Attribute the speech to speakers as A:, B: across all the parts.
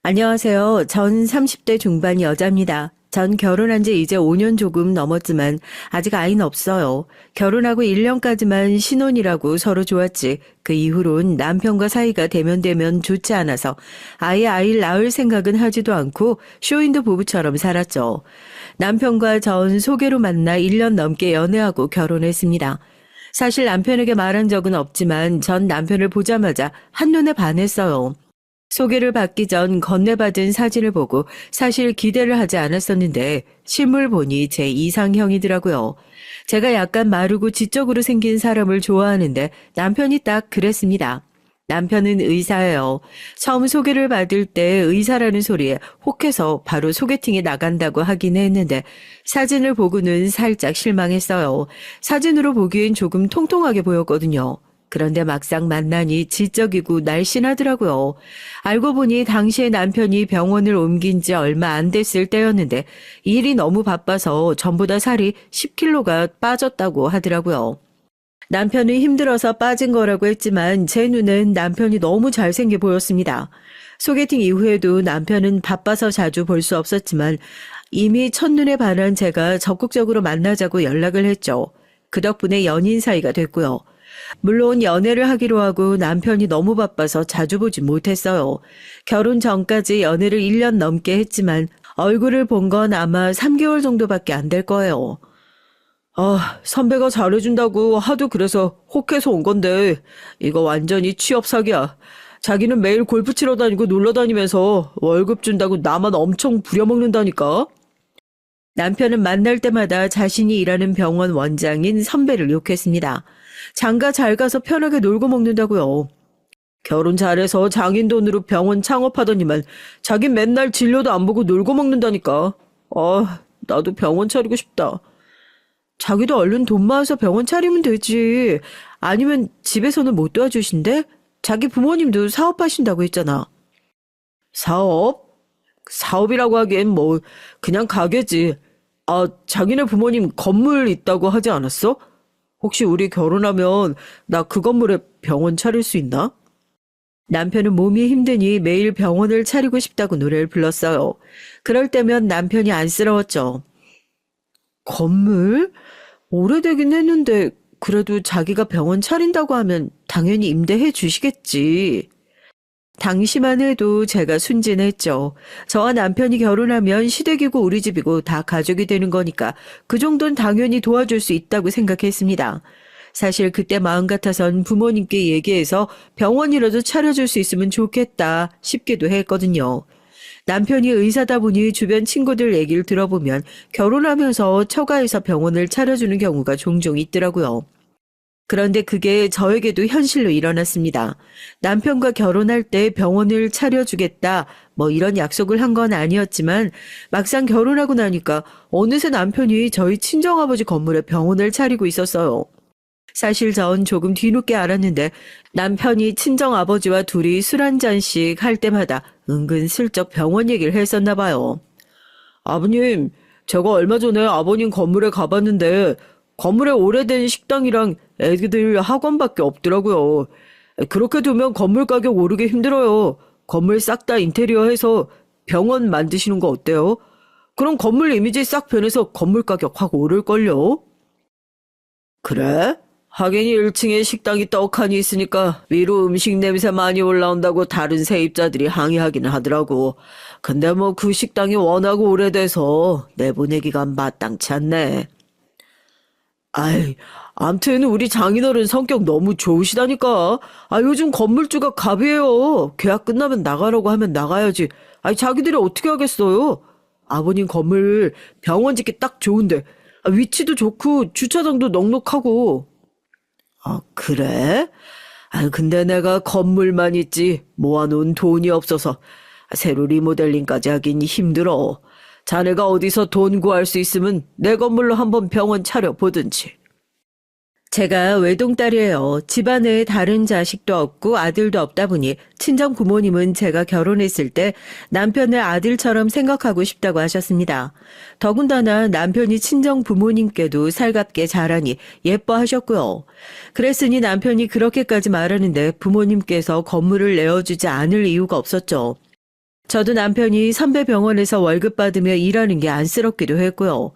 A: 안녕하세요. 전 30대 중반 여자입니다. 전 결혼한 지 이제 5년 조금 넘었지만 아직 아이는 없어요. 결혼하고 1년까지만 신혼이라고 서로 좋았지. 그 이후론 남편과 사이가 대면대면 좋지 않아서 아예 아이를 낳을 생각은 하지도 않고 쇼윈도 부부처럼 살았죠. 남편과 전 소개로 만나 1년 넘게 연애하고 결혼했습니다. 사실 남편에게 말한 적은 없지만 전 남편을 보자마자 한눈에 반했어요. 소개를 받기 전 건네받은 사진을 보고 사실 기대를 하지 않았었는데 실물 보니 제 이상형이더라고요. 제가 약간 마르고 지적으로 생긴 사람을 좋아하는데 남편이 딱 그랬습니다. 남편은 의사예요. 처음 소개를 받을 때 의사라는 소리에 혹해서 바로 소개팅에 나간다고 하긴 했는데 사진을 보고는 살짝 실망했어요. 사진으로 보기엔 조금 통통하게 보였거든요. 그런데 막상 만나니 지적이고 날씬하더라고요. 알고 보니 당시에 남편이 병원을 옮긴 지 얼마 안 됐을 때였는데 일이 너무 바빠서 전보다 살이 10kg가 빠졌다고 하더라고요. 남편은 힘들어서 빠진 거라고 했지만 제 눈엔 남편이 너무 잘생겨 보였습니다. 소개팅 이후에도 남편은 바빠서 자주 볼 수 없었지만 이미 첫눈에 반한 제가 적극적으로 만나자고 연락을 했죠. 그 덕분에 연인 사이가 됐고요. 물론 연애를 하기로 하고 남편이 너무 바빠서 자주 보지 못했어요. 결혼 전까지 연애를 1년 넘게 했지만 얼굴을 본 건 아마 3개월 정도밖에 안 될 거예요. 선배가 잘해준다고 하도 그래서 혹해서 온 건데 이거 완전히 취업 사기야. 자기는 매일 골프 치러 다니고 놀러 다니면서 월급 준다고 나만 엄청 부려먹는다니까. 남편은 만날 때마다 자신이 일하는 병원 원장인 선배를 욕했습니다. 장가 잘 가서 편하게 놀고 먹는다고요. 결혼 잘해서 장인 돈으로 병원 창업하더니만 자긴 맨날 진료도 안 보고 놀고 먹는다니까. 나도 병원 차리고 싶다. 자기도 얼른 돈 모아서 병원 차리면 되지. 아니면 집에서는 못 도와주신대? 자기 부모님도 사업하신다고 했잖아. 사업? 사업이라고 하기엔 뭐 그냥 가게지. 자기네 부모님 건물 있다고 하지 않았어? 혹시 우리 결혼하면 나 그 건물에 병원 차릴 수 있나? 남편은 몸이 힘드니 매일 병원을 차리고 싶다고 노래를 불렀어요. 그럴 때면 남편이 안쓰러웠죠. 건물? 오래되긴 했는데 그래도 자기가 병원 차린다고 하면 당연히 임대해 주시겠지. 당시만 해도 제가 순진했죠. 저와 남편이 결혼하면 시댁이고 우리 집이고 다 가족이 되는 거니까 그 정도는 당연히 도와줄 수 있다고 생각했습니다. 사실 그때 마음 같아선 부모님께 얘기해서 병원이라도 차려줄 수 있으면 좋겠다 싶기도 했거든요. 남편이 의사다 보니 주변 친구들 얘기를 들어보면 결혼하면서 처가에서 병원을 차려주는 경우가 종종 있더라고요. 그런데 그게 저에게도 현실로 일어났습니다. 남편과 결혼할 때 병원을 차려주겠다, 뭐 이런 약속을 한 건 아니었지만 막상 결혼하고 나니까 어느새 남편이 저희 친정아버지 건물에 병원을 차리고 있었어요. 사실 전 조금 뒤늦게 알았는데 남편이 친정아버지와 둘이 술 한 잔씩 할 때마다 은근슬쩍 병원 얘기를 했었나 봐요. 아버님, 제가 얼마 전에 아버님 건물에 가봤는데 건물에 오래된 식당이랑 애기들 학원밖에 없더라고요. 그렇게 두면 건물 가격 오르기 힘들어요. 건물 싹 다 인테리어 해서 병원 만드시는 거 어때요? 그럼 건물 이미지 싹 변해서 건물 가격 확 오를걸요? 그래? 하긴 1층에 식당이 떡하니 있으니까 위로 음식 냄새 많이 올라온다고 다른 세입자들이 항의하기는 하더라고. 근데 뭐 그 식당이 워낙 오래돼서 내보내기가 마땅치 않네. 아이, 암튼 우리 장인어른 성격 너무 좋으시다니까. 요즘 건물주가 갑이에요. 계약 끝나면 나가라고 하면 나가야지. 자기들이 어떻게 하겠어요? 아버님 건물 병원 짓기 딱 좋은데 위치도 좋고 주차장도 넉넉하고. 그래? 근데 내가 건물만 있지 모아놓은 돈이 없어서 새로 리모델링까지 하긴 힘들어. 자네가 어디서 돈 구할 수 있으면 내 건물로 한번 병원 차려보든지. 제가 외동딸이에요. 집안에 다른 자식도 없고 아들도 없다 보니 친정 부모님은 제가 결혼했을 때 남편을 아들처럼 생각하고 싶다고 하셨습니다. 더군다나 남편이 친정 부모님께도 살갑게 잘하니 예뻐하셨고요. 그랬으니 남편이 그렇게까지 말하는데 부모님께서 건물을 내어주지 않을 이유가 없었죠. 저도 남편이 선배 병원에서 월급 받으며 일하는 게 안쓰럽기도 했고요.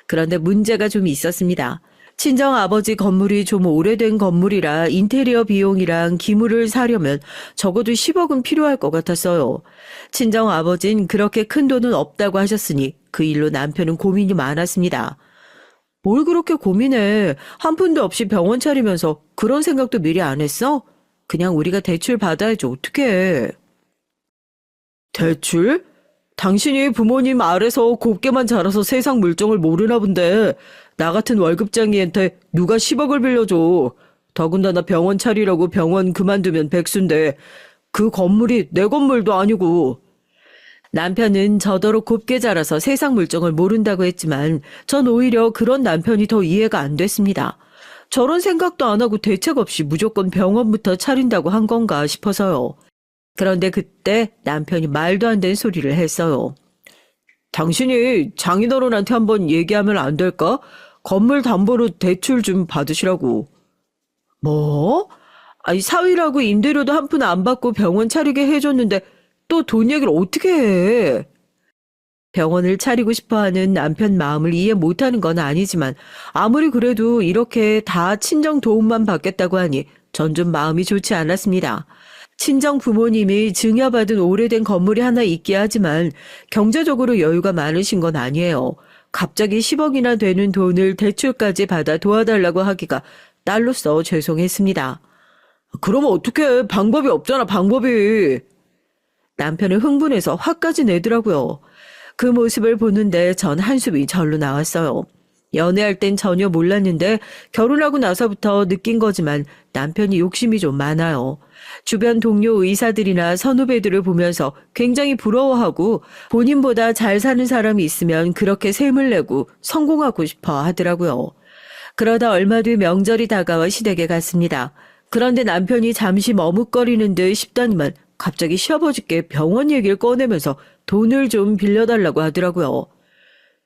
A: 그런데 문제가 좀 있었습니다. 친정 아버지 건물이 좀 오래된 건물이라 인테리어 비용이랑 기물을 사려면 적어도 10억은 필요할 것 같았어요. 친정 아버진 그렇게 큰 돈은 없다고 하셨으니 그 일로 남편은 고민이 많았습니다. 뭘 그렇게 고민해? 한 푼도 없이 병원 차리면서 그런 생각도 미리 안 했어? 그냥 우리가 대출 받아야지 어떡해. 대출? 당신이 부모님 아래서 곱게만 자라서 세상 물정을 모르나 본데 나 같은 월급쟁이한테 누가 10억을 빌려줘. 더군다나 병원 차리려고 병원 그만두면 백수인데 그 건물이 내 건물도 아니고. 남편은 저더러 곱게 자라서 세상 물정을 모른다고 했지만 전 오히려 그런 남편이 더 이해가 안 됐습니다. 저런 생각도 안 하고 대책 없이 무조건 병원부터 차린다고 한 건가 싶어서요. 그런데 그때 남편이 말도 안 되는 소리를 했어요. 당신이 장인어른한테 한번 얘기하면 안 될까? 건물 담보로 대출 좀 받으시라고. 뭐? 아니 사위라고 임대료도 한 푼 안 받고 병원 차리게 해줬는데 또 돈 얘기를 어떻게 해? 병원을 차리고 싶어하는 남편 마음을 이해 못하는 건 아니지만 아무리 그래도 이렇게 다 친정 도움만 받겠다고 하니 전 좀 마음이 좋지 않았습니다. 친정 부모님이 증여받은 오래된 건물이 하나 있긴 하지만 경제적으로 여유가 많으신 건 아니에요. 갑자기 10억이나 되는 돈을 대출까지 받아 도와달라고 하기가 딸로서 죄송했습니다. 그러면 어떡해? 방법이 없잖아, 방법이. 남편은 흥분해서 화까지 내더라고요. 그 모습을 보는데 전 한숨이 절로 나왔어요. 연애할 땐 전혀 몰랐는데 결혼하고 나서부터 느낀 거지만 남편이 욕심이 좀 많아요. 주변 동료 의사들이나 선후배들을 보면서 굉장히 부러워하고 본인보다 잘 사는 사람이 있으면 그렇게 셈을 내고 성공하고 싶어 하더라고요. 그러다 얼마 뒤 명절이 다가와 시댁에 갔습니다. 그런데 남편이 잠시 머뭇거리는 듯 싶더니만 갑자기 시아버지께 병원 얘기를 꺼내면서 돈을 좀 빌려달라고 하더라고요.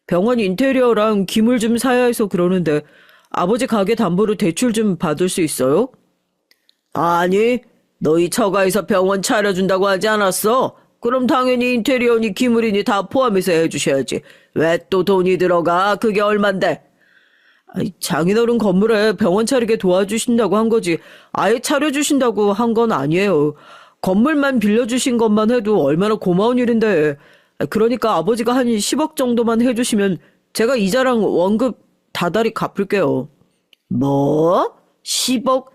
A: 병원 인테리어랑 기물 좀 사야 해서 그러는데 아버지 가게 담보로 대출 좀 받을 수 있어요? 아니, 너희 처가에서 병원 차려준다고 하지 않았어? 그럼 당연히 인테리어니 기물이니 다 포함해서 해주셔야지. 왜 또 돈이 들어가? 그게 얼만데? 장인어른 건물에 병원 차리게 도와주신다고 한 거지 아예 차려주신다고 한 건 아니에요. 건물만 빌려주신 것만 해도 얼마나 고마운 일인데. 그러니까 아버지가 한 10억 정도만 해주시면 제가 이자랑 원금 다달이 갚을게요. 뭐? 10억?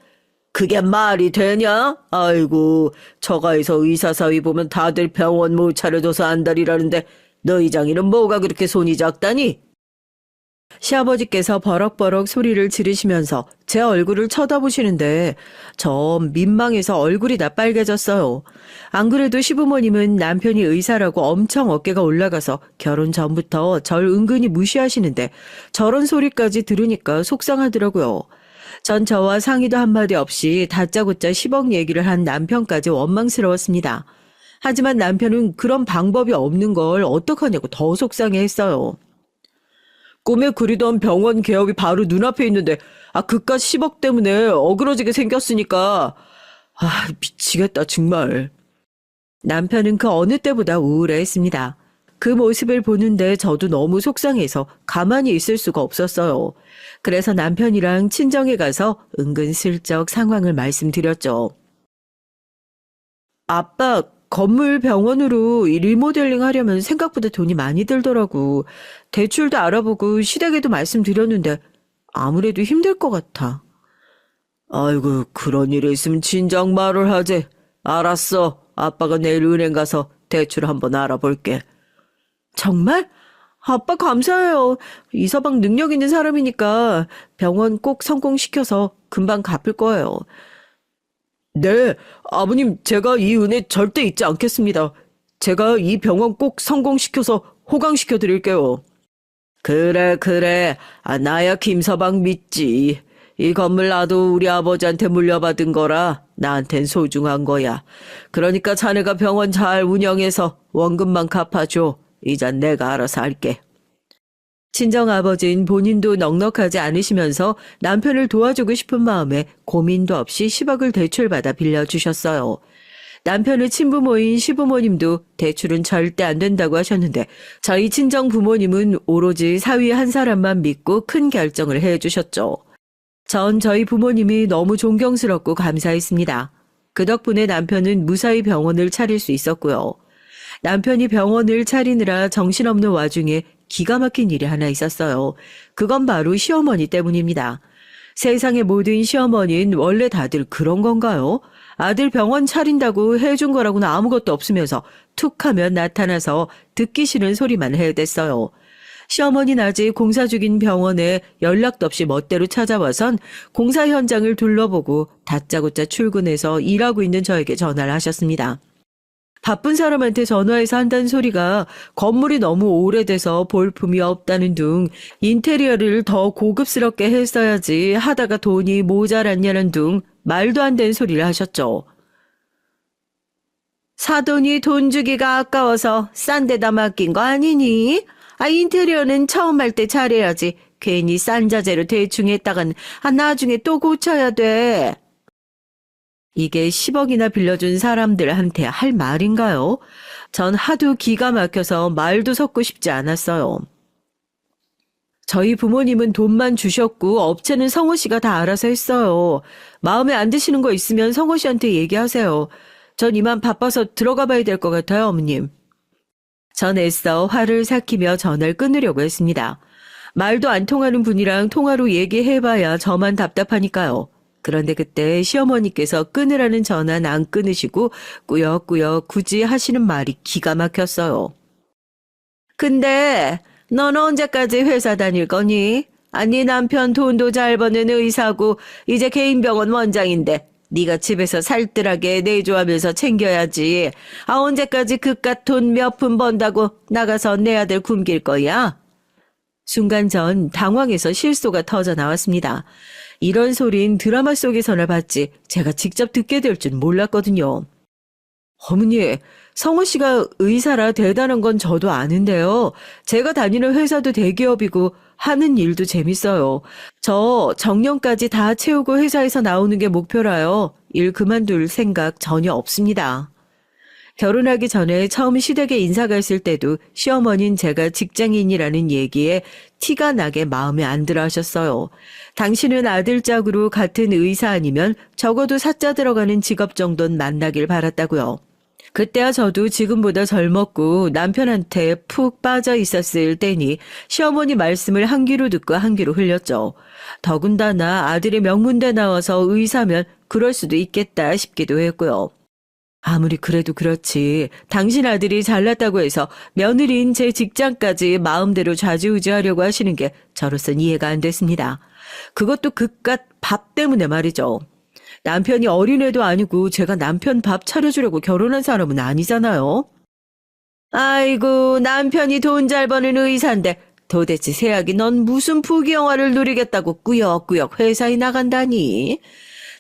A: 그게 말이 되냐? 아이고, 처가에서 의사사위 보면 다들 병원 못 차려줘서 안달이라는데 너희 장인은 뭐가 그렇게 손이 작다니? 시아버지께서 버럭버럭 소리를 지르시면서 제 얼굴을 쳐다보시는데 저 민망해서 얼굴이 다 빨개졌어요. 안 그래도 시부모님은 남편이 의사라고 엄청 어깨가 올라가서 결혼 전부터 절 은근히 무시하시는데 저런 소리까지 들으니까 속상하더라고요. 전 저와 상의도 한마디 없이 다짜고짜 10억 얘기를 한 남편까지 원망스러웠습니다. 하지만 남편은 그런 방법이 없는 걸 어떡하냐고 더 속상해했어요. 꿈에 그리던 병원 개업이 바로 눈앞에 있는데 그깟 10억 때문에 어그러지게 생겼으니까 미치겠다 정말. 남편은 그 어느 때보다 우울해했습니다. 그 모습을 보는데 저도 너무 속상해서 가만히 있을 수가 없었어요. 그래서 남편이랑 친정에 가서 은근슬쩍 상황을 말씀드렸죠. 아빠, 건물 병원으로 리모델링 하려면 생각보다 돈이 많이 들더라고. 대출도 알아보고 시댁에도 말씀드렸는데 아무래도 힘들 것 같아. 아이고, 그런 일이 있으면 진작 말을 하지. 알았어. 아빠가 내일 은행 가서 대출 한번 알아볼게. 정말? 아빠 감사해요. 이서방 능력 있는 사람이니까 병원 꼭 성공시켜서 금방 갚을 거예요. 네, 아버님 제가 이 은혜 절대 잊지 않겠습니다. 제가 이 병원 꼭 성공시켜서 호강시켜 드릴게요. 그래. 나야 김서방 믿지. 이 건물 나도 우리 아버지한테 물려받은 거라 나한텐 소중한 거야. 그러니까 자네가 병원 잘 운영해서 원금만 갚아줘. 이젠 내가 알아서 할게. 친정아버진 본인도 넉넉하지 않으시면서 남편을 도와주고 싶은 마음에 고민도 없이 10억을 대출받아 빌려주셨어요. 남편의 친부모인 시부모님도 대출은 절대 안 된다고 하셨는데 저희 친정 부모님은 오로지 사위 한 사람만 믿고 큰 결정을 해주셨죠. 전 저희 부모님이 너무 존경스럽고 감사했습니다. 그 덕분에 남편은 무사히 병원을 차릴 수 있었고요. 남편이 병원을 차리느라 정신없는 와중에 기가 막힌 일이 하나 있었어요. 그건 바로 시어머니 때문입니다. 세상의 모든 시어머니는 원래 다들 그런 건가요? 아들 병원 차린다고 해준 거라고는 아무것도 없으면서 툭 하면 나타나서 듣기 싫은 소리만 해댔어요. 시어머니 낮에 공사 중인 병원에 연락도 없이 멋대로 찾아와선 공사 현장을 둘러보고 다짜고짜 출근해서 일하고 있는 저에게 전화를 하셨습니다. 바쁜 사람한테 전화해서 한다는 소리가 건물이 너무 오래돼서 볼품이 없다는 둥, 인테리어를 더 고급스럽게 했어야지 하다가 돈이 모자랐냐는 둥 말도 안 되는 소리를 하셨죠. 사돈이 돈 주기가 아까워서 싼 데다 맡긴 거 아니니? 인테리어는 처음 할 때 잘해야지. 괜히 싼 자재로 대충 했다간 나중에 또 고쳐야 돼. 이게 10억이나 빌려준 사람들한테 할 말인가요? 전 하도 기가 막혀서 말도 섞고 싶지 않았어요. 저희 부모님은 돈만 주셨고 업체는 성호 씨가 다 알아서 했어요. 마음에 안 드시는 거 있으면 성호 씨한테 얘기하세요. 전 이만 바빠서 들어가 봐야 될 것 같아요, 어머님. 전 애써 화를 삭히며 전화를 끊으려고 했습니다. 말도 안 통하는 분이랑 통화로 얘기해봐야 저만 답답하니까요. 그런데 그때 시어머니께서 끊으라는 전화는 안 끊으시고 꾸역꾸역 굳이 하시는 말이 기가 막혔어요. 근데 넌 언제까지 회사 다닐 거니? 네 남편 돈도 잘 버는 의사고 이제 개인 병원 원장인데 네가 집에서 살뜰하게 내조하면서 챙겨야지. 언제까지 그깟 돈 몇 푼 번다고 나가서 내 아들 굶길 거야? 순간 전 당황해서 실소가 터져 나왔습니다. 이런 소린 드라마 속에서나 봤지 제가 직접 듣게 될 줄 몰랐거든요. 어머니, 성호 씨가 의사라 대단한 건 저도 아는데요. 제가 다니는 회사도 대기업이고 하는 일도 재밌어요. 저 정년까지 다 채우고 회사에서 나오는 게 목표라요. 일 그만둘 생각 전혀 없습니다. 결혼하기 전에 처음 시댁에 인사가 있을 때도 시어머니는 제가 직장인이라는 얘기에 티가 나게 마음에 안 들어 하셨어요. 당신은 아들 짝으로 같은 의사 아니면 적어도 사자 들어가는 직업 정도는 만나길 바랐다고요. 그때야 저도 지금보다 젊었고 남편한테 푹 빠져 있었을 때니 시어머니 말씀을 한 귀로 듣고 한 귀로 흘렸죠. 더군다나 아들이 명문대 나와서 의사면 그럴 수도 있겠다 싶기도 했고요. 아무리 그래도 그렇지 당신 아들이 잘났다고 해서 며느리인 제 직장까지 마음대로 좌지우지하려고 하시는 게 저로선 이해가 안 됐습니다. 그것도 그깟 밥 때문에 말이죠. 남편이 어린애도 아니고 제가 남편 밥 차려주려고 결혼한 사람은 아니잖아요. 아이고 남편이 돈 잘 버는 의사인데 도대체 새아기 넌 무슨 부귀영화를 누리겠다고 꾸역꾸역 회사에 나간다니.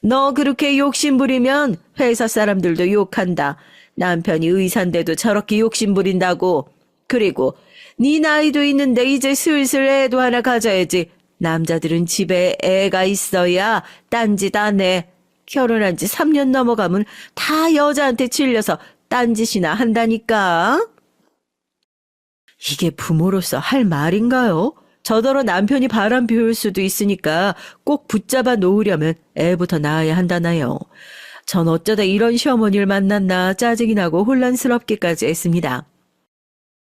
A: 너 그렇게 욕심부리면 회사 사람들도 욕한다. 남편이 의사인데도 저렇게 욕심부린다고. 그리고 네 나이도 있는데 이제 슬슬 애도 하나 가져야지. 남자들은 집에 애가 있어야 딴짓 안 해. 결혼한 지 3년 넘어가면 다 여자한테 질려서 딴짓이나 한다니까. 이게 부모로서 할 말인가요? 저더러 남편이 바람 피울 수도 있으니까 꼭 붙잡아 놓으려면 애부터 낳아야 한다나요. 전 어쩌다 이런 시어머니를 만났나 짜증이 나고 혼란스럽기까지 했습니다.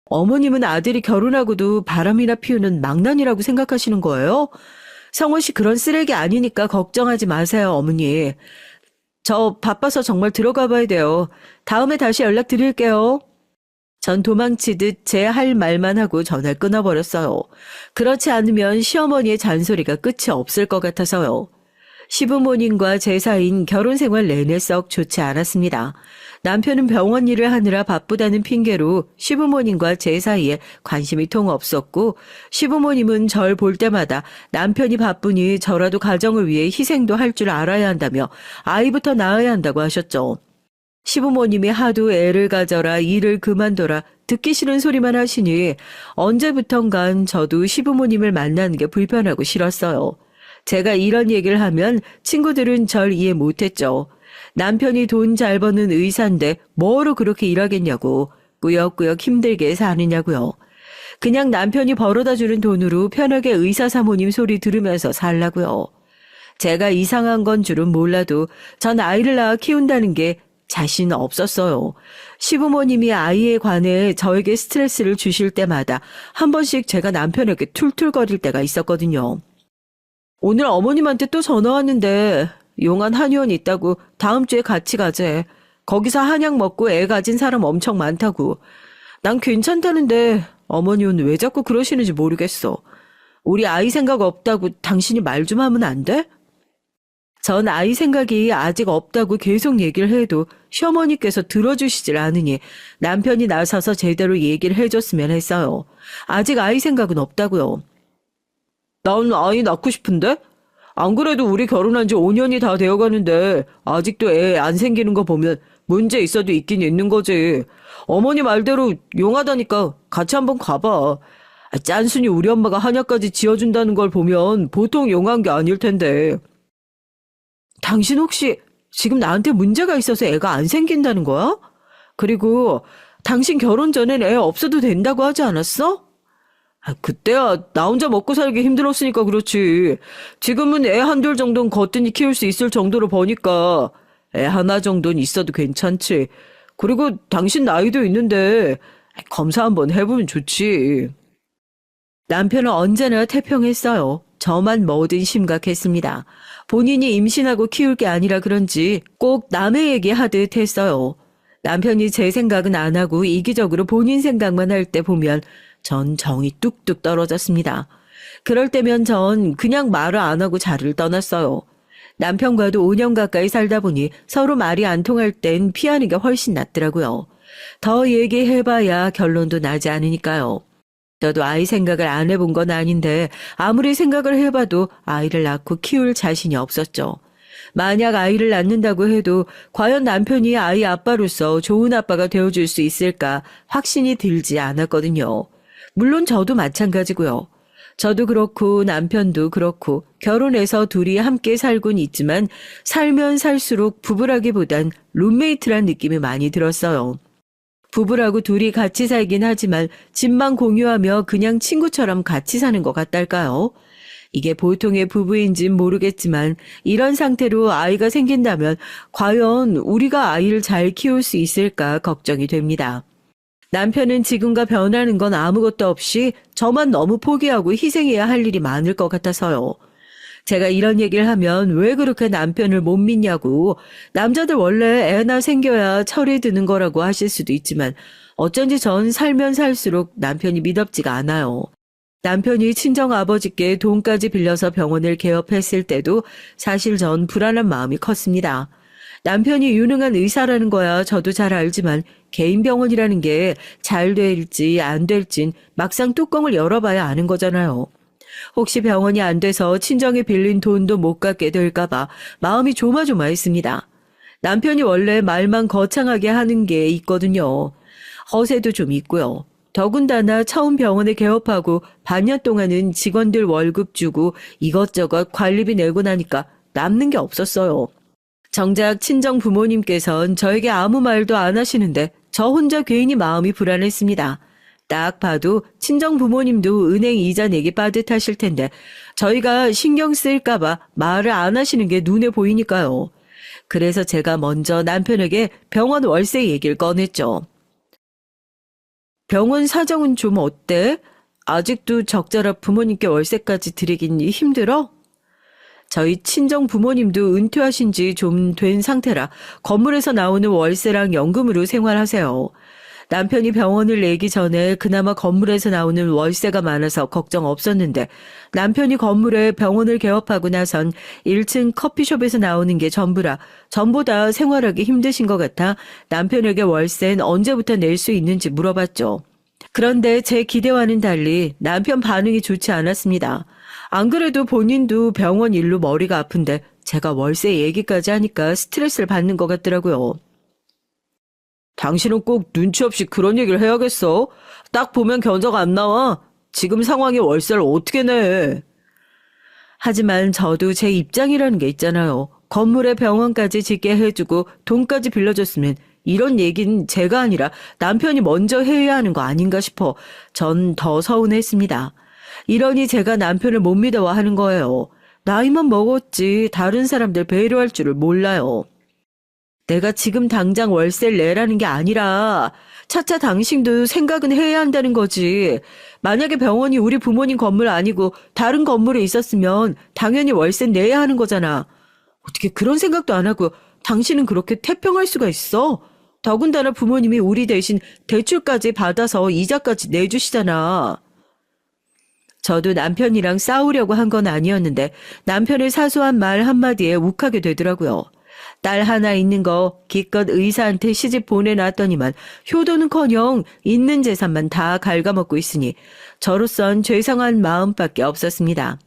A: 어머님은 아들이 결혼하고도 바람이나 피우는 망난이라고 생각하시는 거예요? 성호 씨 그런 쓰레기 아니니까 걱정하지 마세요, 어머니. 저 바빠서 정말 들어가 봐야 돼요. 다음에 다시 연락드릴게요. 전 도망치듯 제 할 말만 하고 전화를 끊어버렸어요. 그렇지 않으면 시어머니의 잔소리가 끝이 없을 것 같아서요. 시부모님과 제 사이인 결혼 생활 내내 썩 좋지 않았습니다. 남편은 병원 일을 하느라 바쁘다는 핑계로 시부모님과 제 사이에 관심이 통 없었고 시부모님은 절 볼 때마다 남편이 바쁘니 저라도 가정을 위해 희생도 할 줄 알아야 한다며 아이부터 낳아야 한다고 하셨죠. 시부모님이 하도 애를 가져라 일을 그만둬라 듣기 싫은 소리만 하시니 언제부턴간 저도 시부모님을 만나는 게 불편하고 싫었어요. 제가 이런 얘기를 하면 친구들은 절 이해 못했죠. 남편이 돈 잘 버는 의사인데 뭐로 그렇게 일하겠냐고 꾸역꾸역 힘들게 사느냐고요. 그냥 남편이 벌어다 주는 돈으로 편하게 의사 사모님 소리 들으면서 살라고요. 제가 이상한 건 줄은 몰라도 전 아이를 낳아 키운다는 게 자신 없었어요. 시부모님이 아이에 관해 저에게 스트레스를 주실 때마다 한 번씩 제가 남편에게 툴툴거릴 때가 있었거든요. 오늘 어머님한테 또 전화 왔는데 용안 한의원 있다고 다음 주에 같이 가재. 거기서 한약 먹고 애 가진 사람 엄청 많다고. 난 괜찮다는데 어머님은 왜 자꾸 그러시는지 모르겠어. 우리 아이 생각 없다고 당신이 말 좀 하면 안 돼? 전 아이 생각이 아직 없다고 계속 얘기를 해도 시어머니께서 들어주시질 않으니 남편이 나서서 제대로 얘기를 해줬으면 했어요. 아직 아이 생각은 없다고요. 난 아이 낳고 싶은데? 안 그래도 우리 결혼한 지 5년이 다 되어가는데 아직도 애 안 생기는 거 보면 문제 있어도 있긴 있는 거지. 어머니 말대로 용하다니까 같이 한번 가봐. 짠순이 우리 엄마가 한약까지 지어준다는 걸 보면 보통 용한 게 아닐 텐데. 당신 혹시 지금 나한테 문제가 있어서 애가 안 생긴다는 거야? 그리고 당신 결혼 전엔 애 없어도 된다고 하지 않았어? 그때야 나 혼자 먹고 살기 힘들었으니까 그렇지. 지금은 애 한둘 정도는 거뜬히 키울 수 있을 정도로 버니까 애 하나 정도는 있어도 괜찮지. 그리고 당신 나이도 있는데 검사 한번 해보면 좋지. 남편은 언제나 태평했어요. 저만 뭐든 심각했습니다. 본인이 임신하고 키울 게 아니라 그런지 꼭 남의 얘기 하듯 했어요. 남편이 제 생각은 안 하고 이기적으로 본인 생각만 할 때 보면 전 정이 뚝뚝 떨어졌습니다. 그럴 때면 전 그냥 말을 안 하고 자리를 떠났어요. 남편과도 5년 가까이 살다 보니 서로 말이 안 통할 땐 피하는 게 훨씬 낫더라고요. 더 얘기해봐야 결론도 나지 않으니까요. 저도 아이 생각을 안 해본 건 아닌데 아무리 생각을 해봐도 아이를 낳고 키울 자신이 없었죠. 만약 아이를 낳는다고 해도 과연 남편이 아이 아빠로서 좋은 아빠가 되어줄 수 있을까 확신이 들지 않았거든요. 물론 저도 마찬가지고요. 저도 그렇고 남편도 그렇고 결혼해서 둘이 함께 살곤 있지만 살면 살수록 부부라기보단 룸메이트란 느낌이 많이 들었어요. 부부라고 둘이 같이 살긴 하지만 집만 공유하며 그냥 친구처럼 같이 사는 것 같달까요? 이게 보통의 부부인진 모르겠지만 이런 상태로 아이가 생긴다면 과연 우리가 아이를 잘 키울 수 있을까 걱정이 됩니다. 남편은 지금과 변하는 건 아무것도 없이 저만 너무 포기하고 희생해야 할 일이 많을 것 같아서요. 제가 이런 얘기를 하면 왜 그렇게 남편을 못 믿냐고, 남자들 원래 애나 생겨야 철이 드는 거라고 하실 수도 있지만 어쩐지 전 살면 살수록 남편이 미덥지가 않아요. 남편이 친정아버지께 돈까지 빌려서 병원을 개업했을 때도 사실 전 불안한 마음이 컸습니다. 남편이 유능한 의사라는 거야 저도 잘 알지만 개인 병원이라는 게 잘 될지 안 될진 막상 뚜껑을 열어봐야 아는 거잖아요. 혹시 병원이 안 돼서 친정에 빌린 돈도 못 갚게 될까봐 마음이 조마조마했습니다. 남편이 원래 말만 거창하게 하는 게 있거든요. 허세도 좀 있고요. 더군다나 처음 병원에 개업하고 반년 동안은 직원들 월급 주고 이것저것 관리비 내고 나니까 남는 게 없었어요. 정작 친정 부모님께선 저에게 아무 말도 안 하시는데 저 혼자 괜히 마음이 불안했습니다. 딱 봐도 친정 부모님도 은행 이자 내기 빠듯하실 텐데 저희가 신경 쓸까봐 말을 안 하시는 게 눈에 보이니까요. 그래서 제가 먼저 남편에게 병원 월세 얘기를 꺼냈죠. 병원 사정은 좀 어때? 아직도 적자라 부모님께 월세까지 드리긴 힘들어? 저희 친정 부모님도 은퇴하신 지 좀 된 상태라 건물에서 나오는 월세랑 연금으로 생활하세요. 남편이 병원을 내기 전에 그나마 건물에서 나오는 월세가 많아서 걱정 없었는데 남편이 건물에 병원을 개업하고 나선 1층 커피숍에서 나오는 게 전부라 전보다 생활하기 힘드신 것 같아 남편에게 월세는 언제부터 낼 수 있는지 물어봤죠. 그런데 제 기대와는 달리 남편 반응이 좋지 않았습니다. 안 그래도 본인도 병원 일로 머리가 아픈데 제가 월세 얘기까지 하니까 스트레스를 받는 것 같더라고요. 당신은 꼭 눈치 없이 그런 얘기를 해야겠어? 딱 보면 견적 안 나와. 지금 상황에 월세를 어떻게 내? 하지만 저도 제 입장이라는 게 있잖아요. 건물에 병원까지 짓게 해주고 돈까지 빌려줬으면 이런 얘긴 제가 아니라 남편이 먼저 해야 하는 거 아닌가 싶어 전 더 서운했습니다. 이러니 제가 남편을 못 믿어와 하는 거예요. 나이만 먹었지 다른 사람들 배려할 줄을 몰라요. 내가 지금 당장 월세를 내라는 게 아니라 차차 당신도 생각은 해야 한다는 거지. 만약에 병원이 우리 부모님 건물 아니고 다른 건물에 있었으면 당연히 월세 내야 하는 거잖아. 어떻게 그런 생각도 안 하고 당신은 그렇게 태평할 수가 있어? 더군다나 부모님이 우리 대신 대출까지 받아서 이자까지 내주시잖아. 저도 남편이랑 싸우려고 한 건 아니었는데 남편의 사소한 말 한마디에 욱하게 되더라고요. 딸 하나 있는 거 기껏 의사한테 시집 보내놨더니만 효도는커녕 있는 재산만 다 갉아먹고 있으니 저로선 죄송한 마음밖에 없었습니다.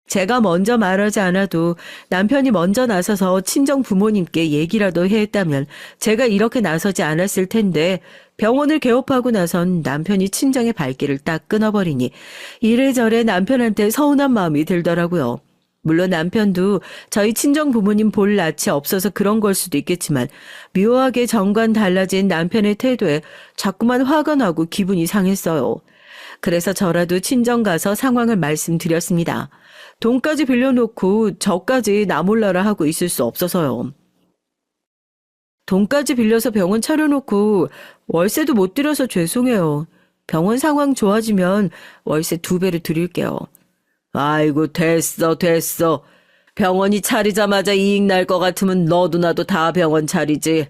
A: 제가 먼저 말하지 않아도 남편이 먼저 나서서 친정 부모님께 얘기라도 했다면 제가 이렇게 나서지 않았을 텐데 병원을 개업하고 나선 남편이 친정의 발길을 딱 끊어버리니 이래저래 남편한테 서운한 마음이 들더라고요. 물론 남편도 저희 친정 부모님 볼 낯이 없어서 그런 걸 수도 있겠지만 묘하게 정관 달라진 남편의 태도에 자꾸만 화가 나고 기분이 상했어요. 그래서 저라도 친정 가서 상황을 말씀드렸습니다. 돈까지 빌려놓고 저까지 나 몰라라 하고 있을 수 없어서요. 돈까지 빌려서 병원 차려놓고 월세도 못 드려서 죄송해요. 병원 상황 좋아지면 월세 2배를 드릴게요. 아이고 됐어. 병원이 차리자마자 이익 날 것 같으면 너도 나도 다 병원 차리지.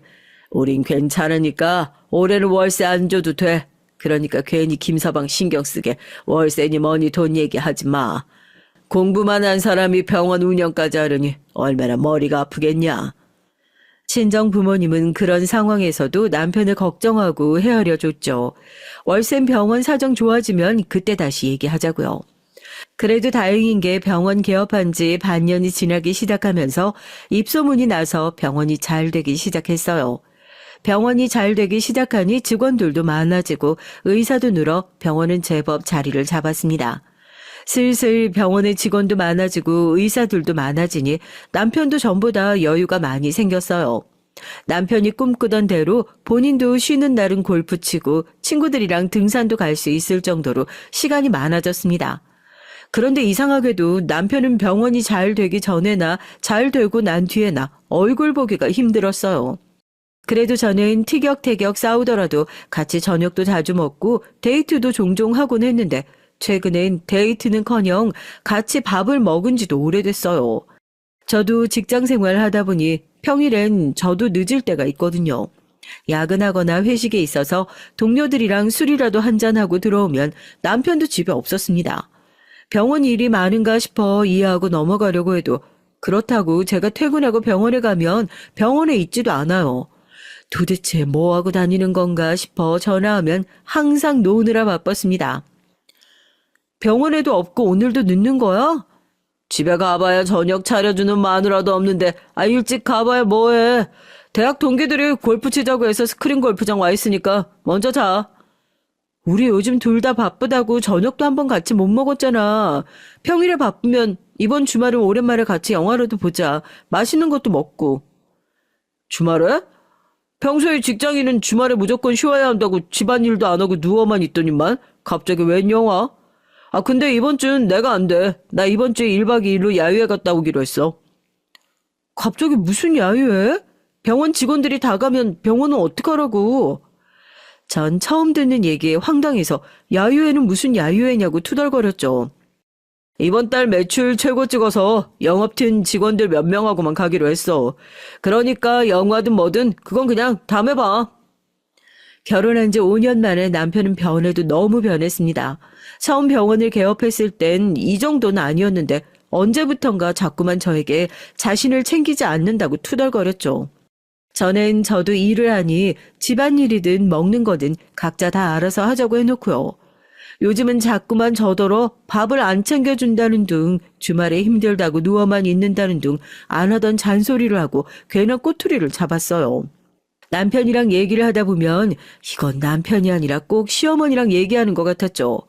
A: 우린 괜찮으니까 올해는 월세 안 줘도 돼. 그러니까 괜히 김서방 신경 쓰게 월세니 뭐니 돈 얘기하지 마. 공부만 한 사람이 병원 운영까지 하려니 얼마나 머리가 아프겠냐. 친정 부모님은 그런 상황에서도 남편을 걱정하고 헤아려 줬죠. 월세 병원 사정 좋아지면 그때 다시 얘기하자고요. 그래도 다행인 게 병원 개업한 지 반년이 지나기 시작하면서 입소문이 나서 병원이 잘 되기 시작했어요. 병원이 잘 되기 시작하니 직원들도 많아지고 의사도 늘어 병원은 제법 자리를 잡았습니다. 슬슬 병원의 직원도 많아지고 의사들도 많아지니 남편도 전보다 여유가 많이 생겼어요. 남편이 꿈꾸던 대로 본인도 쉬는 날은 골프 치고 친구들이랑 등산도 갈 수 있을 정도로 시간이 많아졌습니다. 그런데 이상하게도 남편은 병원이 잘 되기 전에나 잘 되고 난 뒤에나 얼굴 보기가 힘들었어요. 그래도 저는 티격태격 싸우더라도 같이 저녁도 자주 먹고 데이트도 종종 하곤 했는데 최근엔 데이트는커녕 같이 밥을 먹은 지도 오래됐어요. 저도 직장 생활 하다 보니 평일엔 저도 늦을 때가 있거든요. 야근하거나 회식에 있어서 동료들이랑 술이라도 한잔하고 들어오면 남편도 집에 없었습니다. 병원 일이 많은가 싶어 이해하고 넘어가려고 해도 그렇다고 제가 퇴근하고 병원에 가면 병원에 있지도 않아요. 도대체 뭐하고 다니는 건가 싶어 전화하면 항상 노느라 바빴습니다. 병원에도 없고 오늘도 늦는 거야? 집에 가봐야 저녁 차려주는 마누라도 없는데 일찍 가봐야 뭐해. 대학 동기들이 골프 치자고 해서 스크린 골프장 와 있으니까 먼저 자. 우리 요즘 둘 다 바쁘다고 저녁도 한번 같이 못 먹었잖아. 평일에 바쁘면 이번 주말은 오랜만에 같이 영화라도 보자. 맛있는 것도 먹고. 주말에? 평소에 직장인은 주말에 무조건 쉬어야 한다고 집안일도 안 하고 누워만 있더니만 갑자기 웬 영화? 근데 이번 주는 내가 안 돼. 나 이번 주에 1박 2일로 야유회 갔다 오기로 했어. 갑자기 무슨 야유회? 병원 직원들이 다 가면 병원은 어떡하라고? 전 처음 듣는 얘기에 황당해서 야유회는 무슨 야유회냐고 투덜거렸죠. 이번 달 매출 최고 찍어서 영업팀 직원들 몇 명하고만 가기로 했어. 그러니까 영화든 뭐든 그건 그냥 다음에 봐. 결혼한 지 5년 만에 남편은 변해도 너무 변했습니다. 처음 병원을 개업했을 땐 이 정도는 아니었는데 언제부턴가 자꾸만 저에게 자신을 챙기지 않는다고 투덜거렸죠. 전엔 저도 일을 하니 집안일이든 먹는 거든 각자 다 알아서 하자고 해놓고요. 요즘은 자꾸만 저더러 밥을 안 챙겨준다는 둥, 주말에 힘들다고 누워만 있는다는 둥 안 하던 잔소리를 하고 괜한 꼬투리를 잡았어요. 남편이랑 얘기를 하다 보면 이건 남편이 아니라 꼭 시어머니랑 얘기하는 것 같았죠.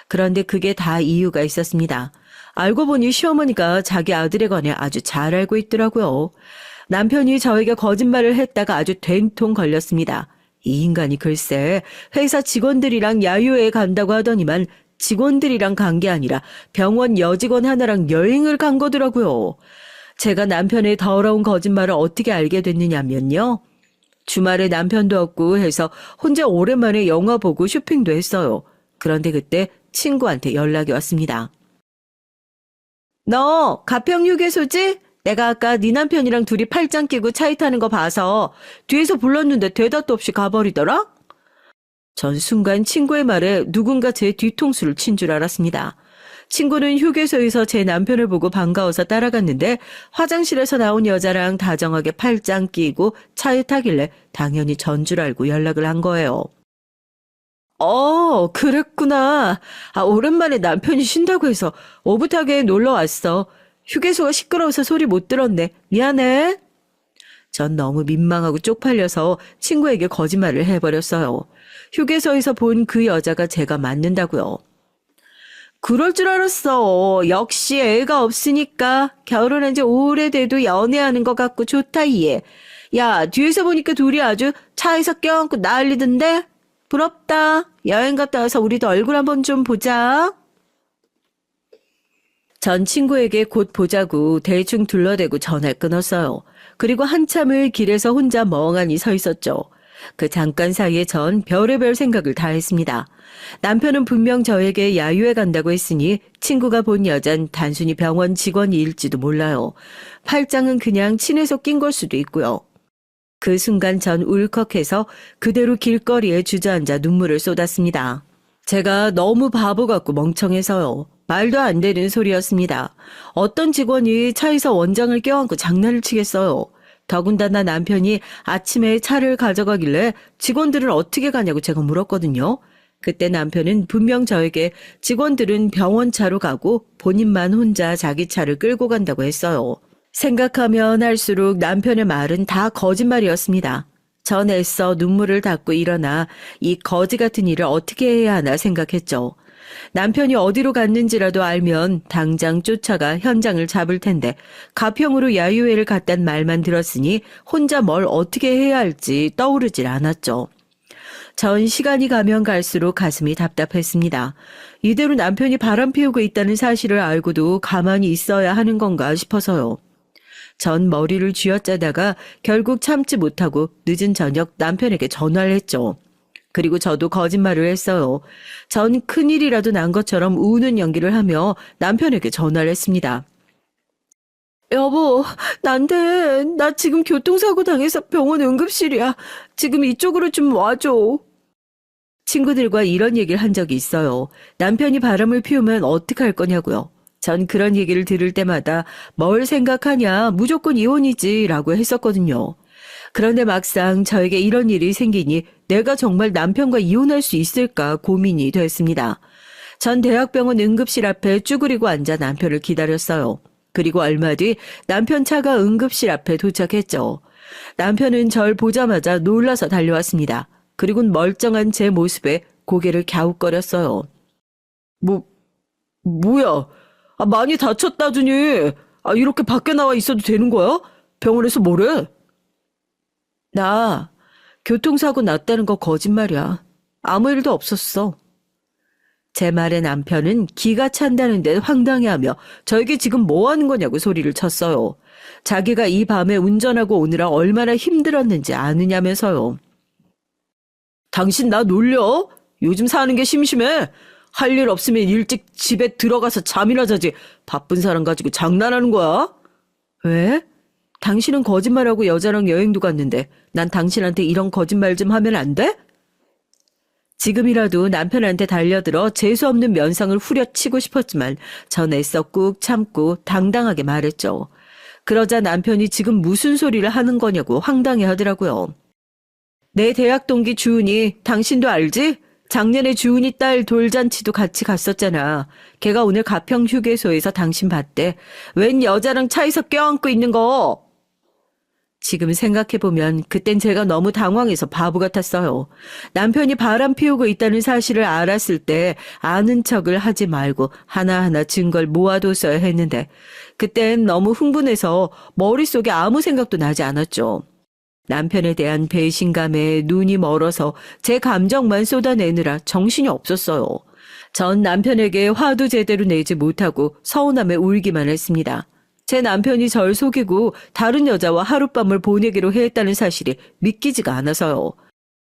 A: 그런데 그게 다 이유가 있었습니다. 알고 보니 시어머니가 자기 아들에 관해 아주 잘 알고 있더라고요. 남편이 저에게 거짓말을 했다가 아주 된통 걸렸습니다. 이 인간이 글쎄 회사 직원들이랑 야유회에 간다고 하더니만 직원들이랑 간 게 아니라 병원 여직원 하나랑 여행을 간 거더라고요. 제가 남편의 더러운 거짓말을 어떻게 알게 됐느냐면요. 주말에 남편도 없고 해서 혼자 오랜만에 영화 보고 쇼핑도 했어요. 그런데 그때 친구한테 연락이 왔습니다. 너 가평휴게소지? 내가 아까 네 남편이랑 둘이 팔짱 끼고 차에 타는 거 봐서 뒤에서 불렀는데 대답도 없이 가버리더라? 전 순간 친구의 말에 누군가 제 뒤통수를 친 줄 알았습니다. 친구는 휴게소에서 제 남편을 보고 반가워서 따라갔는데 화장실에서 나온 여자랑 다정하게 팔짱 끼고 차에 타길래 당연히 전 줄 알고 연락을 한 거예요. 그랬구나. 오랜만에 남편이 쉰다고 해서 오붓하게 놀러 왔어. 휴게소가 시끄러워서 소리 못 들었네. 미안해. 전 너무 민망하고 쪽팔려서 친구에게 거짓말을 해버렸어요. 휴게소에서 본 그 여자가 제가 맞는다고요. 그럴 줄 알았어. 역시 애가 없으니까 결혼한 지 오래돼도 연애하는 것 같고 좋다 얘. 야, 뒤에서 보니까 둘이 아주 차에서 껴안고 난리던데? 부럽다. 여행 갔다 와서 우리도 얼굴 한번 좀 보자. 전 친구에게 곧 보자고 대충 둘러대고 전화를 끊었어요. 그리고 한참을 길에서 혼자 멍하니 서 있었죠. 그 잠깐 사이에 전 별의별 생각을 다 했습니다. 남편은 분명 저에게 야유회 간다고 했으니 친구가 본 여잔 단순히 병원 직원일지도 몰라요. 팔짱은 그냥 친해서 낀 걸 수도 있고요. 그 순간 전 울컥해서 그대로 길거리에 주저앉아 눈물을 쏟았습니다. 제가 너무 바보 같고 멍청해서요. 말도 안 되는 소리였습니다. 어떤 직원이 차에서 원장을 껴안고 장난을 치겠어요. 더군다나 남편이 아침에 차를 가져가길래 직원들은 어떻게 가냐고 제가 물었거든요. 그때 남편은 분명 저에게 직원들은 병원 차로 가고 본인만 혼자 자기 차를 끌고 간다고 했어요. 생각하면 할수록 남편의 말은 다 거짓말이었습니다. 전 애써 눈물을 닦고 일어나 이 거지 같은 일을 어떻게 해야 하나 생각했죠. 남편이 어디로 갔는지라도 알면 당장 쫓아가 현장을 잡을 텐데 가평으로 야유회를 갔단 말만 들었으니 혼자 뭘 어떻게 해야 할지 떠오르질 않았죠. 전 시간이 가면 갈수록 가슴이 답답했습니다. 이대로 남편이 바람 피우고 있다는 사실을 알고도 가만히 있어야 하는 건가 싶어서요. 전 머리를 쥐어짜다가 결국 참지 못하고 늦은 저녁 남편에게 전화를 했죠. 그리고 저도 거짓말을 했어요. 전 큰일이라도 난 것처럼 우는 연기를 하며 남편에게 전화를 했습니다. 여보, 난데 나 지금 교통사고 당해서 병원 응급실이야. 지금 이쪽으로 좀 와줘. 친구들과 이런 얘기를 한 적이 있어요. 남편이 바람을 피우면 어떡할 거냐고요. 전 그런 얘기를 들을 때마다 뭘 생각하냐, 무조건 이혼이지 라고 했었거든요. 그런데 막상 저에게 이런 일이 생기니 내가 정말 남편과 이혼할 수 있을까 고민이 됐습니다. 전 대학병원 응급실 앞에 쭈그리고 앉아 남편을 기다렸어요. 그리고 얼마 뒤 남편 차가 응급실 앞에 도착했죠. 남편은 절 보자마자 놀라서 달려왔습니다. 그리고는 멀쩡한 제 모습에 고개를 갸웃거렸어요. 뭐야? 많이 다쳤다더니 이렇게 밖에 나와 있어도 되는 거야? 병원에서 뭐래? 나 교통사고 났다는 거 거짓말이야. 아무 일도 없었어. 제 말에 남편은 기가 찬다는데 황당해하며 저에게 지금 뭐 하는 거냐고 소리를 쳤어요. 자기가 이 밤에 운전하고 오느라 얼마나 힘들었는지 아느냐면서요. 당신 나 놀려? 요즘 사는 게 심심해? 할 일 없으면 일찍 집에 들어가서 잠이나 자지. 바쁜 사람 가지고 장난하는 거야? 왜? 당신은 거짓말하고 여자랑 여행도 갔는데 난 당신한테 이런 거짓말 좀 하면 안 돼? 지금이라도 남편한테 달려들어 재수없는 면상을 후려치고 싶었지만 전 애써 꾹 참고 당당하게 말했죠. 그러자 남편이 지금 무슨 소리를 하는 거냐고 황당해 하더라고요. 내 대학 동기 주은이 당신도 알지? 작년에 주은이 딸 돌잔치도 같이 갔었잖아. 걔가 오늘 가평 휴게소에서 당신 봤대. 웬 여자랑 차에서 껴안고 있는 거. 지금 생각해보면 그땐 제가 너무 당황해서 바보 같았어요. 남편이 바람 피우고 있다는 사실을 알았을 때 아는 척을 하지 말고 하나하나 증거를 모아뒀어야 했는데 그땐 너무 흥분해서 머릿속에 아무 생각도 나지 않았죠. 남편에 대한 배신감에 눈이 멀어서 제 감정만 쏟아내느라 정신이 없었어요. 전 남편에게 화도 제대로 내지 못하고 서운함에 울기만 했습니다. 제 남편이 절 속이고 다른 여자와 하룻밤을 보내기로 했다는 사실이 믿기지가 않아서요.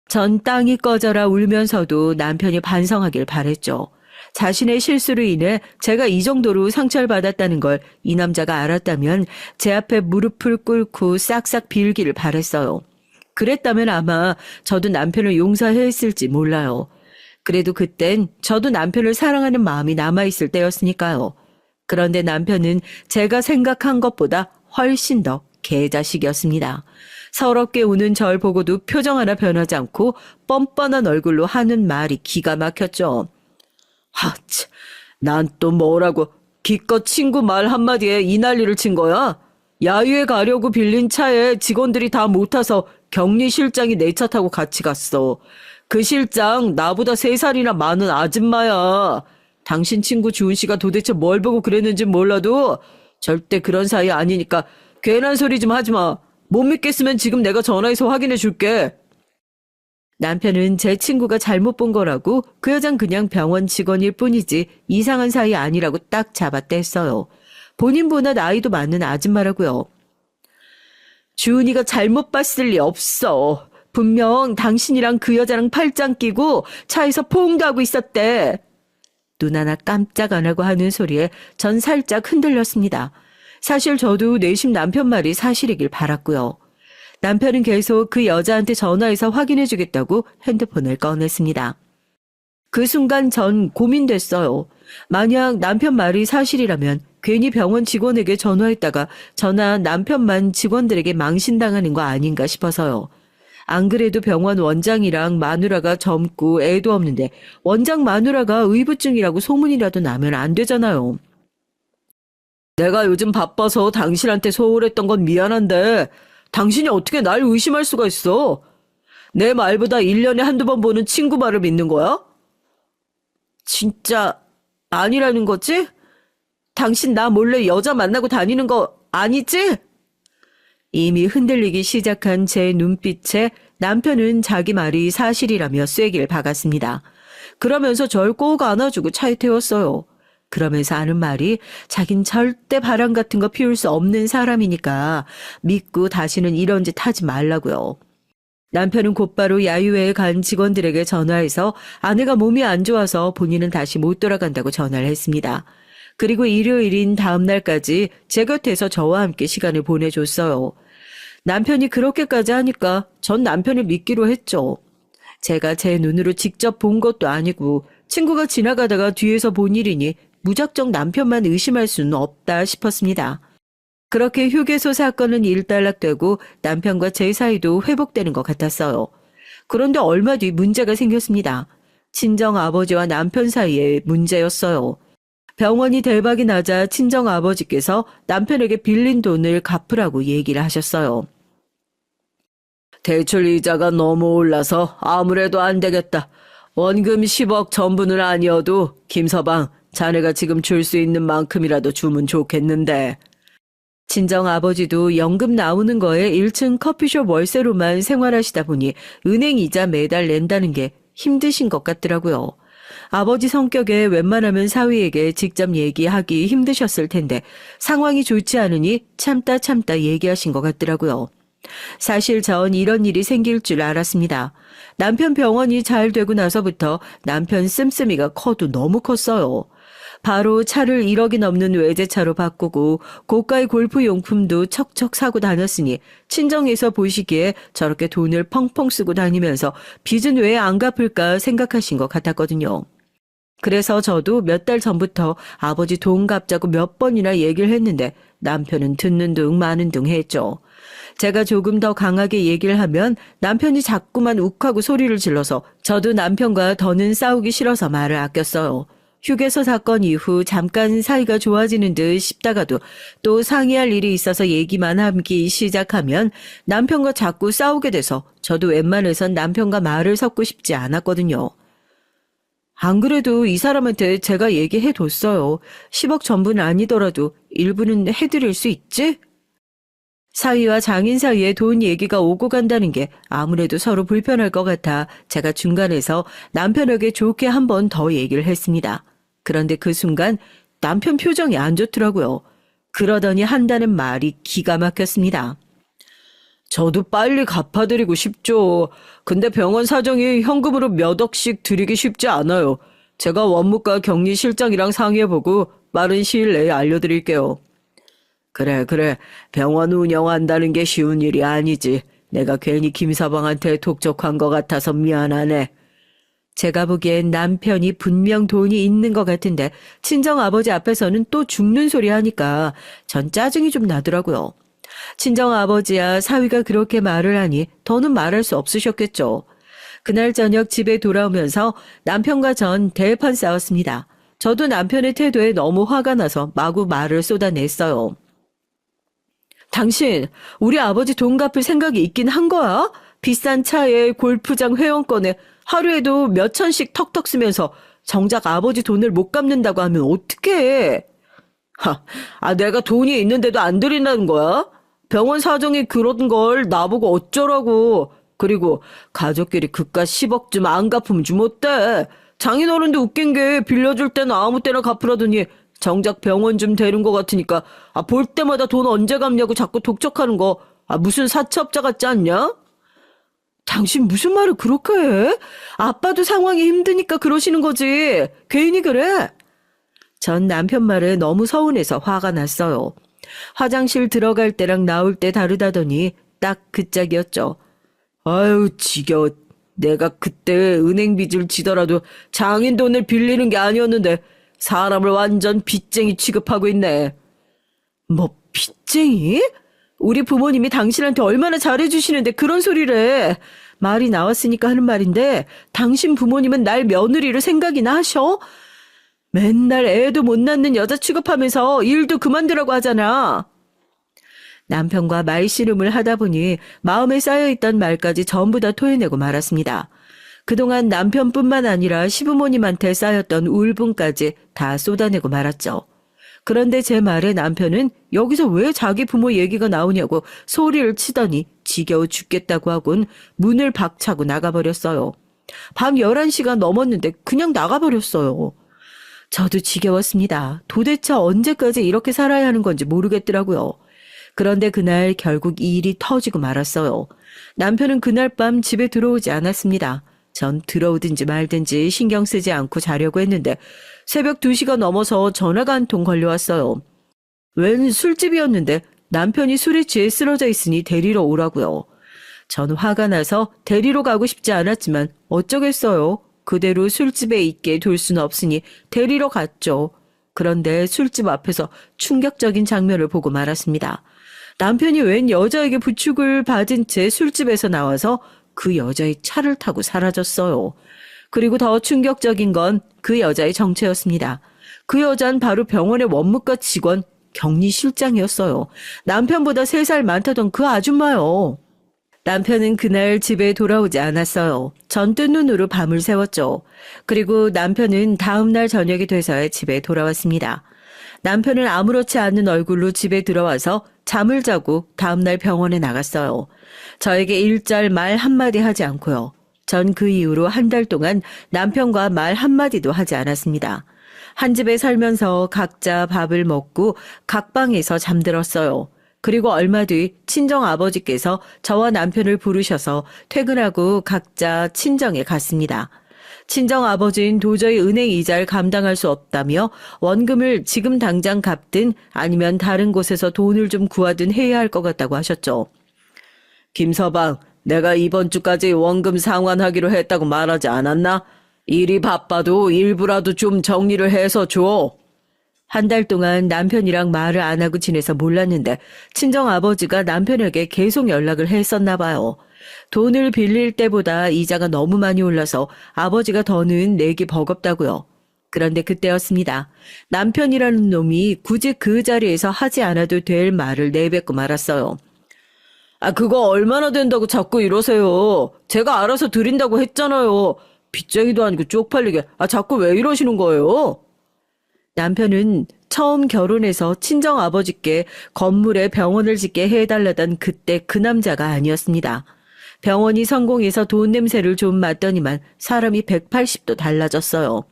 A: 전 땅이 꺼져라 울면서도 남편이 반성하길 바랬죠. 자신의 실수로 인해 제가 이 정도로 상처를 받았다는 걸 이 남자가 알았다면 제 앞에 무릎을 꿇고 싹싹 빌기를 바랬어요. 그랬다면 아마 저도 남편을 용서했을지 몰라요. 그래도 그땐 저도 남편을 사랑하는 마음이 남아있을 때였으니까요. 그런데 남편은 제가 생각한 것보다 훨씬 더 개자식이었습니다. 서럽게 우는 절 보고도 표정 하나 변하지 않고 뻔뻔한 얼굴로 하는 말이 기가 막혔죠. 하치, 난 또 뭐라고 기껏 친구 말 한마디에 이 난리를 친 거야? 야유회 가려고 빌린 차에 직원들이 다 못 타서 격리 실장이 내 차 타고 같이 갔어. 그 실장 나보다 3살이나 많은 아줌마야. 당신 친구 주은 씨가 도대체 뭘 보고 그랬는지 몰라도 절대 그런 사이 아니니까 괜한 소리 좀 하지 마. 못 믿겠으면 지금 내가 전화해서 확인해 줄게. 남편은 제 친구가 잘못 본 거라고 그 여잔 그냥 병원 직원일 뿐이지 이상한 사이 아니라고 딱 잡아댔어요. 본인보다 나이도 많은 아줌마라고요. 주은이가 잘못 봤을 리 없어. 분명 당신이랑 그 여자랑 팔짱 끼고 차에서 포옹도 하고 있었대. 눈 하나 깜짝 안 하고 하는 소리에 전 살짝 흔들렸습니다. 사실 저도 내심 남편 말이 사실이길 바랐고요. 남편은 계속 그 여자한테 전화해서 확인해주겠다고 핸드폰을 꺼냈습니다. 그 순간 전 고민됐어요. 만약 남편 말이 사실이라면 괜히 병원 직원에게 전화했다가 저나 남편만 직원들에게 망신당하는 거 아닌가 싶어서요. 안 그래도 병원 원장이랑 마누라가 젊고 애도 없는데 원장 마누라가 의부증이라고 소문이라도 나면 안 되잖아요. 내가 요즘 바빠서 당신한테 소홀했던 건 미안한데 당신이 어떻게 날 의심할 수가 있어? 내 말보다 1년에 한두 번 보는 친구 말을 믿는 거야? 진짜 아니라는 거지? 당신 나 몰래 여자 만나고 다니는 거 아니지? 이미 흔들리기 시작한 제 눈빛에 남편은 자기 말이 사실이라며 쐐기를 박았습니다. 그러면서 절 꼭 안아주고 차에 태웠어요. 그러면서 하는 말이 자긴 절대 바람 같은 거 피울 수 없는 사람이니까 믿고 다시는 이런 짓 하지 말라고요. 남편은 곧바로 야유회에 간 직원들에게 전화해서 아내가 몸이 안 좋아서 본인은 다시 못 돌아간다고 전화를 했습니다. 그리고 일요일인 다음 날까지 제 곁에서 저와 함께 시간을 보내줬어요. 남편이 그렇게까지 하니까 전 남편을 믿기로 했죠. 제가 제 눈으로 직접 본 것도 아니고 친구가 지나가다가 뒤에서 본 일이니 무작정 남편만 의심할 수는 없다 싶었습니다. 그렇게 휴게소 사건은 일단락되고 남편과 제 사이도 회복되는 것 같았어요. 그런데 얼마 뒤 문제가 생겼습니다. 친정아버지와 남편 사이에 문제였어요. 병원이 대박이 나자 친정아버지께서 남편에게 빌린 돈을 갚으라고 얘기를 하셨어요. 대출 이자가 너무 올라서 아무래도 안 되겠다. 원금 10억 전부는 아니어도 김서방, 자네가 지금 줄 수 있는 만큼이라도 주면 좋겠는데. 친정아버지도 연금 나오는 거에 1층 커피숍 월세로만 생활하시다 보니 은행 이자 매달 낸다는 게 힘드신 것 같더라고요. 아버지 성격에 웬만하면 사위에게 직접 얘기하기 힘드셨을 텐데 상황이 좋지 않으니 참다 얘기하신 것 같더라고요. 사실 전 이런 일이 생길 줄 알았습니다. 남편 병원이 잘 되고 나서부터 남편 씀씀이가 커도 너무 컸어요. 바로 차를 1억이 넘는 외제차로 바꾸고 고가의 골프 용품도 척척 사고 다녔으니 친정에서 보시기에 저렇게 돈을 펑펑 쓰고 다니면서 빚은 왜 안 갚을까 생각하신 것 같았거든요. 그래서 저도 몇 달 전부터 아버지 돈 갚자고 몇 번이나 얘기를 했는데 남편은 듣는 둥 마는 둥 했죠. 제가 조금 더 강하게 얘기를 하면 남편이 자꾸만 욱하고 소리를 질러서 저도 남편과 더는 싸우기 싫어서 말을 아꼈어요. 휴게소 사건 이후 잠깐 사이가 좋아지는 듯 싶다가도 또 상의할 일이 있어서 얘기만 하기 시작하면 남편과 자꾸 싸우게 돼서 저도 웬만해선 남편과 말을 섞고 싶지 않았거든요. 안 그래도 이 사람한테 제가 얘기해뒀어요. 10억 전부는 아니더라도 일부는 해드릴 수 있지? 사위와 장인 사이에 돈 얘기가 오고 간다는 게 아무래도 서로 불편할 것 같아 제가 중간에서 남편에게 좋게 한 번 더 얘기를 했습니다. 그런데 그 순간 남편 표정이 안 좋더라고요. 그러더니 한다는 말이 기가 막혔습니다. 저도 빨리 갚아드리고 싶죠. 근데 병원 사정이 현금으로 몇 억씩 드리기 쉽지 않아요. 제가 원무과 격리실장이랑 상의해보고 빠른 시일 내에 알려드릴게요. 그래. 병원 운영한다는 게 쉬운 일이 아니지. 내가 괜히 김서방한테 독촉한 것 같아서 미안하네. 제가 보기엔 남편이 분명 돈이 있는 것 같은데 친정아버지 앞에서는 또 죽는 소리 하니까 전 짜증이 좀 나더라고요. 친정아버지야 사위가 그렇게 말을 하니 더는 말할 수 없으셨겠죠. 그날 저녁 집에 돌아오면서 남편과 전 대판 싸웠습니다. 저도 남편의 태도에 너무 화가 나서 마구 말을 쏟아냈어요. 당신 우리 아버지 돈 갚을 생각이 있긴 한 거야? 비싼 차에 골프장 회원권에 하루에도 몇 천씩 턱턱 쓰면서 정작 아버지 돈을 못 갚는다고 하면 어떡해? 내가 돈이 있는데도 안 드린다는 거야? 병원 사정이 그런 걸 나보고 어쩌라고. 그리고 가족끼리 그깟 10억 좀 안 갚으면 좀 어때? 장인어른도 웃긴 게 빌려줄 때는 아무 때나 갚으라더니 정작 병원 좀 되는 것 같으니까 볼 때마다 돈 언제 갚냐고 자꾸 독촉하는 거 무슨 사채업자 같지 않냐? 당신 무슨 말을 그렇게 해? 아빠도 상황이 힘드니까 그러시는 거지. 괜히 그래? 전 남편 말에 너무 서운해서 화가 났어요. 화장실 들어갈 때랑 나올 때 다르다더니 딱 그 짝이었죠. 아유 지겨워. 내가 그때 은행 빚을 지더라도 장인 돈을 빌리는 게 아니었는데 사람을 완전 빚쟁이 취급하고 있네. 뭐 빚쟁이? 우리 부모님이 당신한테 얼마나 잘해주시는데 그런 소리를 해. 말이 나왔으니까 하는 말인데 당신 부모님은 날 며느리로 생각이나 하셔? 맨날 애도 못 낳는 여자 취급하면서 일도 그만두라고 하잖아. 남편과 말씨름을 하다 보니 마음에 쌓여있던 말까지 전부 다 토해내고 말았습니다. 그동안 남편뿐만 아니라 시부모님한테 쌓였던 울분까지 다 쏟아내고 말았죠. 그런데 제 말에 남편은 여기서 왜 자기 부모 얘기가 나오냐고 소리를 치더니 지겨워 죽겠다고 하곤 문을 박차고 나가버렸어요. 밤 11시가 넘었는데 그냥 나가버렸어요. 저도 지겨웠습니다. 도대체 언제까지 이렇게 살아야 하는 건지 모르겠더라고요. 그런데 그날 결국 이 일이 터지고 말았어요. 남편은 그날 밤 집에 들어오지 않았습니다. 전 들어오든지 말든지 신경 쓰지 않고 자려고 했는데 새벽 2시가 넘어서 전화가 한 통 걸려왔어요. 웬 술집이었는데 남편이 술에 취해 쓰러져 있으니 데리러 오라고요. 전 화가 나서 데리러 가고 싶지 않았지만 어쩌겠어요. 그대로 술집에 있게 둘 수는 없으니 데리러 갔죠. 그런데 술집 앞에서 충격적인 장면을 보고 말았습니다. 남편이 웬 여자에게 부축을 받은 채 술집에서 나와서 그 여자의 차를 타고 사라졌어요. 그리고 더 충격적인 건 그 여자의 정체였습니다. 그 여자는 바로 병원의 원무과 직원 격리실장이었어요. 남편보다 3살 많다던 그 아줌마요. 남편은 그날 집에 돌아오지 않았어요. 전뜬 눈으로 밤을 새웠죠. 그리고 남편은 다음날 저녁이 돼서야 집에 돌아왔습니다. 남편은 아무렇지 않은 얼굴로 집에 들어와서 잠을 자고 다음날 병원에 나갔어요. 저에게 일절 말 한마디 하지 않고요. 전 그 이후로 한 달 동안 남편과 말 한마디도 하지 않았습니다. 한 집에 살면서 각자 밥을 먹고 각 방에서 잠들었어요. 그리고 얼마 뒤 친정아버지께서 저와 남편을 부르셔서 퇴근하고 각자 친정에 갔습니다. 친정아버지는 도저히 은행 이자를 감당할 수 없다며 원금을 지금 당장 갚든 아니면 다른 곳에서 돈을 좀 구하든 해야 할 것 같다고 하셨죠. 김서방, 내가 이번 주까지 원금 상환하기로 했다고 말하지 않았나? 일이 바빠도 일부라도 좀 정리를 해서 줘. 한 달 동안 남편이랑 말을 안 하고 지내서 몰랐는데 친정아버지가 남편에게 계속 연락을 했었나 봐요. 돈을 빌릴 때보다 이자가 너무 많이 올라서 아버지가 더는 내기 버겁다고요. 그런데 그때였습니다. 남편이라는 놈이 굳이 그 자리에서 하지 않아도 될 말을 내뱉고 말았어요. 아, 그거 얼마나 된다고 자꾸 이러세요. 제가 알아서 드린다고 했잖아요. 빚쟁이도 아니고 쪽팔리게. 아, 자꾸 왜 이러시는 거예요? 남편은 처음 결혼해서 친정 아버지께 건물에 병원을 짓게 해달라던 그때 그 남자가 아니었습니다. 병원이 성공해서 돈 냄새를 좀 맡더니만 사람이 180도 달라졌어요.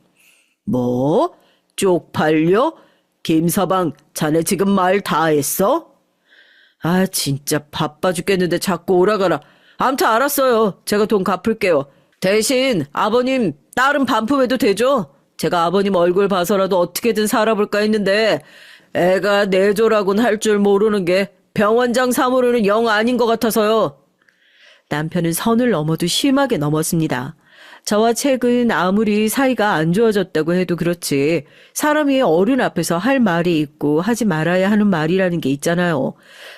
A: 뭐? 쪽팔려? 김서방, 자네 지금 말 다 했어? 아, 진짜 바빠 죽겠는데 자꾸 오라가라. 암튼 알았어요. 제가 돈 갚을게요. 대신 아버님 딸은 반품해도 되죠? 제가 아버님 얼굴 봐서라도 어떻게든 살아볼까 했는데 애가 내조라고는 할 줄 모르는 게 병원장 사무로는 영 아닌 것 같아서요. 남편은 선을 넘어도 심하게 넘었습니다. 저와 최근 아무리 사이가 안 좋아졌다고 해도 그렇지 사람이 어른 앞에서 할 말이 있고 하지 말아야 하는 말이라는 게 있잖아요.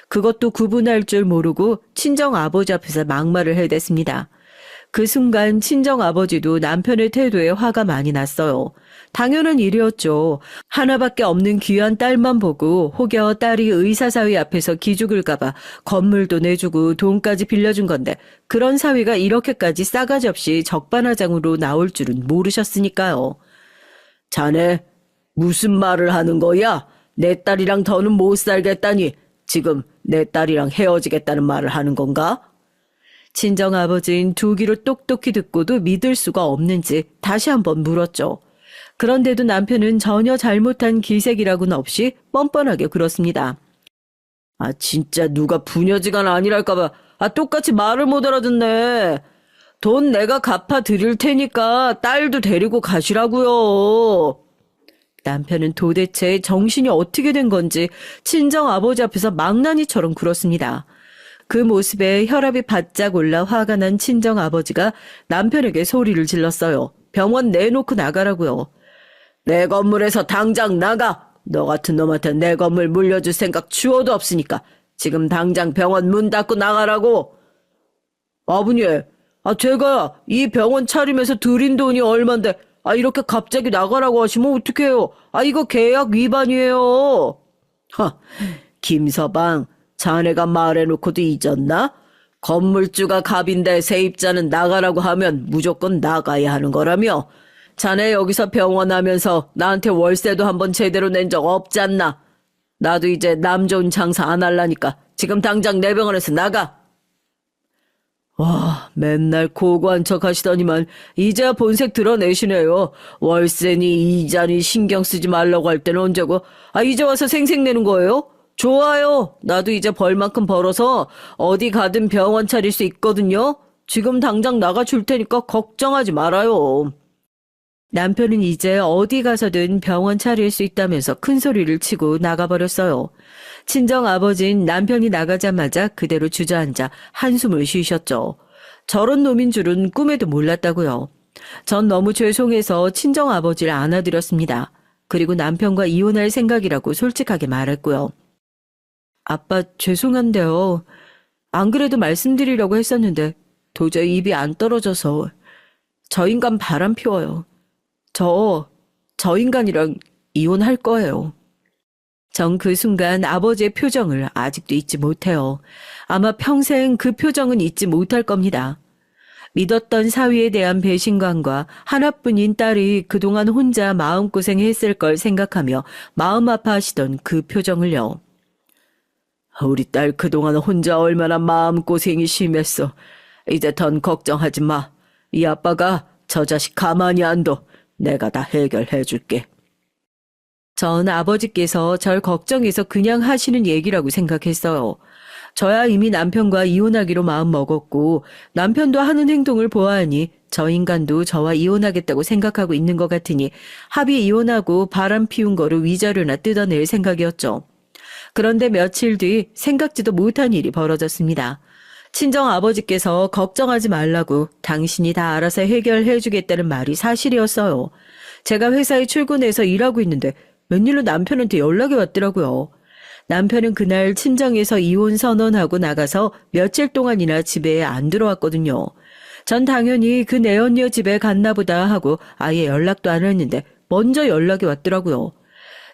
A: 그것도 구분할 줄 모르고 친정 아버지 앞에서 막말을 해댔습니다. 그 순간 친정 아버지도 남편의 태도에 화가 많이 났어요. 당연한 일이었죠. 하나밖에 없는 귀한 딸만 보고 혹여 딸이 의사사위 앞에서 기죽을까봐 건물도 내주고 돈까지 빌려준 건데 그런 사위가 이렇게까지 싸가지 없이 적반하장으로 나올 줄은 모르셨으니까요. 자네 무슨 말을 하는 거야? 내 딸이랑 더는 못 살겠다니 지금 내 딸이랑 헤어지겠다는 말을 하는 건가? 친정아버진 두 귀로 똑똑히 듣고도 믿을 수가 없는지 다시 한번 물었죠. 그런데도 남편은 전혀 잘못한 기색이라고는 없이 뻔뻔하게 굴었습니다. 아, 진짜 누가 부녀지간 아니랄까봐 똑같이 말을 못 알아듣네. 돈 내가 갚아드릴 테니까 딸도 데리고 가시라고요. 남편은 도대체 정신이 어떻게 된 건지 친정아버지 앞에서 망나니처럼 굴었습니다. 그 모습에 혈압이 바짝 올라 화가 난 친정아버지가 남편에게 소리를 질렀어요. 병원 내놓고 나가라고요. 내 건물에서 당장 나가! 너 같은 놈한테 내 건물 물려줄 생각 추워도 없으니까 지금 당장 병원 문 닫고 나가라고! 아버님, 제가 이 병원 차리면서 들인 돈이 얼만데 이렇게 갑자기 나가라고 하시면 어떡해요? 이거 계약 위반이에요. 김서방, 자네가 말해놓고도 잊었나? 건물주가 갑인데 세입자는 나가라고 하면 무조건 나가야 하는 거라며. 자네 여기서 병원 하면서 나한테 월세도 한번 제대로 낸 적 없잖나. 나도 이제 남 좋은 장사 안 할라니까 지금 당장 내 병원에서 나가. 와, 맨날 고고한 척 하시더니만 이제야 본색 드러내시네요. 월세니 이자니 신경 쓰지 말라고 할 때는 언제고 이제 와서 생색내는 거예요? 좋아요. 나도 이제 벌만큼 벌어서 어디 가든 병원 차릴 수 있거든요. 지금 당장 나가줄 테니까 걱정하지 말아요. 남편은 이제 어디 가서든 병원 차릴 수 있다면서 큰 소리를 치고 나가버렸어요. 친정 아버진 남편이 나가자마자 그대로 주저앉아 한숨을 쉬셨죠. 저런 놈인 줄은 꿈에도 몰랐다고요. 전 너무 죄송해서 친정 아버지를 안아드렸습니다. 그리고 남편과 이혼할 생각이라고 솔직하게 말했고요. 아빠 죄송한데요. 안 그래도 말씀드리려고 했었는데 도저히 입이 안 떨어져서 저 인간 바람 피워요. 저 인간이랑 이혼할 거예요. 전 그 순간 아버지의 표정을 아직도 잊지 못해요. 아마 평생 그 표정은 잊지 못할 겁니다. 믿었던 사위에 대한 배신감과 하나뿐인 딸이 그동안 혼자 마음고생했을 걸 생각하며 마음 아파하시던 그 표정을요. 우리 딸 그동안 혼자 얼마나 마음고생이 심했어. 이제 더 걱정하지 마. 이 아빠가 저 자식 가만히 안 둬. 내가 다 해결해 줄게. 전 아버지께서 절 걱정해서 그냥 하시는 얘기라고 생각했어요. 저야 이미 남편과 이혼하기로 마음먹었고 남편도 하는 행동을 보아하니 저 인간도 저와 이혼하겠다고 생각하고 있는 것 같으니 합의 이혼하고 바람 피운 거로 위자료나 뜯어낼 생각이었죠. 그런데 며칠 뒤 생각지도 못한 일이 벌어졌습니다. 친정 아버지께서 걱정하지 말라고 당신이 다 알아서 해결해 주겠다는 말이 사실이었어요. 제가 회사에 출근해서 일하고 있는데 웬일로 남편한테 연락이 왔더라고요. 남편은 그날 친정에서 이혼 선언하고 나가서 며칠 동안이나 집에 안 들어왔거든요. 전 당연히 그 내언녀 집에 갔나 보다 하고 아예 연락도 안 했는데 먼저 연락이 왔더라고요.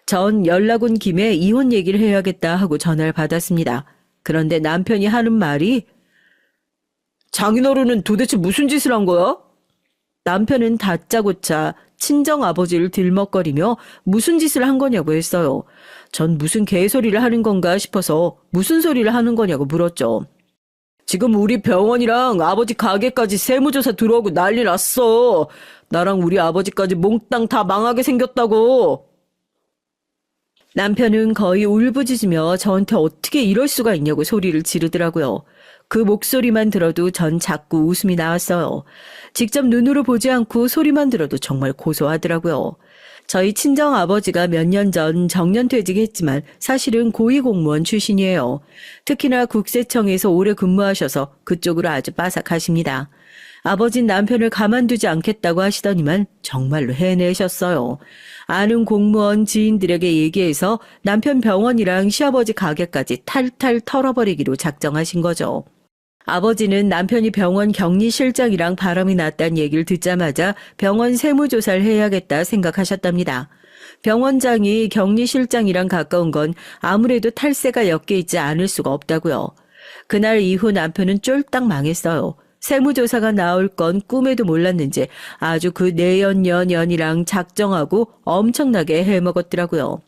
A: 전 연락 온 김에 이혼 얘기를 해야겠다 하고 전화를 받았습니다. 그런데 남편이 하는 말이 장인어른은 도대체 무슨 짓을 한 거야? 남편은 다짜고짜 친정아버지를 들먹거리며 무슨 짓을 한 거냐고 했어요. 전 무슨 개소리를 하는 건가 싶어서 무슨 소리를 하는 거냐고 물었죠. 지금 우리 병원이랑 아버지 가게까지 세무조사 들어오고 난리 났어. 나랑 우리 아버지까지 몽땅 다 망하게 생겼다고. 남편은 거의 울부짖으며 저한테 어떻게 이럴 수가 있냐고 소리를 지르더라고요. 그 목소리만 들어도 전 자꾸 웃음이 나왔어요. 직접 눈으로 보지 않고 소리만 들어도 정말 고소하더라고요. 저희 친정아버지가 몇 년 전 정년퇴직했지만 사실은 고위공무원 출신이에요. 특히나 국세청에서 오래 근무하셔서 그쪽으로 아주 빠삭하십니다. 아버진 남편을 가만두지 않겠다고 하시더니만 정말로 해내셨어요. 아는 공무원 지인들에게 얘기해서 남편 병원이랑 시아버지 가게까지 탈탈 털어버리기로 작정하신 거죠. 아버지는 남편이 병원 격리실장이랑 바람이 났다는 얘기를 듣자마자 병원 세무조사를 해야겠다 생각하셨답니다. 병원장이 격리실장이랑 가까운 건 아무래도 탈세가 엮여 있지 않을 수가 없다고요. 그날 이후 남편은 쫄딱 망했어요. 세무조사가 나올 건 꿈에도 몰랐는지 아주 그 내연년이랑 작정하고 엄청나게 해먹었더라고요.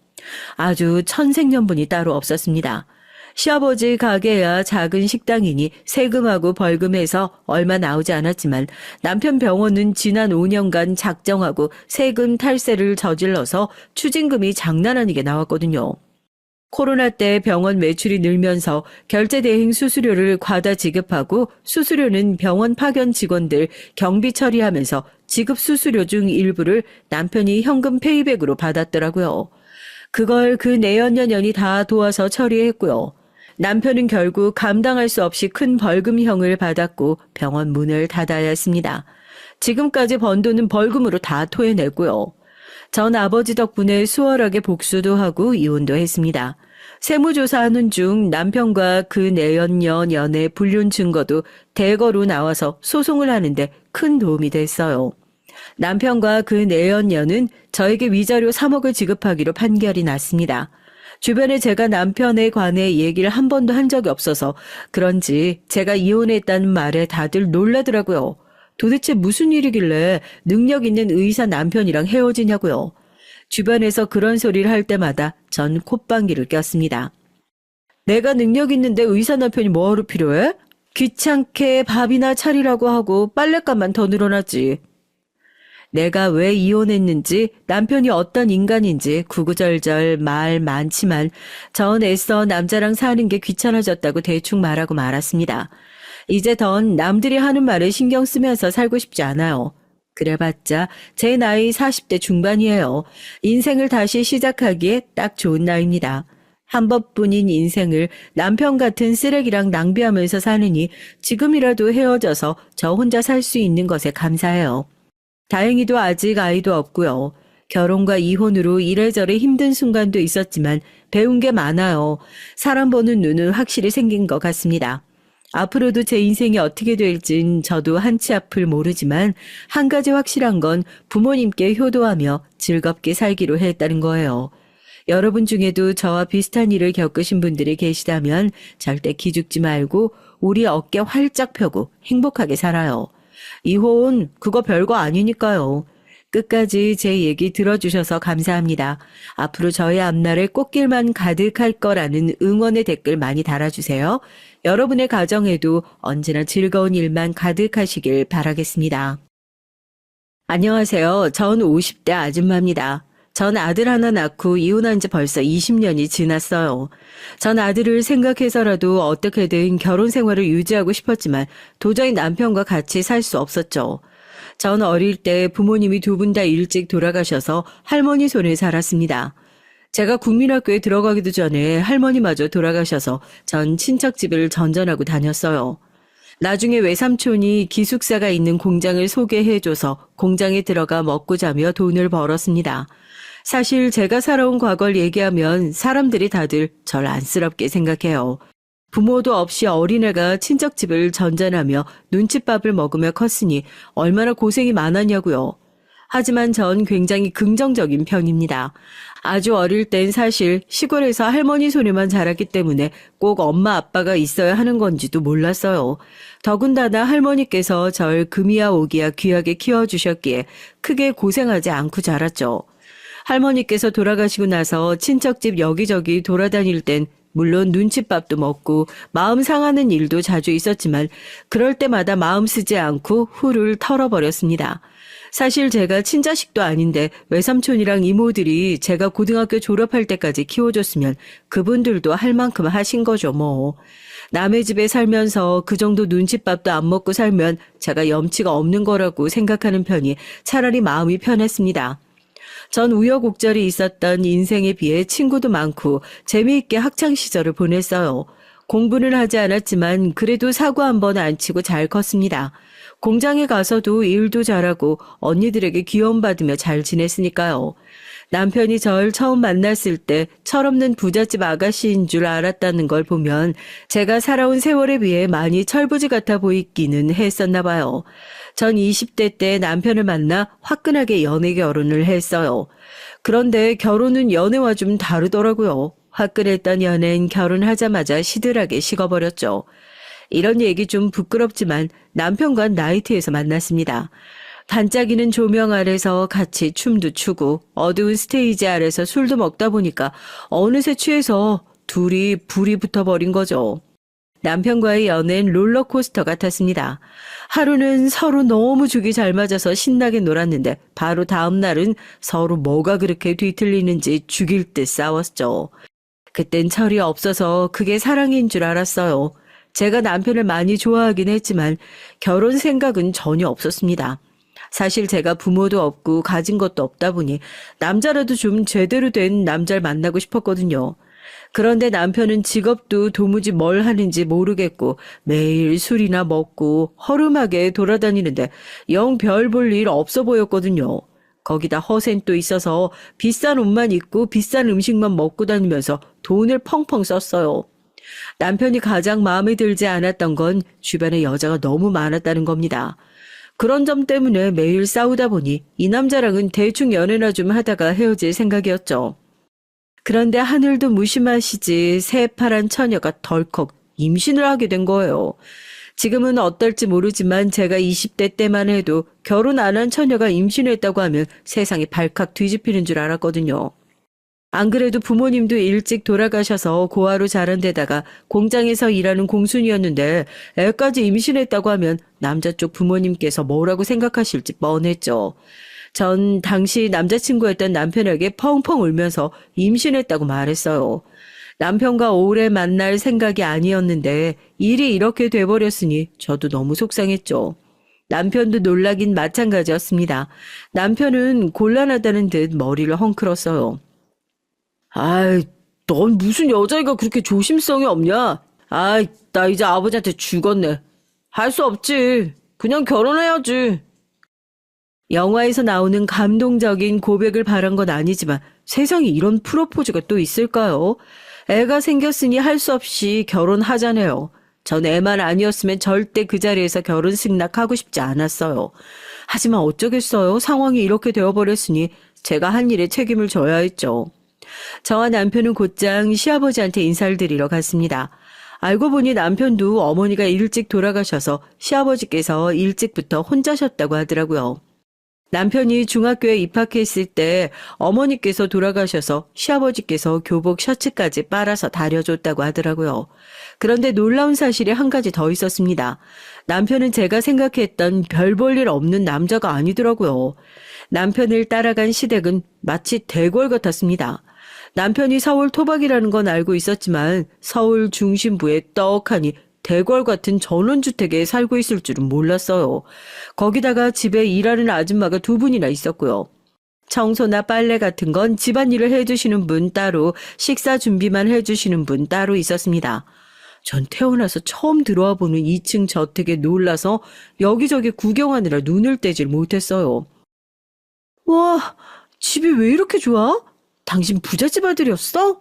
A: 아주 천생연분이 따로 없었습니다. 시아버지 가게야 작은 식당이니 세금하고 벌금해서 얼마 나오지 않았지만 남편 병원은 지난 5년간 작정하고 세금 탈세를 저질러서 추징금이 장난 아니게 나왔거든요. 코로나 때 병원 매출이 늘면서 결제대행 수수료를 과다 지급하고 수수료는 병원 파견 직원들 경비 처리하면서 지급 수수료 중 일부를 남편이 현금 페이백으로 받았더라고요. 그걸 그 내연년이 다 도와서 처리했고요. 남편은 결국 감당할 수 없이 큰 벌금형을 받았고 병원 문을 닫아야 했습니다. 지금까지 번 돈은 벌금으로 다 토해냈고요. 전 아버지 덕분에 수월하게 복수도 하고 이혼도 했습니다. 세무조사하는 중 남편과 그 내연년의 불륜 증거도 대거로 나와서 소송을 하는데 큰 도움이 됐어요. 남편과 그 내연년은 저에게 위자료 3억을 지급하기로 판결이 났습니다. 주변에 제가 남편에 관해 얘기를 한 번도 한 적이 없어서 그런지 제가 이혼했다는 말에 다들 놀라더라고요. 도대체 무슨 일이길래 능력 있는 의사 남편이랑 헤어지냐고요. 주변에서 그런 소리를 할 때마다 전 콧방귀를 꼈습니다. 내가 능력 있는데 의사 남편이 뭐하러 필요해? 귀찮게 밥이나 차리라고 하고 빨랫감만 더 늘어나지. 내가 왜 이혼했는지 남편이 어떤 인간인지 구구절절 말 많지만 전 애써 남자랑 사는 게 귀찮아졌다고 대충 말하고 말았습니다. 이제 던 남들이 하는 말에 신경 쓰면서 살고 싶지 않아요. 그래봤자 제 나이 40대 중반이에요. 인생을 다시 시작하기에 딱 좋은 나이입니다. 한 번뿐인 인생을 남편 같은 쓰레기랑 낭비하면서 사느니 지금이라도 헤어져서 저 혼자 살 수 있는 것에 감사해요. 다행히도 아직 아이도 없고요. 결혼과 이혼으로 이래저래 힘든 순간도 있었지만 배운 게 많아요. 사람 보는 눈은 확실히 생긴 것 같습니다. 앞으로도 제 인생이 어떻게 될진 저도 한치 앞을 모르지만 한 가지 확실한 건 부모님께 효도하며 즐겁게 살기로 했다는 거예요. 여러분 중에도 저와 비슷한 일을 겪으신 분들이 계시다면 절대 기죽지 말고 우리 어깨 활짝 펴고 행복하게 살아요. 이혼 그거 별거 아니니까요. 끝까지 제 얘기 들어주셔서 감사합니다. 앞으로 저의 앞날에 꽃길만 가득할 거라는 응원의 댓글 많이 달아주세요. 여러분의 가정에도 언제나 즐거운 일만 가득하시길 바라겠습니다. 안녕하세요. 전 50대 아줌마입니다. 전 아들 하나 낳고 이혼한 지 벌써 20년이 지났어요. 전 아들을 생각해서라도 어떻게든 결혼 생활을 유지하고 싶었지만 도저히 남편과 같이 살 수 없었죠. 전 어릴 때 부모님이 두 분 다 일찍 돌아가셔서 할머니 손에 살았습니다. 제가 국민학교에 들어가기도 전에 할머니마저 돌아가셔서 전 친척집을 전전하고 다녔어요. 나중에 외삼촌이 기숙사가 있는 공장을 소개해줘서 공장에 들어가 먹고 자며 돈을 벌었습니다. 사실 제가 살아온 과거를 얘기하면 사람들이 다들 절 안쓰럽게 생각해요. 부모도 없이 어린애가 친척집을 전전하며 눈칫밥을 먹으며 컸으니 얼마나 고생이 많았냐고요. 하지만 전 굉장히 긍정적인 편입니다. 아주 어릴 땐 사실 시골에서 할머니 손에만 자랐기 때문에 꼭 엄마 아빠가 있어야 하는 건지도 몰랐어요. 더군다나 할머니께서 절 금이야 오기야 귀하게 키워주셨기에 크게 고생하지 않고 자랐죠. 할머니께서 돌아가시고 나서 친척집 여기저기 돌아다닐 땐 물론 눈칫밥도 먹고 마음 상하는 일도 자주 있었지만 그럴 때마다 마음 쓰지 않고 후를 털어버렸습니다. 사실 제가 친자식도 아닌데 외삼촌이랑 이모들이 제가 고등학교 졸업할 때까지 키워줬으면 그분들도 할 만큼 하신 거죠 뭐. 남의 집에 살면서 그 정도 눈칫밥도 안 먹고 살면 제가 염치가 없는 거라고 생각하는 편이 차라리 마음이 편했습니다. 전 우여곡절이 있었던 인생에 비해 친구도 많고 재미있게 학창 시절을 보냈어요. 공부는 하지 않았지만 그래도 사고 한 번 안 치고 잘 컸습니다. 공장에 가서도 일도 잘하고 언니들에게 귀여움받으며 잘 지냈으니까요. 남편이 절 처음 만났을 때 철없는 부잣집 아가씨인 줄 알았다는 걸 보면 제가 살아온 세월에 비해 많이 철부지 같아 보이기는 했었나 봐요. 전 20대 때 남편을 만나 화끈하게 연애 결혼을 했어요. 그런데 결혼은 연애와 좀 다르더라고요. 화끈했던 연애는 결혼하자마자 시들하게 식어버렸죠. 이런 얘기 좀 부끄럽지만 남편과 나이트에서 만났습니다. 반짝이는 조명 아래서 같이 춤도 추고 어두운 스테이지 아래서 술도 먹다 보니까 어느새 취해서 둘이 불이 붙어버린 거죠. 남편과의 연애는 롤러코스터 같았습니다. 하루는 서로 너무 죽이 잘 맞아서 신나게 놀았는데 바로 다음 날은 서로 뭐가 그렇게 뒤틀리는지 죽일 듯 싸웠죠. 그땐 철이 없어서 그게 사랑인 줄 알았어요. 제가 남편을 많이 좋아하긴 했지만 결혼 생각은 전혀 없었습니다. 사실 제가 부모도 없고 가진 것도 없다 보니 남자라도 좀 제대로 된 남자를 만나고 싶었거든요. 그런데 남편은 직업도 도무지 뭘 하는지 모르겠고 매일 술이나 먹고 허름하게 돌아다니는데 영 별 볼 일 없어 보였거든요. 거기다 허세는 또 있어서 비싼 옷만 입고 비싼 음식만 먹고 다니면서 돈을 펑펑 썼어요. 남편이 가장 마음에 들지 않았던 건 주변에 여자가 너무 많았다는 겁니다. 그런 점 때문에 매일 싸우다 보니 이 남자랑은 대충 연애나 좀 하다가 헤어질 생각이었죠. 그런데 하늘도 무심하시지 새파란 처녀가 덜컥 임신을 하게 된 거예요. 지금은 어떨지 모르지만 제가 20대 때만 해도 결혼 안 한 처녀가 임신했다고 하면 세상이 발칵 뒤집히는 줄 알았거든요. 안 그래도 부모님도 일찍 돌아가셔서 고아로 자란 데다가 공장에서 일하는 공순이었는데 애까지 임신했다고 하면 남자 쪽 부모님께서 뭐라고 생각하실지 뻔했죠. 전 당시 남자친구였던 남편에게 펑펑 울면서 임신했다고 말했어요. 남편과 오래 만날 생각이 아니었는데 일이 이렇게 돼버렸으니 저도 너무 속상했죠. 남편도 놀라긴 마찬가지였습니다. 남편은 곤란하다는 듯 머리를 헝클었어요. 아이, 넌 무슨 여자애가 그렇게 조심성이 없냐? 아이, 나 이제 아버지한테 죽었네. 할 수 없지. 그냥 결혼해야지. 영화에서 나오는 감동적인 고백을 바란 건 아니지만 세상에 이런 프로포즈가 또 있을까요? 애가 생겼으니 할 수 없이 결혼하자네요. 전 애만 아니었으면 절대 그 자리에서 결혼 승낙하고 싶지 않았어요. 하지만 어쩌겠어요. 상황이 이렇게 되어버렸으니 제가 한 일에 책임을 져야 했죠. 저와 남편은 곧장 시아버지한테 인사를 드리러 갔습니다. 알고 보니 남편도 어머니가 일찍 돌아가셔서 시아버지께서 일찍부터 혼자셨다고 하더라고요. 남편이 중학교에 입학했을 때 어머니께서 돌아가셔서 시아버지께서 교복 셔츠까지 빨아서 다려줬다고 하더라고요. 그런데 놀라운 사실이 한 가지 더 있었습니다. 남편은 제가 생각했던 별 볼 일 없는 남자가 아니더라고요. 남편을 따라간 시댁은 마치 대궐 같았습니다. 남편이 서울 토박이라는 건 알고 있었지만 서울 중심부에 떡하니 대궐 같은 전원주택에 살고 있을 줄은 몰랐어요. 거기다가 집에 일하는 아줌마가 2분이나 있었고요. 청소나 빨래 같은 건 집안일을 해주시는 분 따로, 식사 준비만 해주시는 분 따로 있었습니다. 전 태어나서 처음 들어와 보는 2층 저택에 놀라서 여기저기 구경하느라 눈을 떼질 못했어요. 와, 집이 왜 이렇게 좋아? 당신 부잣집 아들이었어?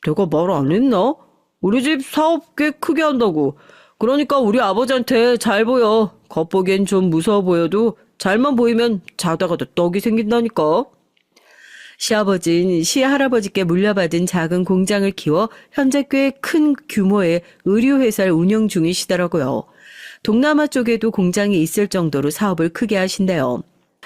A: 내가 말 안 했나? 우리 집 사업 꽤 크게 한다고. 그러니까 우리 아버지한테 잘 보여. 겉보기엔 좀 무서워 보여도
B: 잘만 보이면 자다가도 떡이 생긴다니까.
A: 시아버진 시할아버지께 물려받은 작은 공장을 키워 현재 꽤 큰 규모의 의류회사를 운영 중이시더라고요. 동남아 쪽에도 공장이 있을 정도로 사업을 크게 하신대요.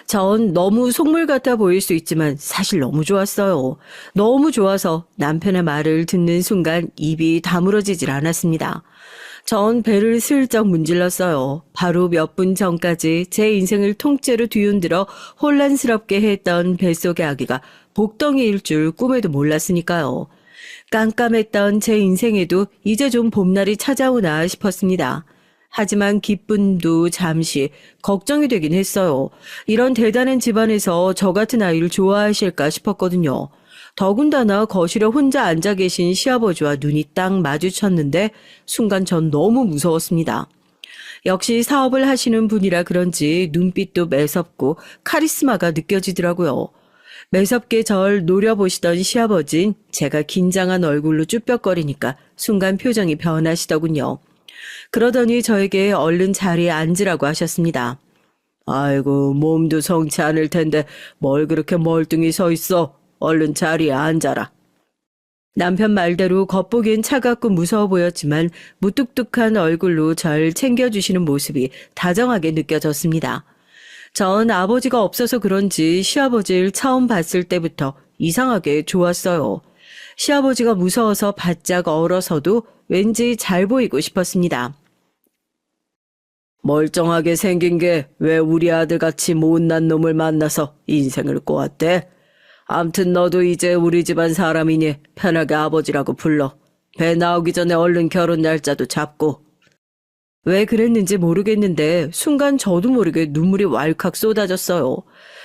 A: 전 너무 속물 같아 보일 수 있지만 사실 너무 좋았어요. 너무 좋아서 남편의 말을 듣는 순간 입이 다물어지질 않았습니다. 전 배를 슬쩍 문질렀어요. 바로 몇 분 전까지 제 인생을 통째로 뒤흔들어 혼란스럽게 했던 뱃속의 아기가 복덩이일 줄 꿈에도 몰랐으니까요. 깜깜했던 제 인생에도 이제 좀 봄날이 찾아오나 싶었습니다. 하지만 기쁨도 잠시 걱정이 되긴 했어요. 이런 대단한 집안에서 저 같은 아이를 좋아하실까 싶었거든요. 더군다나 거실에 혼자 앉아 계신 시아버지와 눈이 딱 마주쳤는데 순간 전 너무 무서웠습니다. 역시 사업을 하시는 분이라 그런지 눈빛도 매섭고 카리스마가 느껴지더라고요. 매섭게 절 노려보시던 시아버진 제가 긴장한 얼굴로 쭈뼛거리니까 순간 표정이 변하시더군요. 그러더니 저에게 얼른 자리에 앉으라고 하셨습니다.
B: 아이고, 몸도 성치 않을 텐데 뭘 그렇게 멀뚱히 서 있어. 얼른 자리에 앉아라.
A: 남편 말대로 겉보기엔 차갑고 무서워 보였지만 무뚝뚝한 얼굴로 절 챙겨주시는 모습이 다정하게 느껴졌습니다. 전 아버지가 없어서 그런지 시아버지를 처음 봤을 때부터 이상하게 좋았어요. 시아버지가 무서워서 바짝 얼어서도 왠지 잘 보이고 싶었습니다.
B: 멀쩡하게 생긴 게 왜 우리 아들같이 못난 놈을 만나서 인생을 꼬았대? 암튼 너도 이제 우리 집안 사람이니 편하게 아버지라고 불러. 배 나오기 전에 얼른 결혼 날짜도 잡고.
A: 왜 그랬는지 모르겠는데 순간 저도 모르게 눈물이 왈칵 쏟아졌어요.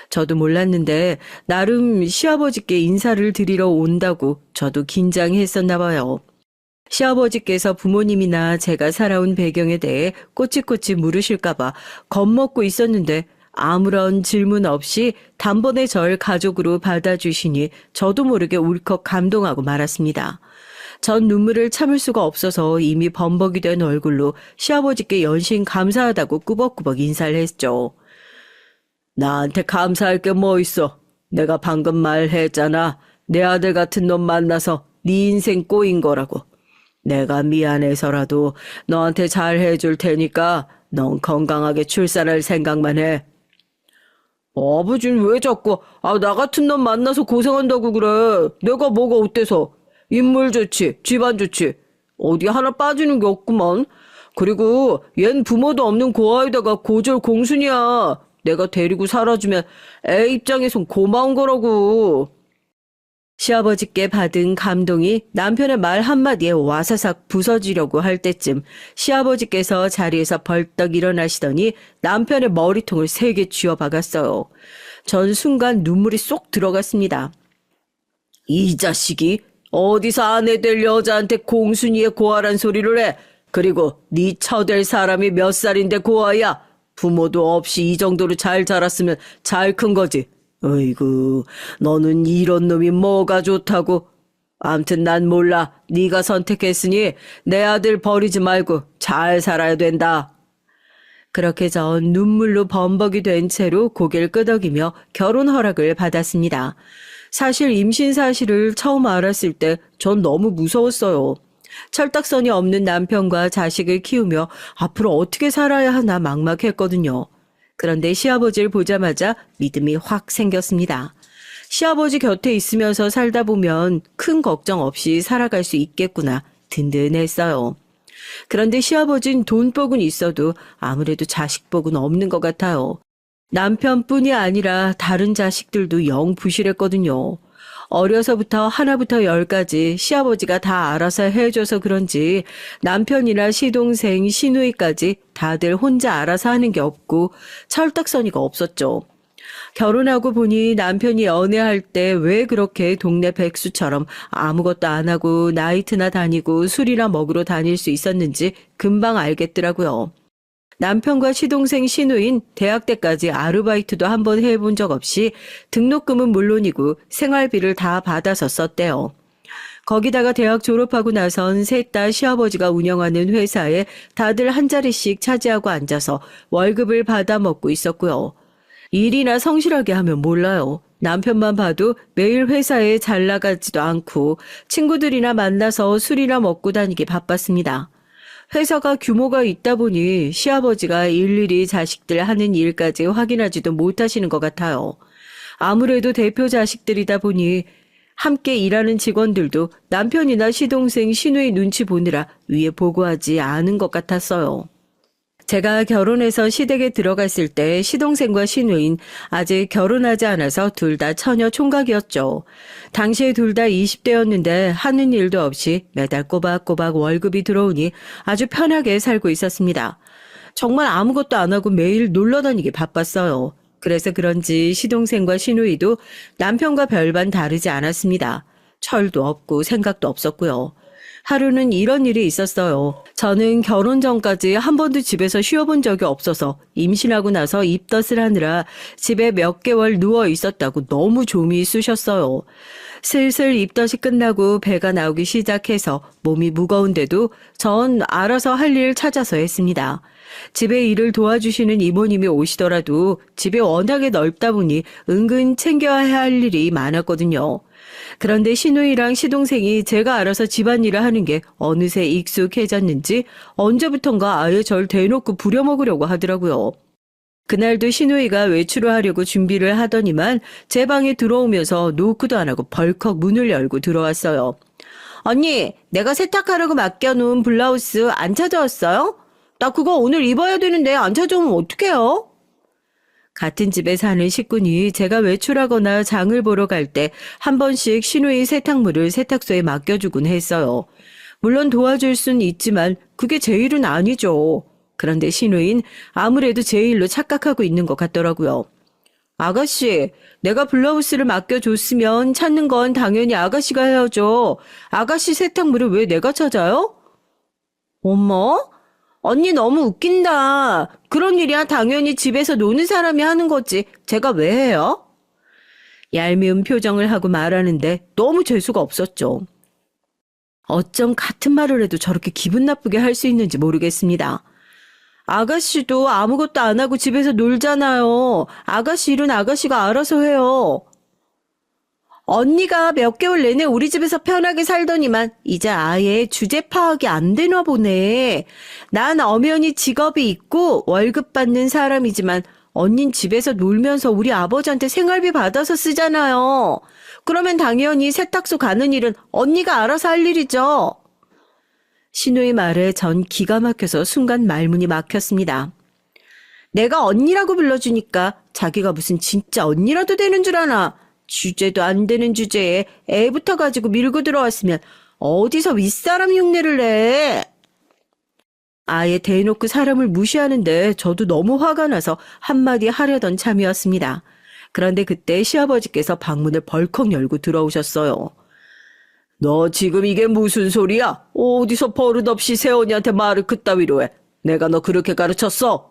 A: 저도 몰랐는데 나름 시아버지께 인사를 드리러 온다고 저도 긴장했었나 봐요. 시아버지께서 부모님이나 제가 살아온 배경에 대해 꼬치꼬치 물으실까봐 겁먹고 있었는데 아무런 질문 없이 단번에 절 가족으로 받아주시니 저도 모르게 울컥 감동하고 말았습니다. 전 눈물을 참을 수가 없어서 이미 범벅이 된 얼굴로 시아버지께 연신 감사하다고 꾸벅꾸벅 인사를 했죠.
B: 나한테 감사할 게 뭐 있어. 내가 방금 말했잖아. 내 아들 같은 놈 만나서 네 인생 꼬인 거라고. 내가 미안해서라도 너한테 잘 해줄 테니까 넌 건강하게 출산할 생각만 해. 아버진 왜 자꾸 나 같은 놈 만나서 고생한다고 그래. 내가 뭐가 어때서. 인물 좋지, 집안 좋지. 어디 하나 빠지는 게 없구만. 그리고 얜 부모도 없는 고아에다가 고졸 공순이야. 내가 데리고 살아주면 애 입장에선 고마운 거라고.
A: 시아버지께 받은 감동이 남편의 말 한마디에 와사삭 부서지려고 할 때쯤 시아버지께서 자리에서 벌떡 일어나시더니 남편의 머리통을 세게 쥐어박았어요. 전 순간 눈물이 쏙 들어갔습니다.
B: 이 자식이 어디서 아내 될 여자한테 공순이의 고아란 소리를 해. 그리고 네 처될 사람이 몇 살인데 고아야. 부모도 없이 이 정도로 잘 자랐으면 잘 큰 거지. 어이구, 너는 이런 놈이 뭐가 좋다고. 암튼 난 몰라. 네가 선택했으니 내 아들 버리지 말고 잘 살아야 된다.
A: 그렇게 전 눈물로 범벅이 된 채로 고개를 끄덕이며 결혼 허락을 받았습니다. 사실 임신 사실을 처음 알았을 때 전 너무 무서웠어요. 철딱선이 없는 남편과 자식을 키우며 앞으로 어떻게 살아야 하나 막막했거든요. 그런데 시아버지를 보자마자 믿음이 확 생겼습니다. 시아버지 곁에 있으면서 살다 보면 큰 걱정 없이 살아갈 수 있겠구나 든든했어요. 그런데 시아버진 돈복은 있어도 아무래도 자식복은 없는 것 같아요. 남편뿐이 아니라 다른 자식들도 영 부실했거든요. 어려서부터 하나부터 열까지 시아버지가 다 알아서 해줘서 그런지 남편이나 시동생, 시누이까지 다들 혼자 알아서 하는 게 없고 철딱서니가 없었죠. 결혼하고 보니 남편이 연애할 때 왜 그렇게 동네 백수처럼 아무것도 안 하고 나이트나 다니고 술이나 먹으러 다닐 수 있었는지 금방 알겠더라고요. 남편과 시동생 시누인 대학 때까지 아르바이트도 한번 해본 적 없이 등록금은 물론이고 생활비를 다 받아서 썼대요. 거기다가 대학 졸업하고 나선 셋 다 시아버지가 운영하는 회사에 다들 한 자리씩 차지하고 앉아서 월급을 받아 먹고 있었고요. 일이나 성실하게 하면 몰라요. 남편만 봐도 매일 회사에 잘 나가지도 않고 친구들이나 만나서 술이나 먹고 다니기 바빴습니다. 회사가 규모가 있다 보니 시아버지가 일일이 자식들 하는 일까지 확인하지도 못하시는 것 같아요. 아무래도 대표 자식들이다 보니 함께 일하는 직원들도 남편이나 시동생, 시누이 눈치 보느라 위에 보고하지 않은 것 같았어요. 제가 결혼해서 시댁에 들어갔을 때 시동생과 시누이는 아직 결혼하지 않아서 둘 다 처녀 총각이었죠. 당시에 둘 다 20대였는데 하는 일도 없이 매달 꼬박꼬박 월급이 들어오니 아주 편하게 살고 있었습니다. 정말 아무것도 안 하고 매일 놀러 다니기 바빴어요. 그래서 그런지 시동생과 시누이도 남편과 별반 다르지 않았습니다. 철도 없고 생각도 없었고요. 하루는 이런 일이 있었어요. 저는 결혼 전까지 한 번도 집에서 쉬어본 적이 없어서 임신하고 나서 입덧을 하느라 집에 몇 개월 누워 있었다고 너무 좀이 쑤셨어요. 슬슬 입덧이 끝나고 배가 나오기 시작해서 몸이 무거운데도 전 알아서 할 일 찾아서 했습니다. 집에 일을 도와주시는 이모님이 오시더라도 집이 워낙에 넓다 보니 은근 챙겨야 할 일이 많았거든요. 그런데 시누이랑 시동생이 제가 알아서 집안일을 하는 게 어느새 익숙해졌는지 언제부턴가 아예 절 대놓고 부려먹으려고 하더라고요. 그날도 시누이가 외출을 하려고 준비를 하더니만 제 방에 들어오면서 노크도 안 하고 벌컥 문을 열고 들어왔어요. 언니, 내가 세탁하라고 맡겨놓은 블라우스 안 찾아왔어요? 나 그거 오늘 입어야 되는데 안 찾아오면 어떡해요? 같은 집에 사는 식구니 제가 외출하거나 장을 보러 갈 때 한 번씩 시누이 세탁물을 세탁소에 맡겨주곤 했어요. 물론 도와줄 순 있지만 그게 제 일은 아니죠. 그런데 시누이는 아무래도 제 일로 착각하고 있는 것 같더라고요. 아가씨, 내가 블라우스를 맡겨줬으면 찾는 건 당연히 아가씨가 해야죠. 아가씨 세탁물을 왜 내가 찾아요? 엄마? 언니 너무 웃긴다. 그런 일이야 당연히 집에서 노는 사람이 하는 거지. 제가 왜 해요? 얄미운 표정을 하고 말하는데 너무 재수가 없었죠. 어쩜 같은 말을 해도 저렇게 기분 나쁘게 할 수 있는지 모르겠습니다. 아가씨도 아무것도 안 하고 집에서 놀잖아요. 아가씨 일은 아가씨가 알아서 해요. 언니가 몇 개월 내내 우리 집에서 편하게 살더니만 이제 아예 주제 파악이 안 되나 보네. 난 엄연히 직업이 있고 월급 받는 사람이지만 언닌 집에서 놀면서 우리 아버지한테 생활비 받아서 쓰잖아요. 그러면 당연히 세탁소 가는 일은 언니가 알아서 할 일이죠. 신우의 말에 전 기가 막혀서 순간 말문이 막혔습니다. 내가 언니라고 불러주니까 자기가 무슨 진짜 언니라도 되는 줄 아나. 주제도 안 되는 주제에 애부터 가지고 밀고 들어왔으면 어디서 윗사람 흉내를 내. 아예 대놓고 사람을 무시하는데 저도 너무 화가 나서 한마디 하려던 참이었습니다. 그런데 그때 시아버지께서 방문을 벌컥 열고 들어오셨어요. 너 지금 이게 무슨 소리야? 어디서 버릇없이 새언니한테 말을 그따위로 해? 내가 너 그렇게 가르쳤어?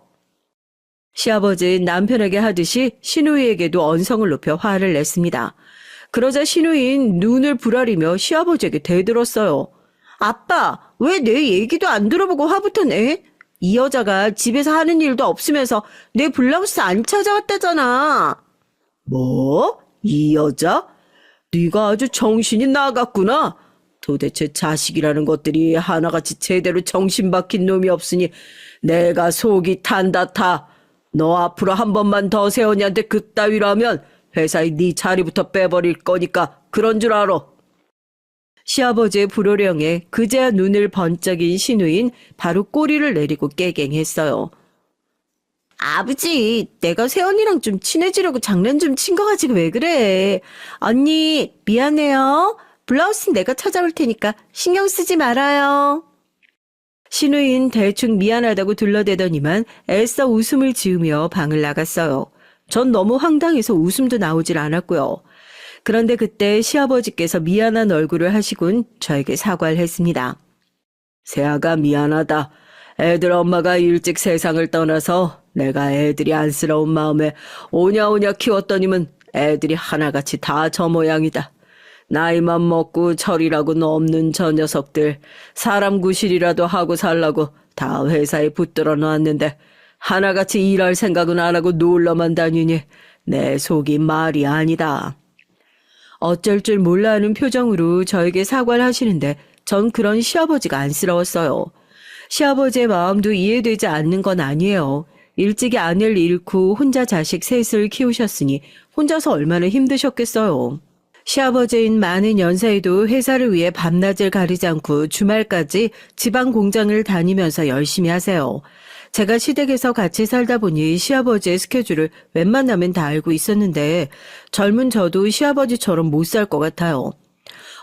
A: 시아버지는 남편에게 하듯이 시누이에게도 언성을 높여 화를 냈습니다. 그러자 시누이는 눈을 부라리며 시아버지에게 대들었어요. 아빠, 왜 내 얘기도 안 들어보고 화부터 내? 이 여자가 집에서 하는 일도 없으면서 내 블라우스 안 찾아왔다잖아. 뭐? 이 여자? 네가 아주 정신이 나갔구나. 도대체 자식이라는 것들이 하나같이 제대로 정신 박힌 놈이 없으니 내가 속이 탄다 타. 너 앞으로 한 번만 더 세언니한테 그따위로 하면 회사에 네 자리부터 빼버릴 거니까 그런 줄 알아. 시아버지의 불호령에 그제야 눈을 번쩍인 시누인 바로 꼬리를 내리고 깨갱했어요. 아버지, 내가 세언니랑 좀 친해지려고 장난 좀 친 거 가지고 왜 그래? 언니, 미안해요. 블라우스는 내가 찾아올 테니까 신경 쓰지 말아요. 시누인 대충 미안하다고 둘러대더니만 애써 웃음을 지으며 방을 나갔어요. 전 너무 황당해서 웃음도 나오질 않았고요. 그런데 그때 시아버지께서 미안한 얼굴을 하시곤 저에게 사과를 했습니다. 세아가 미안하다. 애들 엄마가 일찍 세상을 떠나서 내가 애들이 안쓰러운 마음에 오냐오냐 키웠더니만 애들이 하나같이 다 저 모양이다. 나이만 먹고 철이라고는 없는 저 녀석들 사람 구실이라도 하고 살라고 다 회사에 붙들어 놨는데
B: 하나같이 일할 생각은 안 하고 놀러만 다니니 내 속이 말이 아니다.
A: 어쩔 줄 몰라 하는 표정으로 저에게 사과를 하시는데 전 그런 시아버지가 안쓰러웠어요. 시아버지의 마음도 이해되지 않는 건 아니에요. 일찍이 아내를 잃고 혼자 자식 셋을 키우셨으니 혼자서 얼마나 힘드셨겠어요. 시아버지인 많은 연세에도 회사를 위해 밤낮을 가리지 않고 주말까지 지방 공장을 다니면서 열심히 하세요. 제가 시댁에서 같이 살다 보니 시아버지의 스케줄을 웬만하면 다 알고 있었는데 젊은 저도 시아버지처럼 못 살 것 같아요.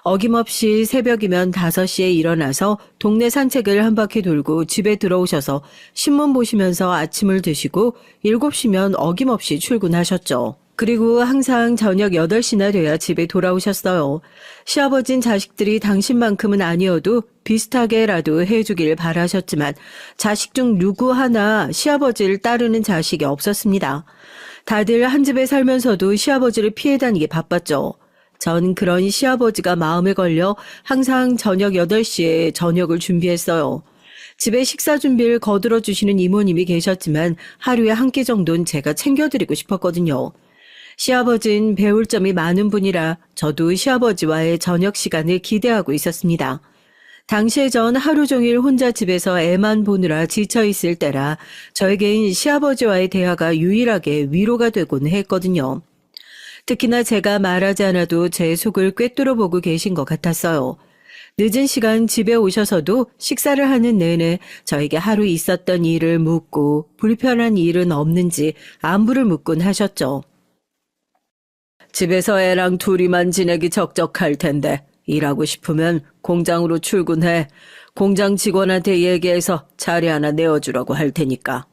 A: 어김없이 새벽이면 5시에 일어나서 동네 산책을 한 바퀴 돌고 집에 들어오셔서 신문 보시면서 아침을 드시고 7시면 어김없이 출근하셨죠. 그리고 항상 저녁 8시나 돼야 집에 돌아오셨어요. 시아버진 자식들이 당신만큼은 아니어도 비슷하게라도 해주길 바라셨지만 자식 중 누구 하나 시아버지를 따르는 자식이 없었습니다. 다들 한 집에 살면서도 시아버지를 피해 다니기 바빴죠. 전 그런 시아버지가 마음에 걸려 항상 저녁 8시에 저녁을 준비했어요. 집에 식사 준비를 거들어 주시는 이모님이 계셨지만 하루에 한 끼 정도는 제가 챙겨드리고 싶었거든요. 시아버지는 배울 점이 많은 분이라 저도 시아버지와의 저녁 시간을 기대하고 있었습니다. 당시에 전 하루 종일 혼자 집에서 애만 보느라 지쳐있을 때라 저에겐 시아버지와의 대화가 유일하게 위로가 되곤 했거든요. 특히나 제가 말하지 않아도 제 속을 꿰뚫어보고 계신 것 같았어요. 늦은 시간 집에 오셔서도 식사를 하는 내내 저에게 하루 있었던 일을 묻고 불편한 일은 없는지 안부를 묻곤 하셨죠.
B: 집에서 애랑 둘이만 지내기 적적할 텐데 일하고 싶으면 공장으로 출근해. 공장 직원한테 얘기해서 자리 하나 내어주라고 할 테니까.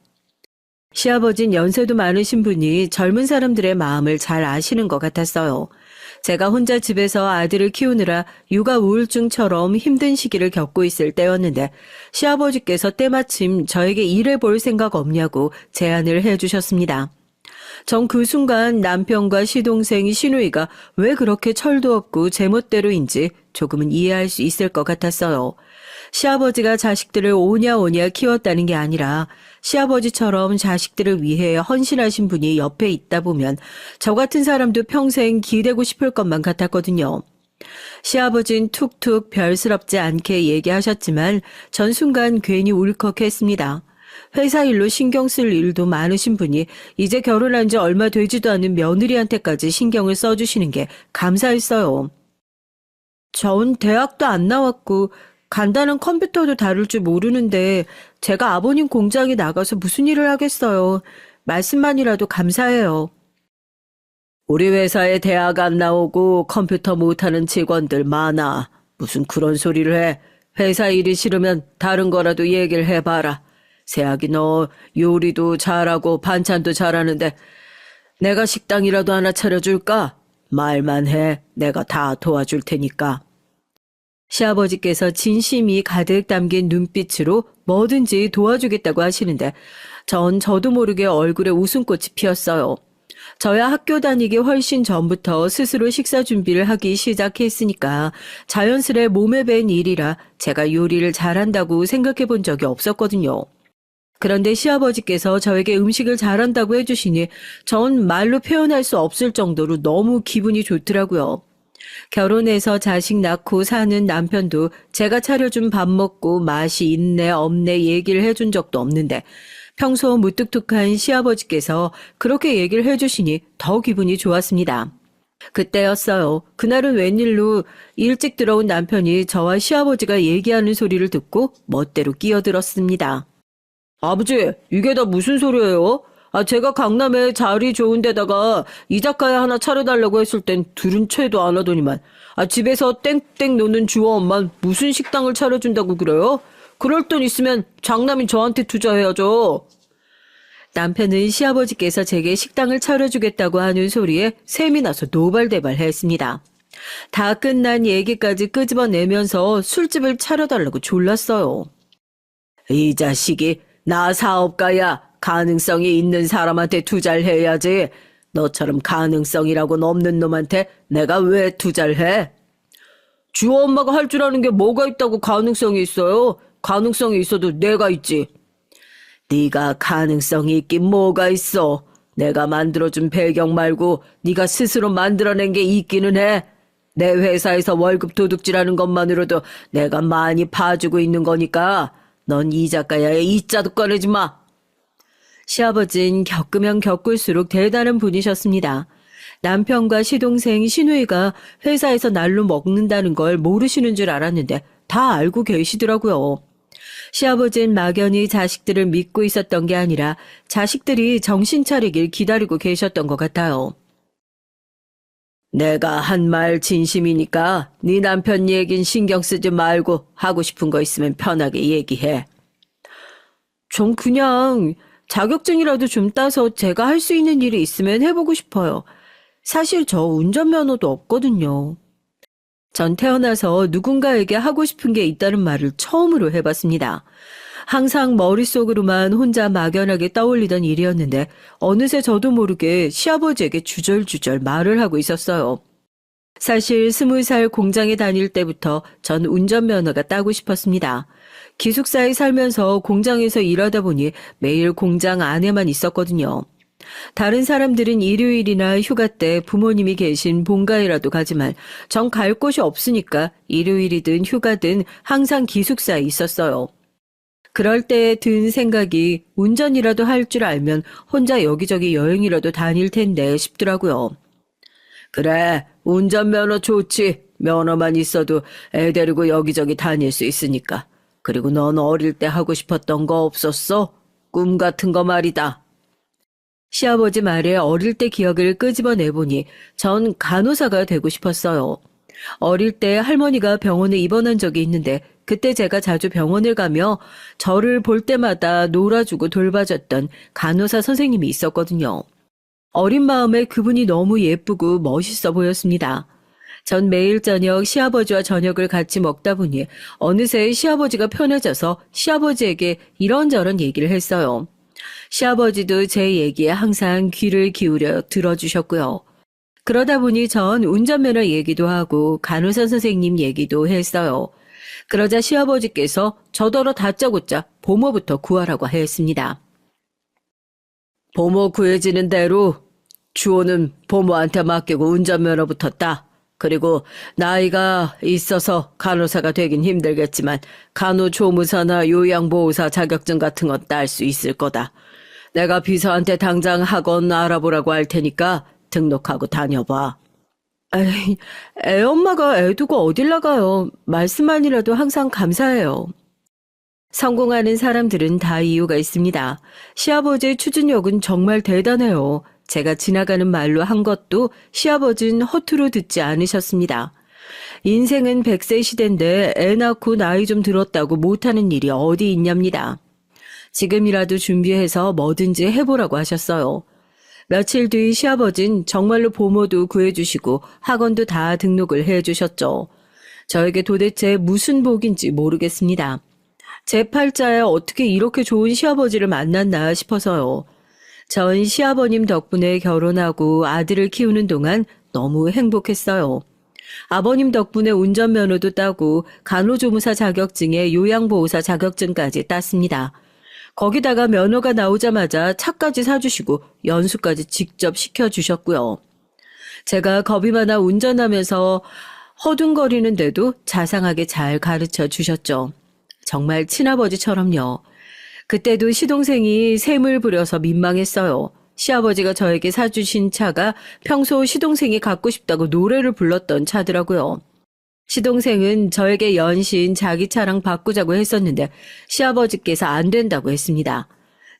A: 시아버진 연세도 많으신 분이 젊은 사람들의 마음을 잘 아시는 것 같았어요. 제가 혼자 집에서 아들을 키우느라 육아 우울증처럼 힘든 시기를 겪고 있을 때였는데 시아버지께서 때마침 저에게 일해볼 생각 없냐고 제안을 해주셨습니다. 전 그 순간 남편과 시동생 시누이가 왜 그렇게 철도 없고 제멋대로인지 조금은 이해할 수 있을 것 같았어요. 시아버지가 자식들을 오냐오냐 키웠다는 게 아니라 시아버지처럼 자식들을 위해 헌신하신 분이 옆에 있다 보면 저 같은 사람도 평생 기대고 싶을 것만 같았거든요. 시아버진 툭툭 별스럽지 않게 얘기하셨지만 전 순간 괜히 울컥했습니다. 회사 일로 신경 쓸 일도 많으신 분이 이제 결혼한 지 얼마 되지도 않은 며느리한테까지 신경을 써주시는 게 감사했어요. 전 대학도 안 나왔고 간단한 컴퓨터도 다룰 줄 모르는데 제가 아버님 공장에 나가서 무슨 일을 하겠어요. 말씀만이라도 감사해요.
B: 우리 회사에 대학 안 나오고 컴퓨터 못하는 직원들 많아. 무슨 그런 소리를 해. 회사 일이 싫으면 다른 거라도 얘기를 해봐라. 새아기 너 요리도 잘하고 반찬도 잘하는데 내가 식당이라도 하나 차려줄까? 말만 해. 내가 다 도와줄 테니까.
A: 시아버지께서 진심이 가득 담긴 눈빛으로 뭐든지 도와주겠다고 하시는데 전 저도 모르게 얼굴에 웃음꽃이 피었어요. 저야 학교 다니기 훨씬 전부터 스스로 식사 준비를 하기 시작했으니까 자연스레 몸에 밴 일이라 제가 요리를 잘한다고 생각해 본 적이 없었거든요. 그런데 시아버지께서 저에게 음식을 잘한다고 해주시니 전 말로 표현할 수 없을 정도로 너무 기분이 좋더라고요. 결혼해서 자식 낳고 사는 남편도 제가 차려준 밥 먹고 맛이 있네 없네 얘기를 해준 적도 없는데 평소 무뚝뚝한 시아버지께서 그렇게 얘기를 해주시니 더 기분이 좋았습니다. 그때였어요. 그날은 웬일로 일찍 들어온 남편이 저와 시아버지가 얘기하는 소리를 듣고 멋대로 끼어들었습니다.
B: 아버지, 이게 다 무슨 소리예요? 제가 강남에 자리 좋은 데다가 이자카야 하나 차려달라고 했을 땐 둘은 채도 안 하더니만. 집에서 땡땡 노는 주워 엄만 무슨 식당을 차려준다고 그래요? 그럴 돈 있으면 장남이 저한테 투자해야죠.
A: 남편은 시아버지께서 제게 식당을 차려주겠다고 하는 소리에 샘이 나서 노발대발했습니다. 다 끝난 얘기까지 끄집어내면서 술집을 차려달라고 졸랐어요.
B: 이 자식이 나 사업가야. 가능성이 있는 사람한테 투자를 해야지. 너처럼 가능성이라고는 없는 놈한테 내가 왜 투자를 해? 주호 엄마가 할 줄 아는 게 뭐가 있다고 가능성이 있어요? 가능성이 있어도 내가 있지. 네가 가능성이 있긴 뭐가 있어. 내가 만들어준 배경 말고 네가 스스로 만들어낸 게 있기는 해. 내 회사에서 월급 도둑질하는 것만으로도 내가 많이 봐주고 있는 거니까 넌 이 작가야의 이자도 꺼내지 마.
A: 시아버진 겪으면 겪을수록 대단한 분이셨습니다. 남편과 시동생 시누이가 회사에서 날로 먹는다는 걸 모르시는 줄 알았는데 다 알고 계시더라고요. 시아버진 막연히 자식들을 믿고 있었던 게 아니라 자식들이 정신 차리길 기다리고 계셨던 것 같아요.
B: 내가 한 말 진심이니까 네 남편 얘긴 신경 쓰지 말고 하고 싶은 거 있으면 편하게 얘기해.
A: 전 그냥 자격증이라도 좀 따서 제가 할 수 있는 일이 있으면 해보고 싶어요. 사실 저 운전면허도 없거든요. 전 태어나서 누군가에게 하고 싶은 게 있다는 말을 처음으로 해봤습니다. 항상 머릿속으로만 혼자 막연하게 떠올리던 일이었는데 어느새 저도 모르게 시아버지에게 주절주절 말을 하고 있었어요. 사실 20살 공장에 다닐 때부터 전 운전면허가 따고 싶었습니다. 기숙사에 살면서 공장에서 일하다 보니 매일 공장 안에만 있었거든요. 다른 사람들은 일요일이나 휴가 때 부모님이 계신 본가에라도 가지만 전 갈 곳이 없으니까 일요일이든 휴가든 항상 기숙사에 있었어요. 그럴 때 든 생각이 운전이라도 할 줄 알면 혼자 여기저기 여행이라도 다닐 텐데 싶더라고요.
B: 그래, 운전면허 좋지. 면허만 있어도 애 데리고 여기저기 다닐 수 있으니까. 그리고 넌 어릴 때 하고 싶었던 거 없었어? 꿈 같은 거 말이다.
A: 시아버지 말에 어릴 때 기억을 끄집어내보니 전 간호사가 되고 싶었어요. 어릴 때 할머니가 병원에 입원한 적이 있는데 그때 제가 자주 병원을 가며 저를 볼 때마다 놀아주고 돌봐줬던 간호사 선생님이 있었거든요. 어린 마음에 그분이 너무 예쁘고 멋있어 보였습니다. 전 매일 저녁 시아버지와 저녁을 같이 먹다 보니 어느새 시아버지가 편해져서 시아버지에게 이런저런 얘기를 했어요. 시아버지도 제 얘기에 항상 귀를 기울여 들어주셨고요. 그러다 보니 전 운전면허 얘기도 하고 간호사 선생님 얘기도 했어요. 그러자 시아버지께서 저더러 다짜고짜 보모부터 구하라고 했습니다.
B: 보모 구해지는 대로 주호는 보모한테 맡기고 운전면허부터 따. 그리고 나이가 있어서 간호사가 되긴 힘들겠지만 간호조무사나 요양보호사 자격증 같은 건 딸 수 있을 거다. 내가 비서한테 당장 학원 알아보라고 할 테니까 등록하고 다녀봐.
A: 에이, 애엄마가 애 두고 어딜 나가요. 말씀만이라도 항상 감사해요. 성공하는 사람들은 다 이유가 있습니다. 시아버지의 추진력은 정말 대단해요. 제가 지나가는 말로 한 것도 시아버지는 허투루 듣지 않으셨습니다. 인생은 100세 시대인데 애 낳고 나이 좀 들었다고 못하는 일이 어디 있냐입니다. 지금이라도 준비해서 뭐든지 해보라고 하셨어요. 며칠 뒤 시아버진 정말로 보모도 구해주시고 학원도 다 등록을 해주셨죠. 저에게 도대체 무슨 복인지 모르겠습니다. 제 팔자에 어떻게 이렇게 좋은 시아버지를 만났나 싶어서요. 전 시아버님 덕분에 결혼하고 아들을 키우는 동안 너무 행복했어요. 아버님 덕분에 운전면허도 따고 간호조무사 자격증에 요양보호사 자격증까지 땄습니다. 거기다가 면허가 나오자마자 차까지 사주시고 연수까지 직접 시켜주셨고요. 제가 겁이 많아 운전하면서 허둥거리는데도 자상하게 잘 가르쳐 주셨죠. 정말 친아버지처럼요. 그때도 시동생이 샘을 부려서 민망했어요. 시아버지가 저에게 사주신 차가 평소 시동생이 갖고 싶다고 노래를 불렀던 차더라고요. 시동생은 저에게 연신 자기 차랑 바꾸자고 했었는데 시아버지께서 안 된다고 했습니다.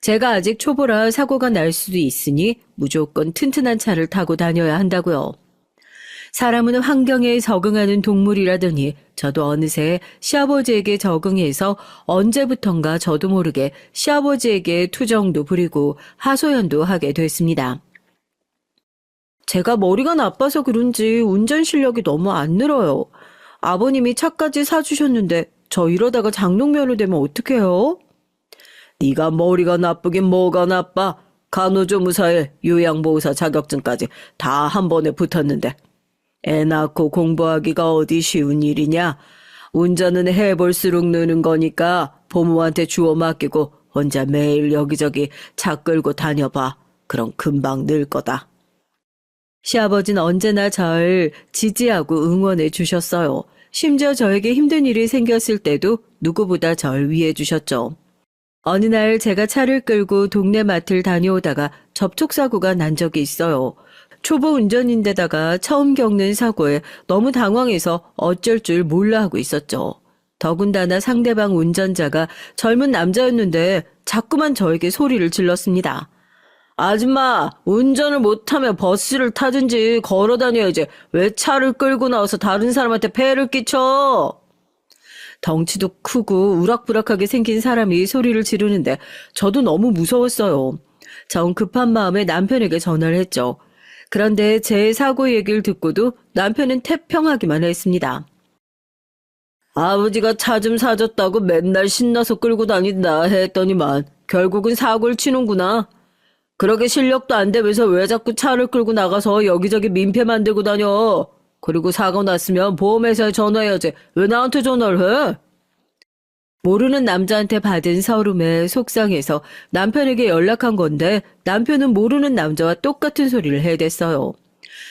A: 제가 아직 초보라 사고가 날 수도 있으니 무조건 튼튼한 차를 타고 다녀야 한다고요. 사람은 환경에 적응하는 동물이라더니 저도 어느새 시아버지에게 적응해서 언제부턴가 저도 모르게 시아버지에게 투정도 부리고 하소연도 하게 됐습니다. 제가 머리가 나빠서 그런지 운전 실력이 너무 안 늘어요. 아버님이 차까지 사주셨는데 저 이러다가 장롱면허 되면 어떡해요?
B: 네가 머리가 나쁘긴 뭐가 나빠. 간호조무사에 요양보호사 자격증까지 다 한 번에 붙었는데 애 낳고 공부하기가 어디 쉬운 일이냐. 운전은 해볼수록 느는 거니까 부모한테 주워 맡기고 혼자 매일 여기저기 차 끌고 다녀봐. 그럼 금방 늘 거다.
A: 시아버지는 언제나 절 지지하고 응원해 주셨어요. 심지어 저에게 힘든 일이 생겼을 때도 누구보다 절 위해 주셨죠. 어느 날 제가 차를 끌고 동네 마트를 다녀오다가 접촉사고가 난 적이 있어요. 초보 운전인데다가 처음 겪는 사고에 너무 당황해서 어쩔 줄 몰라 하고 있었죠. 더군다나 상대방 운전자가 젊은 남자였는데 자꾸만 저에게 소리를 질렀습니다.
B: 아줌마, 운전을 못하면 버스를 타든지 걸어 다녀야지. 왜 차를 끌고 나와서 다른 사람한테 폐해를 끼쳐?
A: 덩치도 크고 우락부락하게 생긴 사람이 소리를 지르는데 저도 너무 무서웠어요. 전 급한 마음에 남편에게 전화를 했죠. 그런데 제 사고 얘기를 듣고도 남편은 태평하기만 했습니다.
B: 아버지가 차 좀 사줬다고 맨날 신나서 끌고 다닌다 했더니만 결국은 사고를 치는구나. 그렇게 실력도 안 되면서 왜 자꾸 차를 끌고 나가서 여기저기 민폐 만들고 다녀. 그리고 사고 났으면 보험회사에 전화해야지. 왜 나한테 전화를 해?
A: 모르는 남자한테 받은 서름에 속상해서 남편에게 연락한 건데 남편은 모르는 남자와 똑같은 소리를 해댔어요.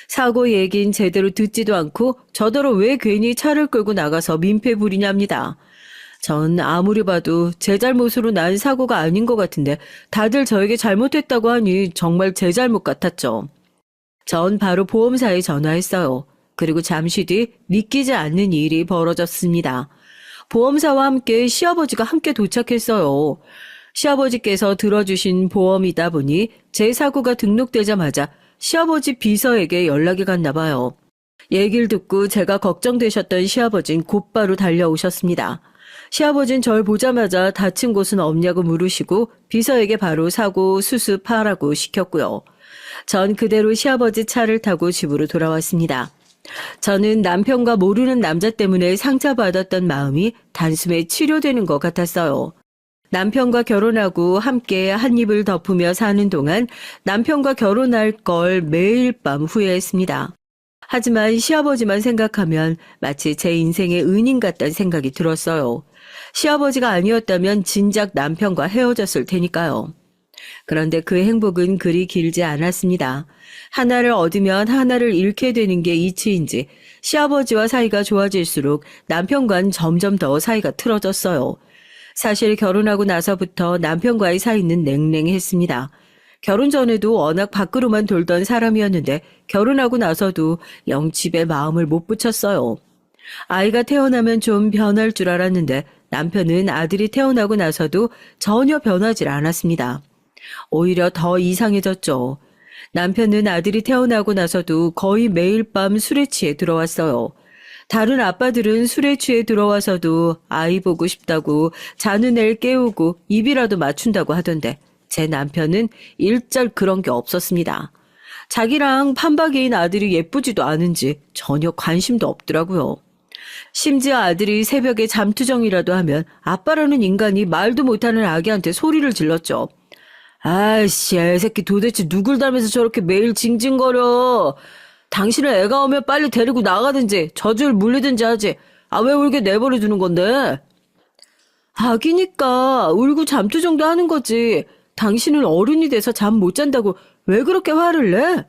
A: 사고 얘긴 제대로 듣지도 않고 저더러 왜 괜히 차를 끌고 나가서 민폐 부리냐입니다. 전 아무리 봐도 제 잘못으로 난 사고가 아닌 것 같은데 다들 저에게 잘못했다고 하니 정말 제 잘못 같았죠. 전 바로 보험사에 전화했어요. 그리고 잠시 뒤 믿기지 않는 일이 벌어졌습니다. 보험사와 함께 시아버지가 함께 도착했어요. 시아버지께서 들어주신 보험이다 보니 제 사고가 등록되자마자 시아버지 비서에게 연락이 갔나 봐요. 얘기를 듣고 제가 걱정되셨던 시아버진 곧바로 달려오셨습니다. 시아버진 절 보자마자 다친 곳은 없냐고 물으시고 비서에게 바로 사고 수습하라고 시켰고요. 전 그대로 시아버지 차를 타고 집으로 돌아왔습니다. 저는 남편과 모르는 남자 때문에 상처받았던 마음이 단숨에 치료되는 것 같았어요. 남편과 결혼하고 함께 한 입을 덮으며 사는 동안 남편과 결혼할 걸 매일 밤 후회했습니다. 하지만 시아버지만 생각하면 마치 제 인생의 은인 같다는 생각이 들었어요. 시아버지가 아니었다면 진작 남편과 헤어졌을 테니까요. 그런데 그 행복은 그리 길지 않았습니다. 하나를 얻으면 하나를 잃게 되는 게 이치인지 시아버지와 사이가 좋아질수록 남편과는 점점 더 사이가 틀어졌어요. 사실 결혼하고 나서부터 남편과의 사이는 냉랭했습니다. 결혼 전에도 워낙 밖으로만 돌던 사람이었는데 결혼하고 나서도 영 집에 마음을 못 붙였어요. 아이가 태어나면 좀 변할 줄 알았는데 남편은 아들이 태어나고 나서도 전혀 변하지 않았습니다. 오히려 더 이상해졌죠. 남편은 아들이 태어나고 나서도 거의 매일 밤 술에 취해 들어왔어요. 다른 아빠들은 술에 취해 들어와서도 아이 보고 싶다고 자는 애를 깨우고 입이라도 맞춘다고 하던데 제 남편은 일절 그런 게 없었습니다. 자기랑 판박이인 아들이 예쁘지도 않은지 전혀 관심도 없더라고요. 심지어 아들이 새벽에 잠투정이라도 하면 아빠라는 인간이 말도 못하는 아기한테 소리를 질렀죠. 아이씨, 애새끼 도대체 누굴 닮아서 저렇게 매일 징징거려. 당신은 애가 오면 빨리 데리고 나가든지 저주를 물리든지 하지. 아, 왜 울게 내버려 두는 건데? 아기니까 울고 잠투정도 하는 거지. 당신은 어른이 돼서 잠 못 잔다고 왜 그렇게 화를 내?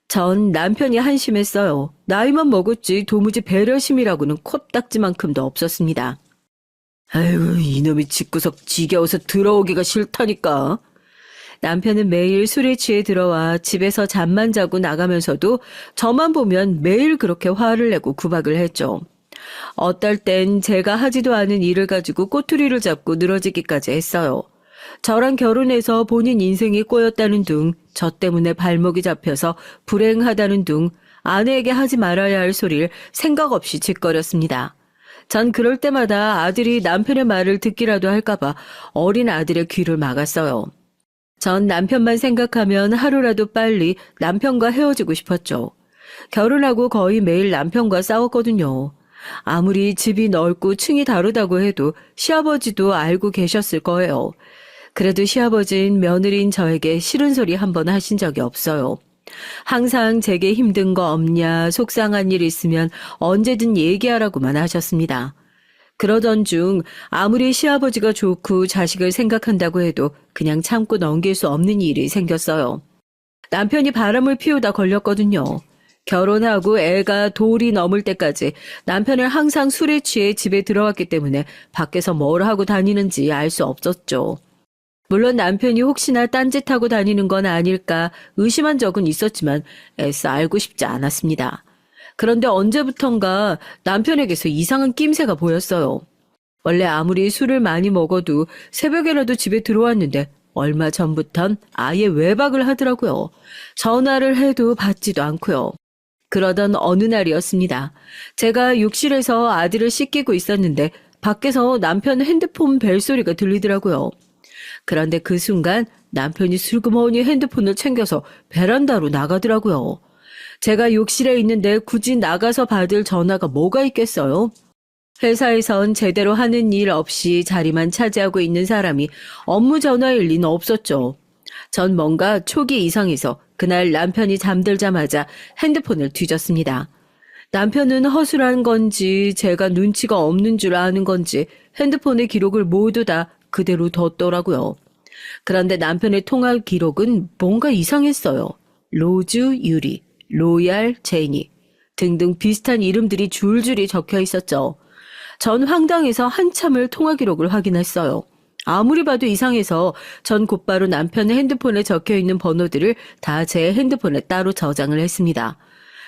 A: 전 남편이 한심했어요. 나이만 먹었지 도무지 배려심이라고는 코딱지만큼도 없었습니다.
B: 아이고, 이놈이 집구석 지겨워서 들어오기가 싫다니까.
A: 남편은 매일 술에 취해 들어와 집에서 잠만 자고 나가면서도 저만 보면 매일 그렇게 화를 내고 구박을 했죠. 어떨 땐 제가 하지도 않은 일을 가지고 꼬투리를 잡고 늘어지기까지 했어요. 저랑 결혼해서 본인 인생이 꼬였다는 둥, 저 때문에 발목이 잡혀서 불행하다는 둥, 아내에게 하지 말아야 할 소리를 생각 없이 짓거렸습니다. 전 그럴 때마다 아들이 남편의 말을 듣기라도 할까봐 어린 아들의 귀를 막았어요. 전 남편만 생각하면 하루라도 빨리 남편과 헤어지고 싶었죠. 결혼하고 거의 매일 남편과 싸웠거든요. 아무리 집이 넓고 층이 다르다고 해도 시아버지도 알고 계셨을 거예요. 그래도 시아버지는 며느리인 저에게 싫은 소리 한 번 하신 적이 없어요. 항상 제게 힘든 거 없냐, 속상한 일 있으면 언제든 얘기하라고만 하셨습니다. 그러던 중 아무리 시아버지가 좋고 자식을 생각한다고 해도 그냥 참고 넘길 수 없는 일이 생겼어요. 남편이 바람을 피우다 걸렸거든요. 결혼하고 애가 돌이 넘을 때까지 남편은 항상 술에 취해 집에 들어왔기 때문에 밖에서 뭘 하고 다니는지 알 수 없었죠. 물론 남편이 혹시나 딴짓하고 다니는 건 아닐까 의심한 적은 있었지만 애써 알고 싶지 않았습니다. 그런데 언제부턴가 남편에게서 이상한 낌새가 보였어요. 원래 아무리 술을 많이 먹어도 새벽에라도 집에 들어왔는데 얼마 전부턴 아예 외박을 하더라고요. 전화를 해도 받지도 않고요. 그러던 어느 날이었습니다. 제가 욕실에서 아들을 씻기고 있었는데 밖에서 남편 핸드폰 벨소리가 들리더라고요. 그런데 그 순간 남편이 슬그머니 핸드폰을 챙겨서 베란다로 나가더라고요. 제가 욕실에 있는데 굳이 나가서 받을 전화가 뭐가 있겠어요? 회사에선 제대로 하는 일 없이 자리만 차지하고 있는 사람이 업무 전화일 리는 없었죠. 전 뭔가 촉이 이상해서 그날 남편이 잠들자마자 핸드폰을 뒤졌습니다. 남편은 허술한 건지 제가 눈치가 없는 줄 아는 건지 핸드폰의 기록을 모두 다 그대로 뒀더라고요. 그런데 남편의 통화 기록은 뭔가 이상했어요. 로즈, 유리, 로얄, 제니 등등 비슷한 이름들이 줄줄이 적혀 있었죠. 전 황당해서 한참을 통화 기록을 확인했어요. 아무리 봐도 이상해서 전 곧바로 남편의 핸드폰에 적혀 있는 번호들을 다 제 핸드폰에 따로 저장을 했습니다.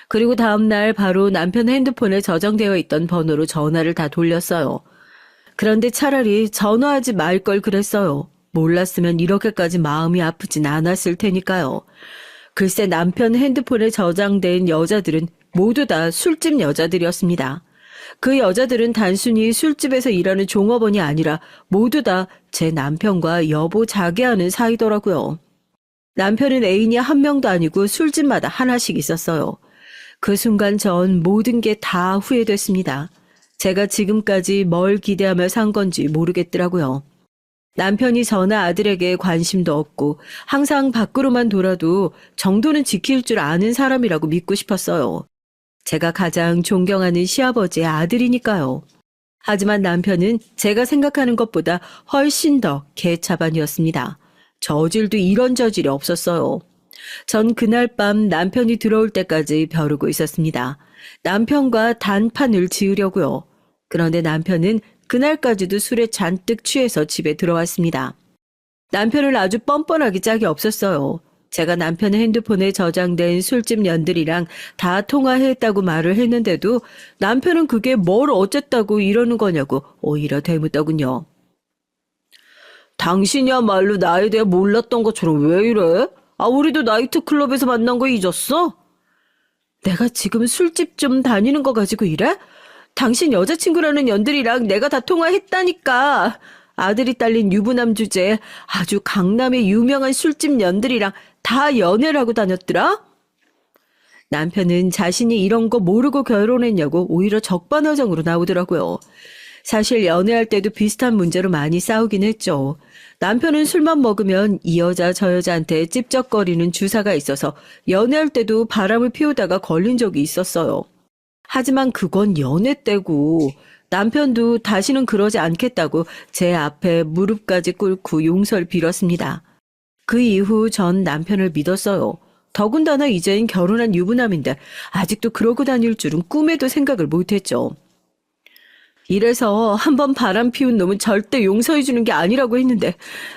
A: 그리고 다음날 바로 남편 핸드폰에 저장되어 있던 번호로 전화를 다 돌렸어요. 그런데 차라리 전화하지 말 걸 그랬어요. 몰랐으면 이렇게까지 마음이 아프진 않았을 테니까요. 글쎄 남편 핸드폰에 저장된 여자들은 모두 다 술집 여자들이었습니다. 그 여자들은 단순히 술집에서 일하는 종업원이 아니라 모두 다 제 남편과 여보 자기하는 사이더라고요. 남편은 애인이 한 명도 아니고 술집마다 하나씩 있었어요. 그 순간 전 모든 게 다 후회됐습니다. 제가 지금까지 뭘 기대하며 산 건지 모르겠더라고요. 남편이 저나 아들에게 관심도 없고 항상 밖으로만 돌아도 정도는 지킬 줄 아는 사람이라고 믿고 싶었어요. 제가 가장 존경하는 시아버지의 아들이니까요. 하지만 남편은 제가 생각하는 것보다 훨씬 더 개차반이었습니다. 저질도 이런 저질이 없었어요. 전 그날 밤 남편이 들어올 때까지 벼르고 있었습니다. 남편과 단판을 지으려고요. 그런데 남편은 그날까지도 술에 잔뜩 취해서 집에 들어왔습니다. 남편을 아주 뻔뻔하기 짝이 없었어요. 제가 남편의 핸드폰에 저장된 술집 년들이랑 다 통화했다고 말을 했는데도 남편은 그게 뭘 어쨌다고 이러는 거냐고 오히려 되묻더군요. 당신이야말로 나에 대해 몰랐던 것처럼 왜 이래? 우리도 나이트클럽에서 만난 거 잊었어? 내가 지금 술집 좀 다니는 거 가지고 이래? 당신 여자친구라는 년들이랑 내가 다 통화했다니까. 아들이 딸린 유부남 주제에 아주 강남의 유명한 술집 년들이랑 다 연애를 하고 다녔더라? 남편은 자신이 이런 거 모르고 결혼했냐고 오히려 적반하장으로 나오더라고요. 사실 연애할 때도 비슷한 문제로 많이 싸우긴 했죠. 남편은 술만 먹으면 이 여자 저 여자한테 찝쩍거리는 주사가 있어서 연애할 때도 바람을 피우다가 걸린 적이 있었어요. 하지만 그건 연애 때고 남편도 다시는 그러지 않겠다고 제 앞에 무릎까지 꿇고 용서를 빌었습니다. 그 이후 전 남편을 믿었어요. 더군다나 이젠 결혼한 유부남인데 아직도 그러고 다닐 줄은 꿈에도 생각을 못했죠. 이래서 한번 바람 피운 놈은 절대 용서해 주는 게 아니라고 했는데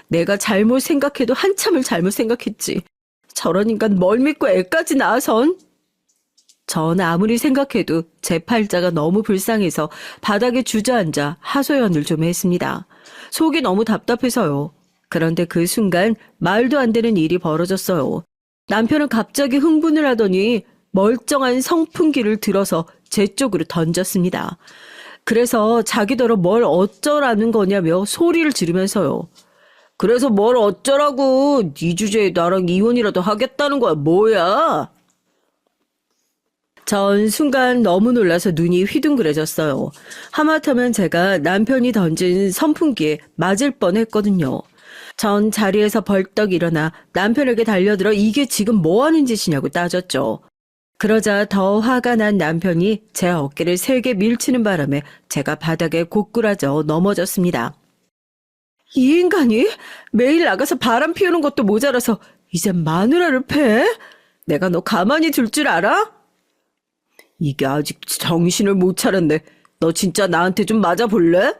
A: 내가 잘못 생각해도 한참을 잘못 생각했지. 저런 인간 뭘 믿고 애까지 낳아선? 전 아무리 생각해도 제 팔자가 너무 불쌍해서 바닥에 주저앉아 하소연을 좀 했습니다. 속이 너무 답답해서요. 그런데 그 순간 말도 안 되는 일이 벌어졌어요. 남편은 갑자기 흥분을 하더니 멀쩡한 선풍기를 들어서 제 쪽으로 던졌습니다. 그래서 자기더러 뭘 어쩌라는 거냐며 소리를 지르면서요. 그래서 뭘 어쩌라고? 네 주제에 나랑 이혼이라도 하겠다는 거야 뭐야? 전 순간 너무 놀라서 눈이 휘둥그레졌어요. 하마터면 제가 남편이 던진 선풍기에 맞을 뻔했거든요. 전 자리에서 벌떡 일어나 남편에게 달려들어 이게 지금 뭐 하는 짓이냐고 따졌죠. 그러자 더 화가 난 남편이 제 어깨를 세게 밀치는 바람에 제가 바닥에 고꾸라져 넘어졌습니다. 이 인간이 매일 나가서 바람 피우는 것도 모자라서 이제 마누라를 패? 내가 너 가만히 둘 줄 알아? 이게 아직 정신을 못 차렸네. 너 진짜 나한테 좀 맞아볼래?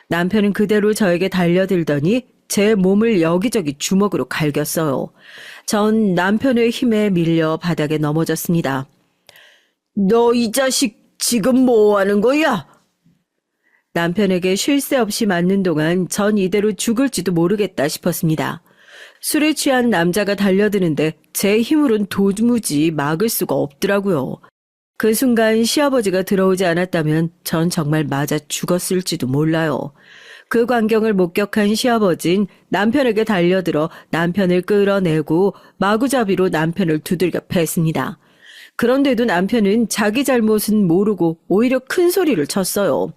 A: 남편은 그대로 저에게 달려들더니 제 몸을 여기저기 주먹으로 갈겼어요. 전 남편의 힘에 밀려 바닥에 넘어졌습니다. 너 이 자식 지금 뭐 하는 거야? 남편에게 쉴 새 없이 맞는 동안 전 이대로 죽을지도 모르겠다 싶었습니다. 술에 취한 남자가 달려드는데 제 힘으론 도무지 막을 수가 없더라고요. 그 순간 시아버지가 들어오지 않았다면 전 정말 맞아 죽었을지도 몰라요. 그 광경을 목격한 시아버진 남편에게 달려들어 남편을 끌어내고 마구잡이로 남편을 두들겨 팼습니다. 그런데도 남편은 자기 잘못은 모르고 오히려 큰 소리를 쳤어요.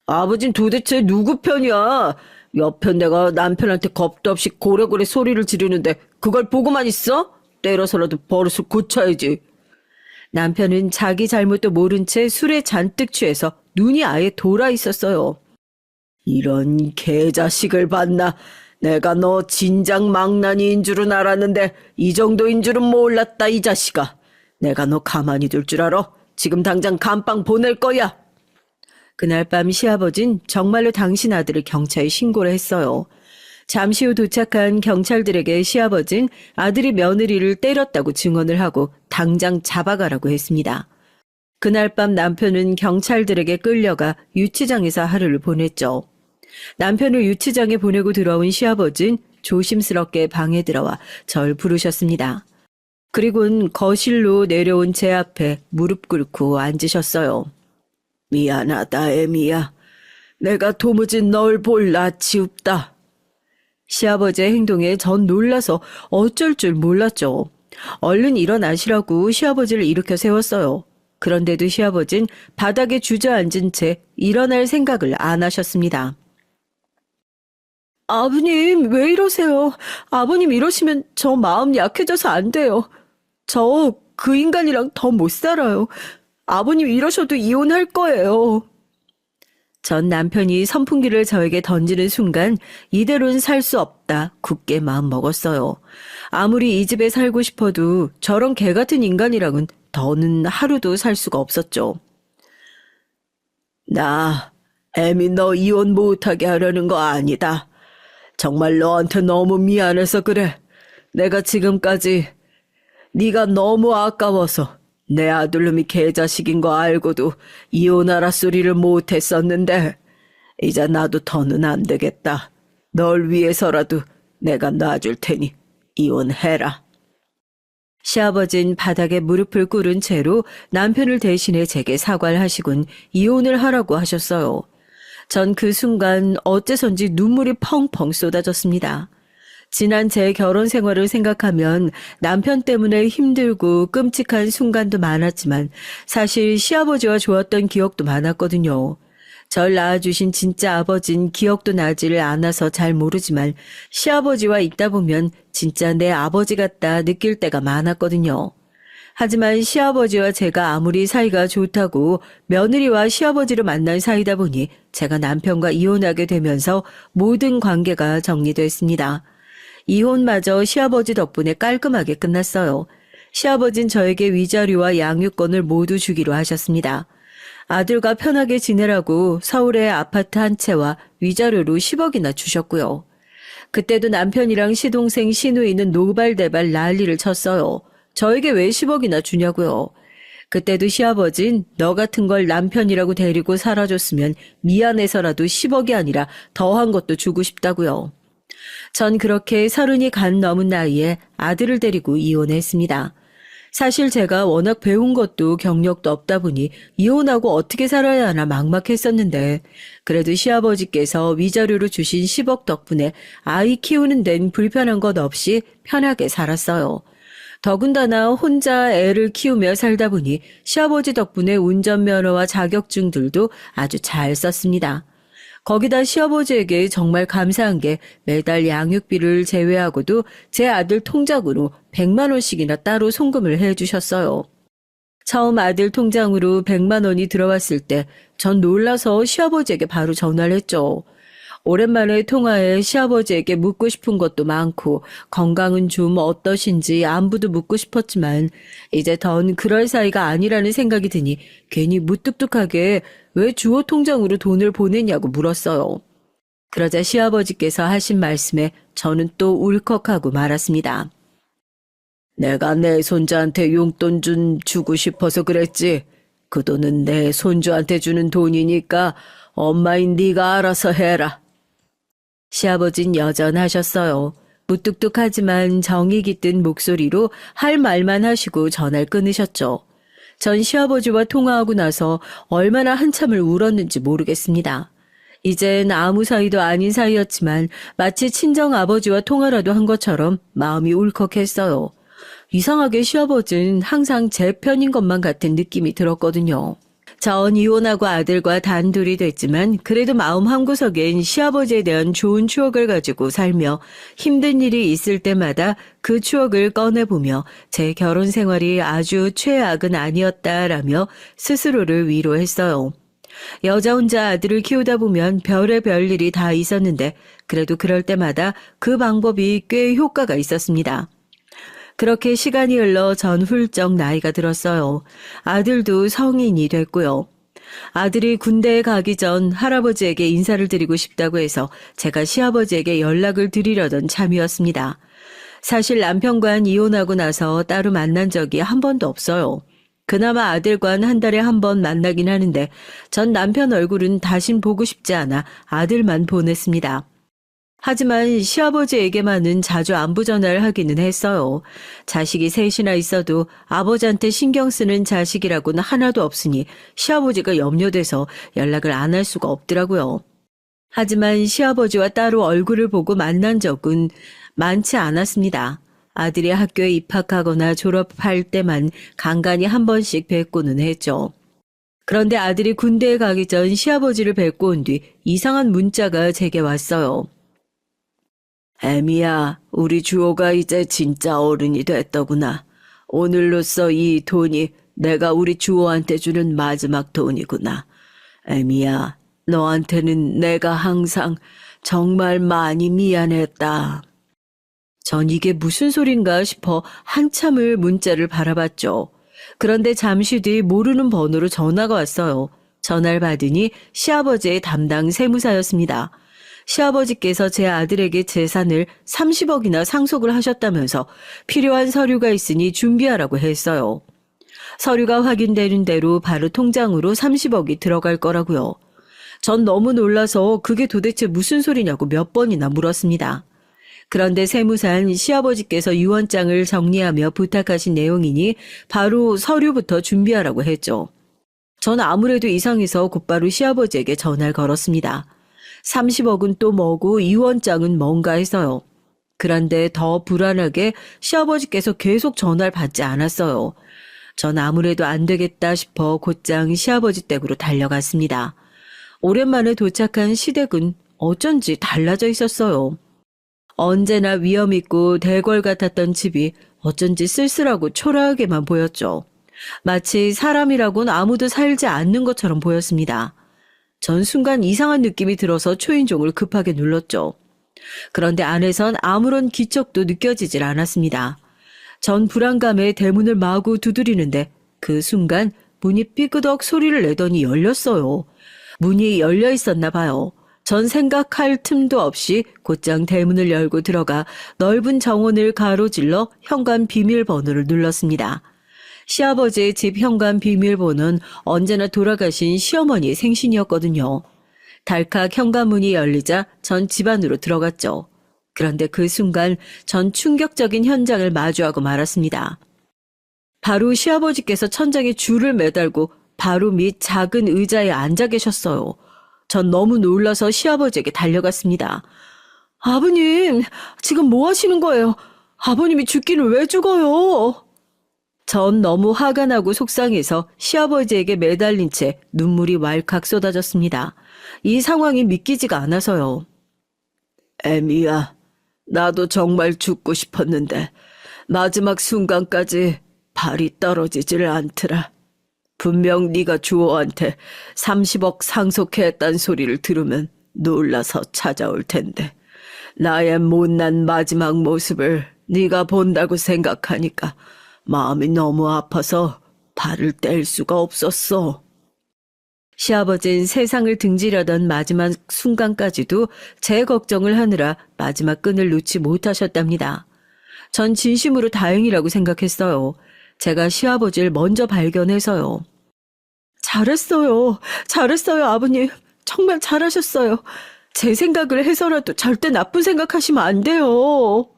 A: 아버진 도대체 누구 편이야? 옆에 내가 남편한테 겁도 없이 고래고래 소리를 지르는데 그걸 보고만 있어? 때려서라도 버릇을 고쳐야지. 남편은 자기 잘못도 모른 채 술에 잔뜩 취해서 눈이 아예 돌아 있었어요. 이런 개자식을 봤나? 내가 너 진작 망나니인 줄은 알았는데 이 정도인 줄은 몰랐다 이 자식아. 내가 너 가만히 둘 줄 알아? 지금 당장 감방 보낼 거야. 그날 밤 시아버진 정말로 당신 아들을 경찰에 신고를 했어요. 잠시 후 도착한 경찰들에게 시아버진 아들이 며느리를 때렸다고 증언을 하고 당장 잡아가라고 했습니다. 그날 밤 남편은 경찰들에게 끌려가 유치장에서 하루를 보냈죠. 남편을 유치장에 보내고 들어온 시아버진 조심스럽게 방에 들어와 절 부르셨습니다. 그리고는 거실로 내려온 제 앞에 무릎 꿇고 앉으셨어요. 미안하다, 애미야. 내가 도무지 널 볼 낯이 없다. 시아버지의 행동에 전 놀라서 어쩔 줄 몰랐죠. 얼른 일어나시라고 시아버지를 일으켜 세웠어요. 그런데도 시아버진 바닥에 주저앉은 채 일어날 생각을 안 하셨습니다. 아버님, 왜 이러세요? 아버님 이러시면 저 마음 약해져서 안 돼요. 저 그 인간이랑 더 못 살아요. 아버님 이러셔도 이혼할 거예요. 전 남편이 선풍기를 저에게 던지는 순간 이대로는 살 수 없다 굳게 마음 먹었어요. 아무리 이 집에 살고 싶어도 저런 개 같은 인간이랑은 더는 하루도 살 수가 없었죠. 나 애미 너 이혼 못하게 하려는 거 아니다. 정말 너한테 너무 미안해서 그래. 내가 지금까지 네가 너무 아까워서 내 아들놈이 개자식인 거 알고도 이혼하라 소리를 못했었는데 이제 나도 더는 안 되겠다. 널 위해서라도 내가 놔줄 테니 이혼해라. 시아버진 바닥에 무릎을 꿇은 채로 남편을 대신해 제게 사과를 하시곤 이혼을 하라고 하셨어요. 전 그 순간 어째선지 눈물이 펑펑 쏟아졌습니다. 지난 제 결혼 생활을 생각하면 남편 때문에 힘들고 끔찍한 순간도 많았지만 사실 시아버지와 좋았던 기억도 많았거든요. 절 낳아주신 진짜 아버진 기억도 나지를 않아서 잘 모르지만 시아버지와 있다 보면 진짜 내 아버지 같다 느낄 때가 많았거든요. 하지만 시아버지와 제가 아무리 사이가 좋다고 며느리와 시아버지를 만난 사이다 보니 제가 남편과 이혼하게 되면서 모든 관계가 정리됐습니다. 이혼마저 시아버지 덕분에 깔끔하게 끝났어요. 시아버진 저에게 위자료와 양육권을 모두 주기로 하셨습니다. 아들과 편하게 지내라고 서울의 아파트 한 채와 위자료로 10억이나 주셨고요. 그때도 남편이랑 시동생 시누이는 노발대발 난리를 쳤어요. 저에게 왜 10억이나 주냐고요. 그때도 시아버진 너 같은 걸 남편이라고 데리고 살아줬으면 미안해서라도 10억이 아니라 더한 것도 주고 싶다고요. 전 그렇게 30이 간 넘은 나이에 아들을 데리고 이혼했습니다. 사실 제가 워낙 배운 것도 경력도 없다 보니 이혼하고 어떻게 살아야 하나 막막했었는데 그래도 시아버지께서 위자료로 주신 10억 덕분에 아이 키우는 데는 불편한 것 없이 편하게 살았어요. 더군다나 혼자 애를 키우며 살다 보니 시아버지 덕분에 운전면허와 자격증들도 아주 잘 썼습니다. 거기다 시아버지에게 정말 감사한 게 매달 양육비를 제외하고도 제 아들 통장으로 100만 원씩이나 따로 송금을 해주셨어요. 처음 아들 통장으로 100만 원이 들어왔을 때 전 놀라서 시아버지에게 바로 전화를 했죠. 오랜만에 통화에 시아버지에게 묻고 싶은 것도 많고 건강은 좀 어떠신지 안부도 묻고 싶었지만 이제 던 그럴 사이가 아니라는 생각이 드니 괜히 무뚝뚝하게 왜 주호 통장으로 돈을 보냈냐고 물었어요. 그러자 시아버지께서 하신 말씀에 저는 또 울컥하고 말았습니다.
B: 내가 내 손자한테 용돈 주고 싶어서 그랬지. 그 돈은 내 손주한테 주는 돈이니까 엄마인 네가 알아서 해라.
A: 시아버진 여전하셨어요. 무뚝뚝하지만 정이 깃든 목소리로 할 말만 하시고 전화를 끊으셨죠. 전 시아버지와 통화하고 나서 얼마나 한참을 울었는지 모르겠습니다. 이젠 아무 사이도 아닌 사이였지만 마치 친정 아버지와 통화라도 한 것처럼 마음이 울컥했어요. 이상하게 시아버지는 항상 제 편인 것만 같은 느낌이 들었거든요. 전 이혼하고 아들과 단둘이 됐지만 그래도 마음 한구석엔 시아버지에 대한 좋은 추억을 가지고 살며 힘든 일이 있을 때마다 그 추억을 꺼내보며 제 결혼 생활이 아주 최악은 아니었다라며 스스로를 위로했어요. 여자 혼자 아들을 키우다 보면 별의별 일이 다 있었는데 그래도 그럴 때마다 그 방법이 꽤 효과가 있었습니다. 그렇게 시간이 흘러 전 훌쩍 나이가 들었어요. 아들도 성인이 됐고요. 아들이 군대에 가기 전 할아버지에게 인사를 드리고 싶다고 해서 제가 시아버지에게 연락을 드리려던 참이었습니다. 사실 남편과는 이혼하고 나서 따로 만난 적이 한 번도 없어요. 그나마 아들과는 한 달에 한 번 만나긴 하는데 전 남편 얼굴은 다신 보고 싶지 않아 아들만 보냈습니다. 하지만 시아버지에게만은 자주 안부 전화를 하기는 했어요. 자식이 셋이나 있어도 아버지한테 신경 쓰는 자식이라고는 하나도 없으니 시아버지가 염려돼서 연락을 안 할 수가 없더라고요. 하지만 시아버지와 따로 얼굴을 보고 만난 적은 많지 않았습니다. 아들이 학교에 입학하거나 졸업할 때만 간간히 한 번씩 뵙고는 했죠. 그런데 아들이 군대에 가기 전 시아버지를 뵙고 온 뒤 이상한 문자가 제게 왔어요.
B: 애미야, 우리 주호가 이제 진짜 어른이 됐더구나. 오늘로써 이 돈이 내가 우리 주호한테 주는 마지막 돈이구나. 애미야, 너한테는 내가 항상 정말 많이 미안했다.
A: 전 이게 무슨 소린가 싶어 한참을 문자를 바라봤죠. 그런데 잠시 뒤 모르는 번호로 전화가 왔어요. 전화를 받으니 시아버지의 담당 세무사였습니다. 시아버지께서 제 아들에게 재산을 30억이나 상속을 하셨다면서 필요한 서류가 있으니 준비하라고 했어요. 서류가 확인되는 대로 바로 통장으로 30억이 들어갈 거라고요. 전 너무 놀라서 그게 도대체 무슨 소리냐고 몇 번이나 물었습니다. 그런데 세무사는 시아버지께서 유언장을 정리하며 부탁하신 내용이니 바로 서류부터 준비하라고 했죠. 전 아무래도 이상해서 곧바로 시아버지에게 전화를 걸었습니다. 30억은 또 뭐고 유언장은 뭔가 해서요. 그런데 더 불안하게 시아버지께서 계속 전화를 받지 않았어요. 전 아무래도 안 되겠다 싶어 곧장 시아버지 댁으로 달려갔습니다. 오랜만에 도착한 시댁은 어쩐지 달라져 있었어요. 언제나 위험 있고 대궐 같았던 집이 어쩐지 쓸쓸하고 초라하게만 보였죠. 마치 사람이라고는 아무도 살지 않는 것처럼 보였습니다. 전 순간 이상한 느낌이 들어서 초인종을 급하게 눌렀죠. 그런데 안에선 아무런 기척도 느껴지질 않았습니다. 전 불안감에 대문을 마구 두드리는데 그 순간 문이 삐그덕 소리를 내더니 열렸어요. 문이 열려 있었나 봐요. 전 생각할 틈도 없이 곧장 대문을 열고 들어가 넓은 정원을 가로질러 현관 비밀번호를 눌렀습니다. 시아버지의 집 현관 비밀번호는 언제나 돌아가신 시어머니의 생신이었거든요. 달칵 현관문이 열리자 전 집 안으로 들어갔죠. 그런데 그 순간 전 충격적인 현장을 마주하고 말았습니다. 바로 시아버지께서 천장에 줄을 매달고 바로 밑 작은 의자에 앉아 계셨어요. 전 너무 놀라서 시아버지에게 달려갔습니다. 아버님, 지금 뭐 하시는 거예요? 아버님이 죽기는 왜 죽어요? 전 너무 화가 나고 속상해서 시아버지에게 매달린 채 눈물이 왈칵 쏟아졌습니다. 이 상황이 믿기지가 않아서요.
B: 애미야, 나도 정말 죽고 싶었는데 마지막 순간까지 발이 떨어지질 않더라. 분명 네가 주호한테 30억 상속했단 소리를 들으면 놀라서 찾아올 텐데 나의 못난 마지막 모습을 네가 본다고 생각하니까 마음이 너무 아파서 발을 뗄 수가 없었어.
A: 시아버진 세상을 등지려던 마지막 순간까지도 제 걱정을 하느라 마지막 끈을 놓지 못하셨답니다. 전 진심으로 다행이라고 생각했어요. 제가 시아버지를 먼저 발견해서요. 잘했어요. 잘했어요, 아버님. 정말 잘하셨어요. 제 생각을 해서라도 절대 나쁜 생각하시면 안 돼요.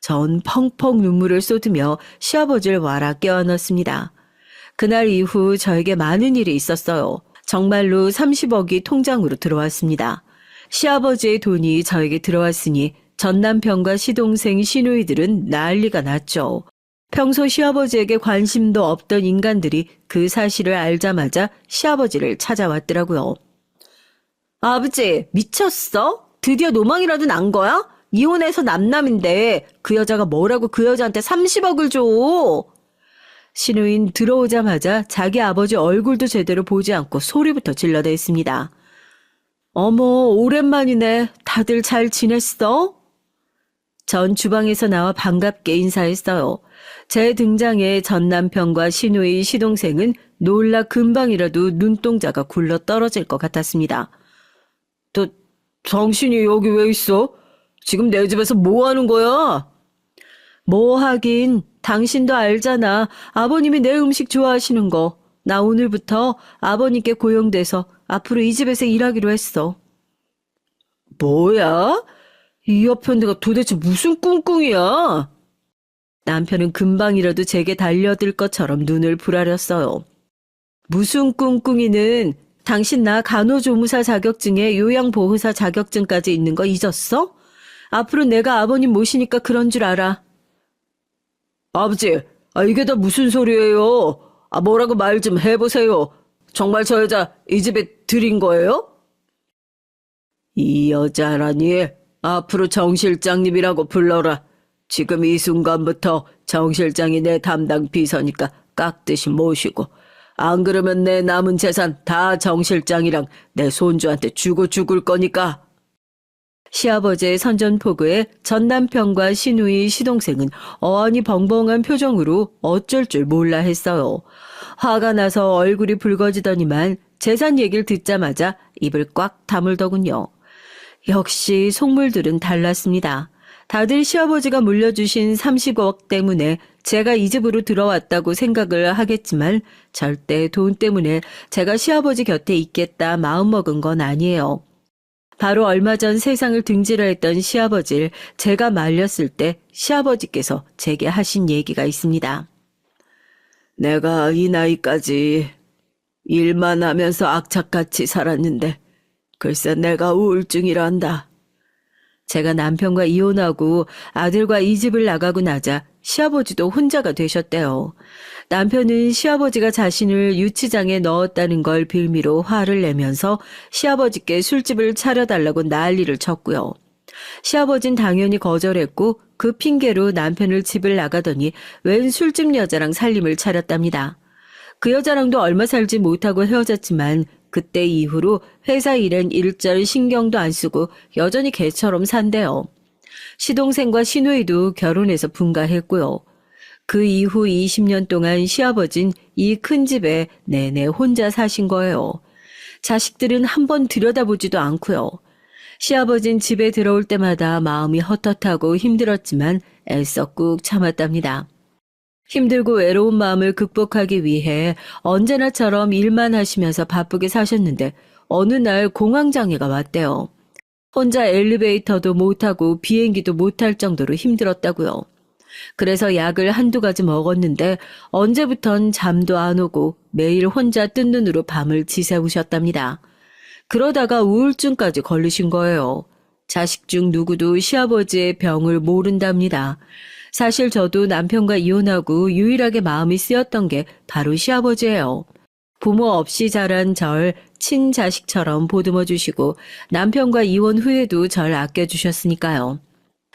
A: 전 펑펑 눈물을 쏟으며 시아버지를 와라 껴안았습니다. 그날 이후 저에게 많은 일이 있었어요. 정말로 30억이 통장으로 들어왔습니다. 시아버지의 돈이 저에게 들어왔으니 전 남편과 시동생 시누이들은 난리가 났죠. 평소 시아버지에게 관심도 없던 인간들이 그 사실을 알자마자 시아버지를 찾아왔더라고요. 아버지, 미쳤어? 드디어 노망이라도 난 거야? 이혼해서 남남인데 그 여자가 뭐라고 그 여자한테 30억을 줘? 시누인 들어오자마자 자기 아버지 얼굴도 제대로 보지 않고 소리부터 질러댔습니다. 어머, 오랜만이네. 다들 잘 지냈어? 전 주방에서 나와 반갑게 인사했어요. 제 등장에 전 남편과 시누이 시동생은 놀라 금방이라도 눈동자가 굴러 떨어질 것 같았습니다.
B: 당신이 여기 왜 있어? 지금 내 집에서 뭐 하는 거야?
A: 뭐 하긴, 당신도 알잖아. 아버님이 내 음식 좋아하시는 거. 나 오늘부터 아버님께 고용돼서 앞으로 이 집에서 일하기로 했어.
B: 뭐야? 이 여편네가 도대체 무슨 꿍꿍이야?
A: 남편은 금방이라도 제게 달려들 것처럼 눈을 부라렸어요. 무슨 꿍꿍이는 당신 나 간호조무사 자격증에 요양보호사 자격증까지 있는 거 잊었어? 앞으로 내가 아버님 모시니까 그런 줄 알아.
B: 아버지, 이게 다 무슨 소리예요? 뭐라고 말 좀 해보세요. 정말 저 여자 이 집에 들인 거예요? 이 여자라니 앞으로 정 실장님이라고 불러라. 지금 이 순간부터 정 실장이 내 담당 비서니까 깍듯이 모시고 안 그러면 내 남은 재산 다 정 실장이랑 내 손주한테 주고 죽을 거니까.
A: 시아버지의 선전포고에 전 남편과 시누이 시동생은 어안이 벙벙한 표정으로 어쩔 줄 몰라 했어요. 화가 나서 얼굴이 붉어지더니만 재산 얘기를 듣자마자 입을 꽉 다물더군요. 역시 속물들은 달랐습니다. 다들 시아버지가 물려주신 30억 때문에 제가 이 집으로 들어왔다고 생각을 하겠지만 절대 돈 때문에 제가 시아버지 곁에 있겠다 마음먹은 건 아니에요. 바로 얼마 전 세상을 등지려 했던 시아버지를 제가 말렸을 때 시아버지께서 제게 하신 얘기가 있습니다.
B: 내가 이 나이까지 일만 하면서 악착같이 살았는데 글쎄 내가 우울증이란다.
A: 제가 남편과 이혼하고 아들과 이 집을 나가고 나자 시아버지도 혼자가 되셨대요. 남편은 시아버지가 자신을 유치장에 넣었다는 걸 빌미로 화를 내면서 시아버지께 술집을 차려달라고 난리를 쳤고요. 시아버진 당연히 거절했고 그 핑계로 남편을 집을 나가더니 웬 술집 여자랑 살림을 차렸답니다. 그 여자랑도 얼마 살지 못하고 헤어졌지만 그때 이후로 회사 일엔 일절 신경도 안 쓰고 여전히 개처럼 산대요. 시동생과 시누이도 결혼해서 분가했고요. 그 이후 20년 동안 시아버진 이 큰 집에 내내 혼자 사신 거예요. 자식들은 한번 들여다보지도 않고요. 시아버진 집에 들어올 때마다 마음이 헛헛하고 힘들었지만 애써 꾹 참았답니다. 힘들고 외로운 마음을 극복하기 위해 언제나처럼 일만 하시면서 바쁘게 사셨는데 어느 날 공황장애가 왔대요. 혼자 엘리베이터도 못하고 비행기도 못할 정도로 힘들었다고요. 그래서 약을 한두 가지 먹었는데 언제부턴 잠도 안 오고 매일 혼자 뜬 눈으로 밤을 지새우셨답니다. 그러다가 우울증까지 걸리신 거예요. 자식 중 누구도 시아버지의 병을 모른답니다. 사실 저도 남편과 이혼하고 유일하게 마음이 쓰였던 게 바로 시아버지예요. 부모 없이 자란 절 친자식처럼 보듬어 주시고 남편과 이혼 후에도 절 아껴주셨으니까요.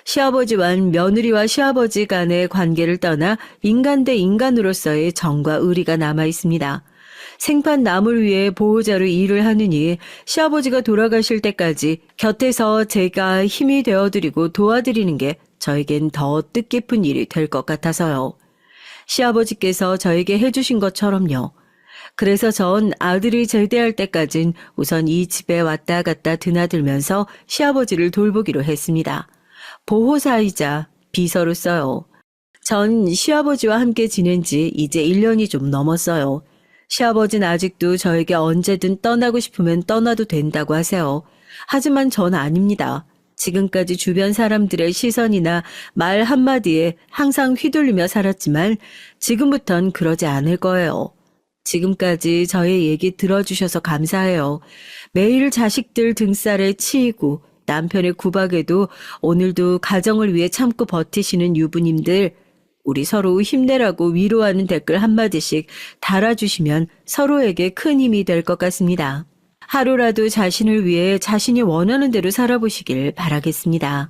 A: 시아버지와는 며느리와 시아버지 간의 관계를 떠나 인간 대 인간으로서의 정과 의리가 남아 있습니다. 생판 남을 위해 보호자로 일을 하느니 시아버지가 돌아가실 때까지 곁에서 제가 힘이 되어드리고 도와드리는 게 저에겐 더 뜻깊은 일이 될 것 같아서요. 시아버지께서 저에게 해주신 것처럼요. 그래서 전 아들이 제대할 때까진 우선 이 집에 왔다 갔다 드나들면서 시아버지를 돌보기로 했습니다. 보호사이자 비서로서요. 전 시아버지와 함께 지낸 지 이제 1년이 좀 넘었어요. 시아버지는 아직도 저에게 언제든 떠나고 싶으면 떠나도 된다고 하세요. 하지만 전 아닙니다. 지금까지 주변 사람들의 시선이나 말 한마디에 항상 휘둘리며 살았지만 지금부턴 그러지 않을 거예요. 지금까지 저의 얘기 들어주셔서 감사해요. 매일 자식들 등살에 치이고 남편의 구박에도 오늘도 가정을 위해 참고 버티시는 유부님들, 우리 서로 힘내라고 위로하는 댓글 한마디씩 달아주시면 서로에게 큰 힘이 될 것 같습니다. 하루라도 자신을 위해 자신이 원하는 대로 살아보시길 바라겠습니다.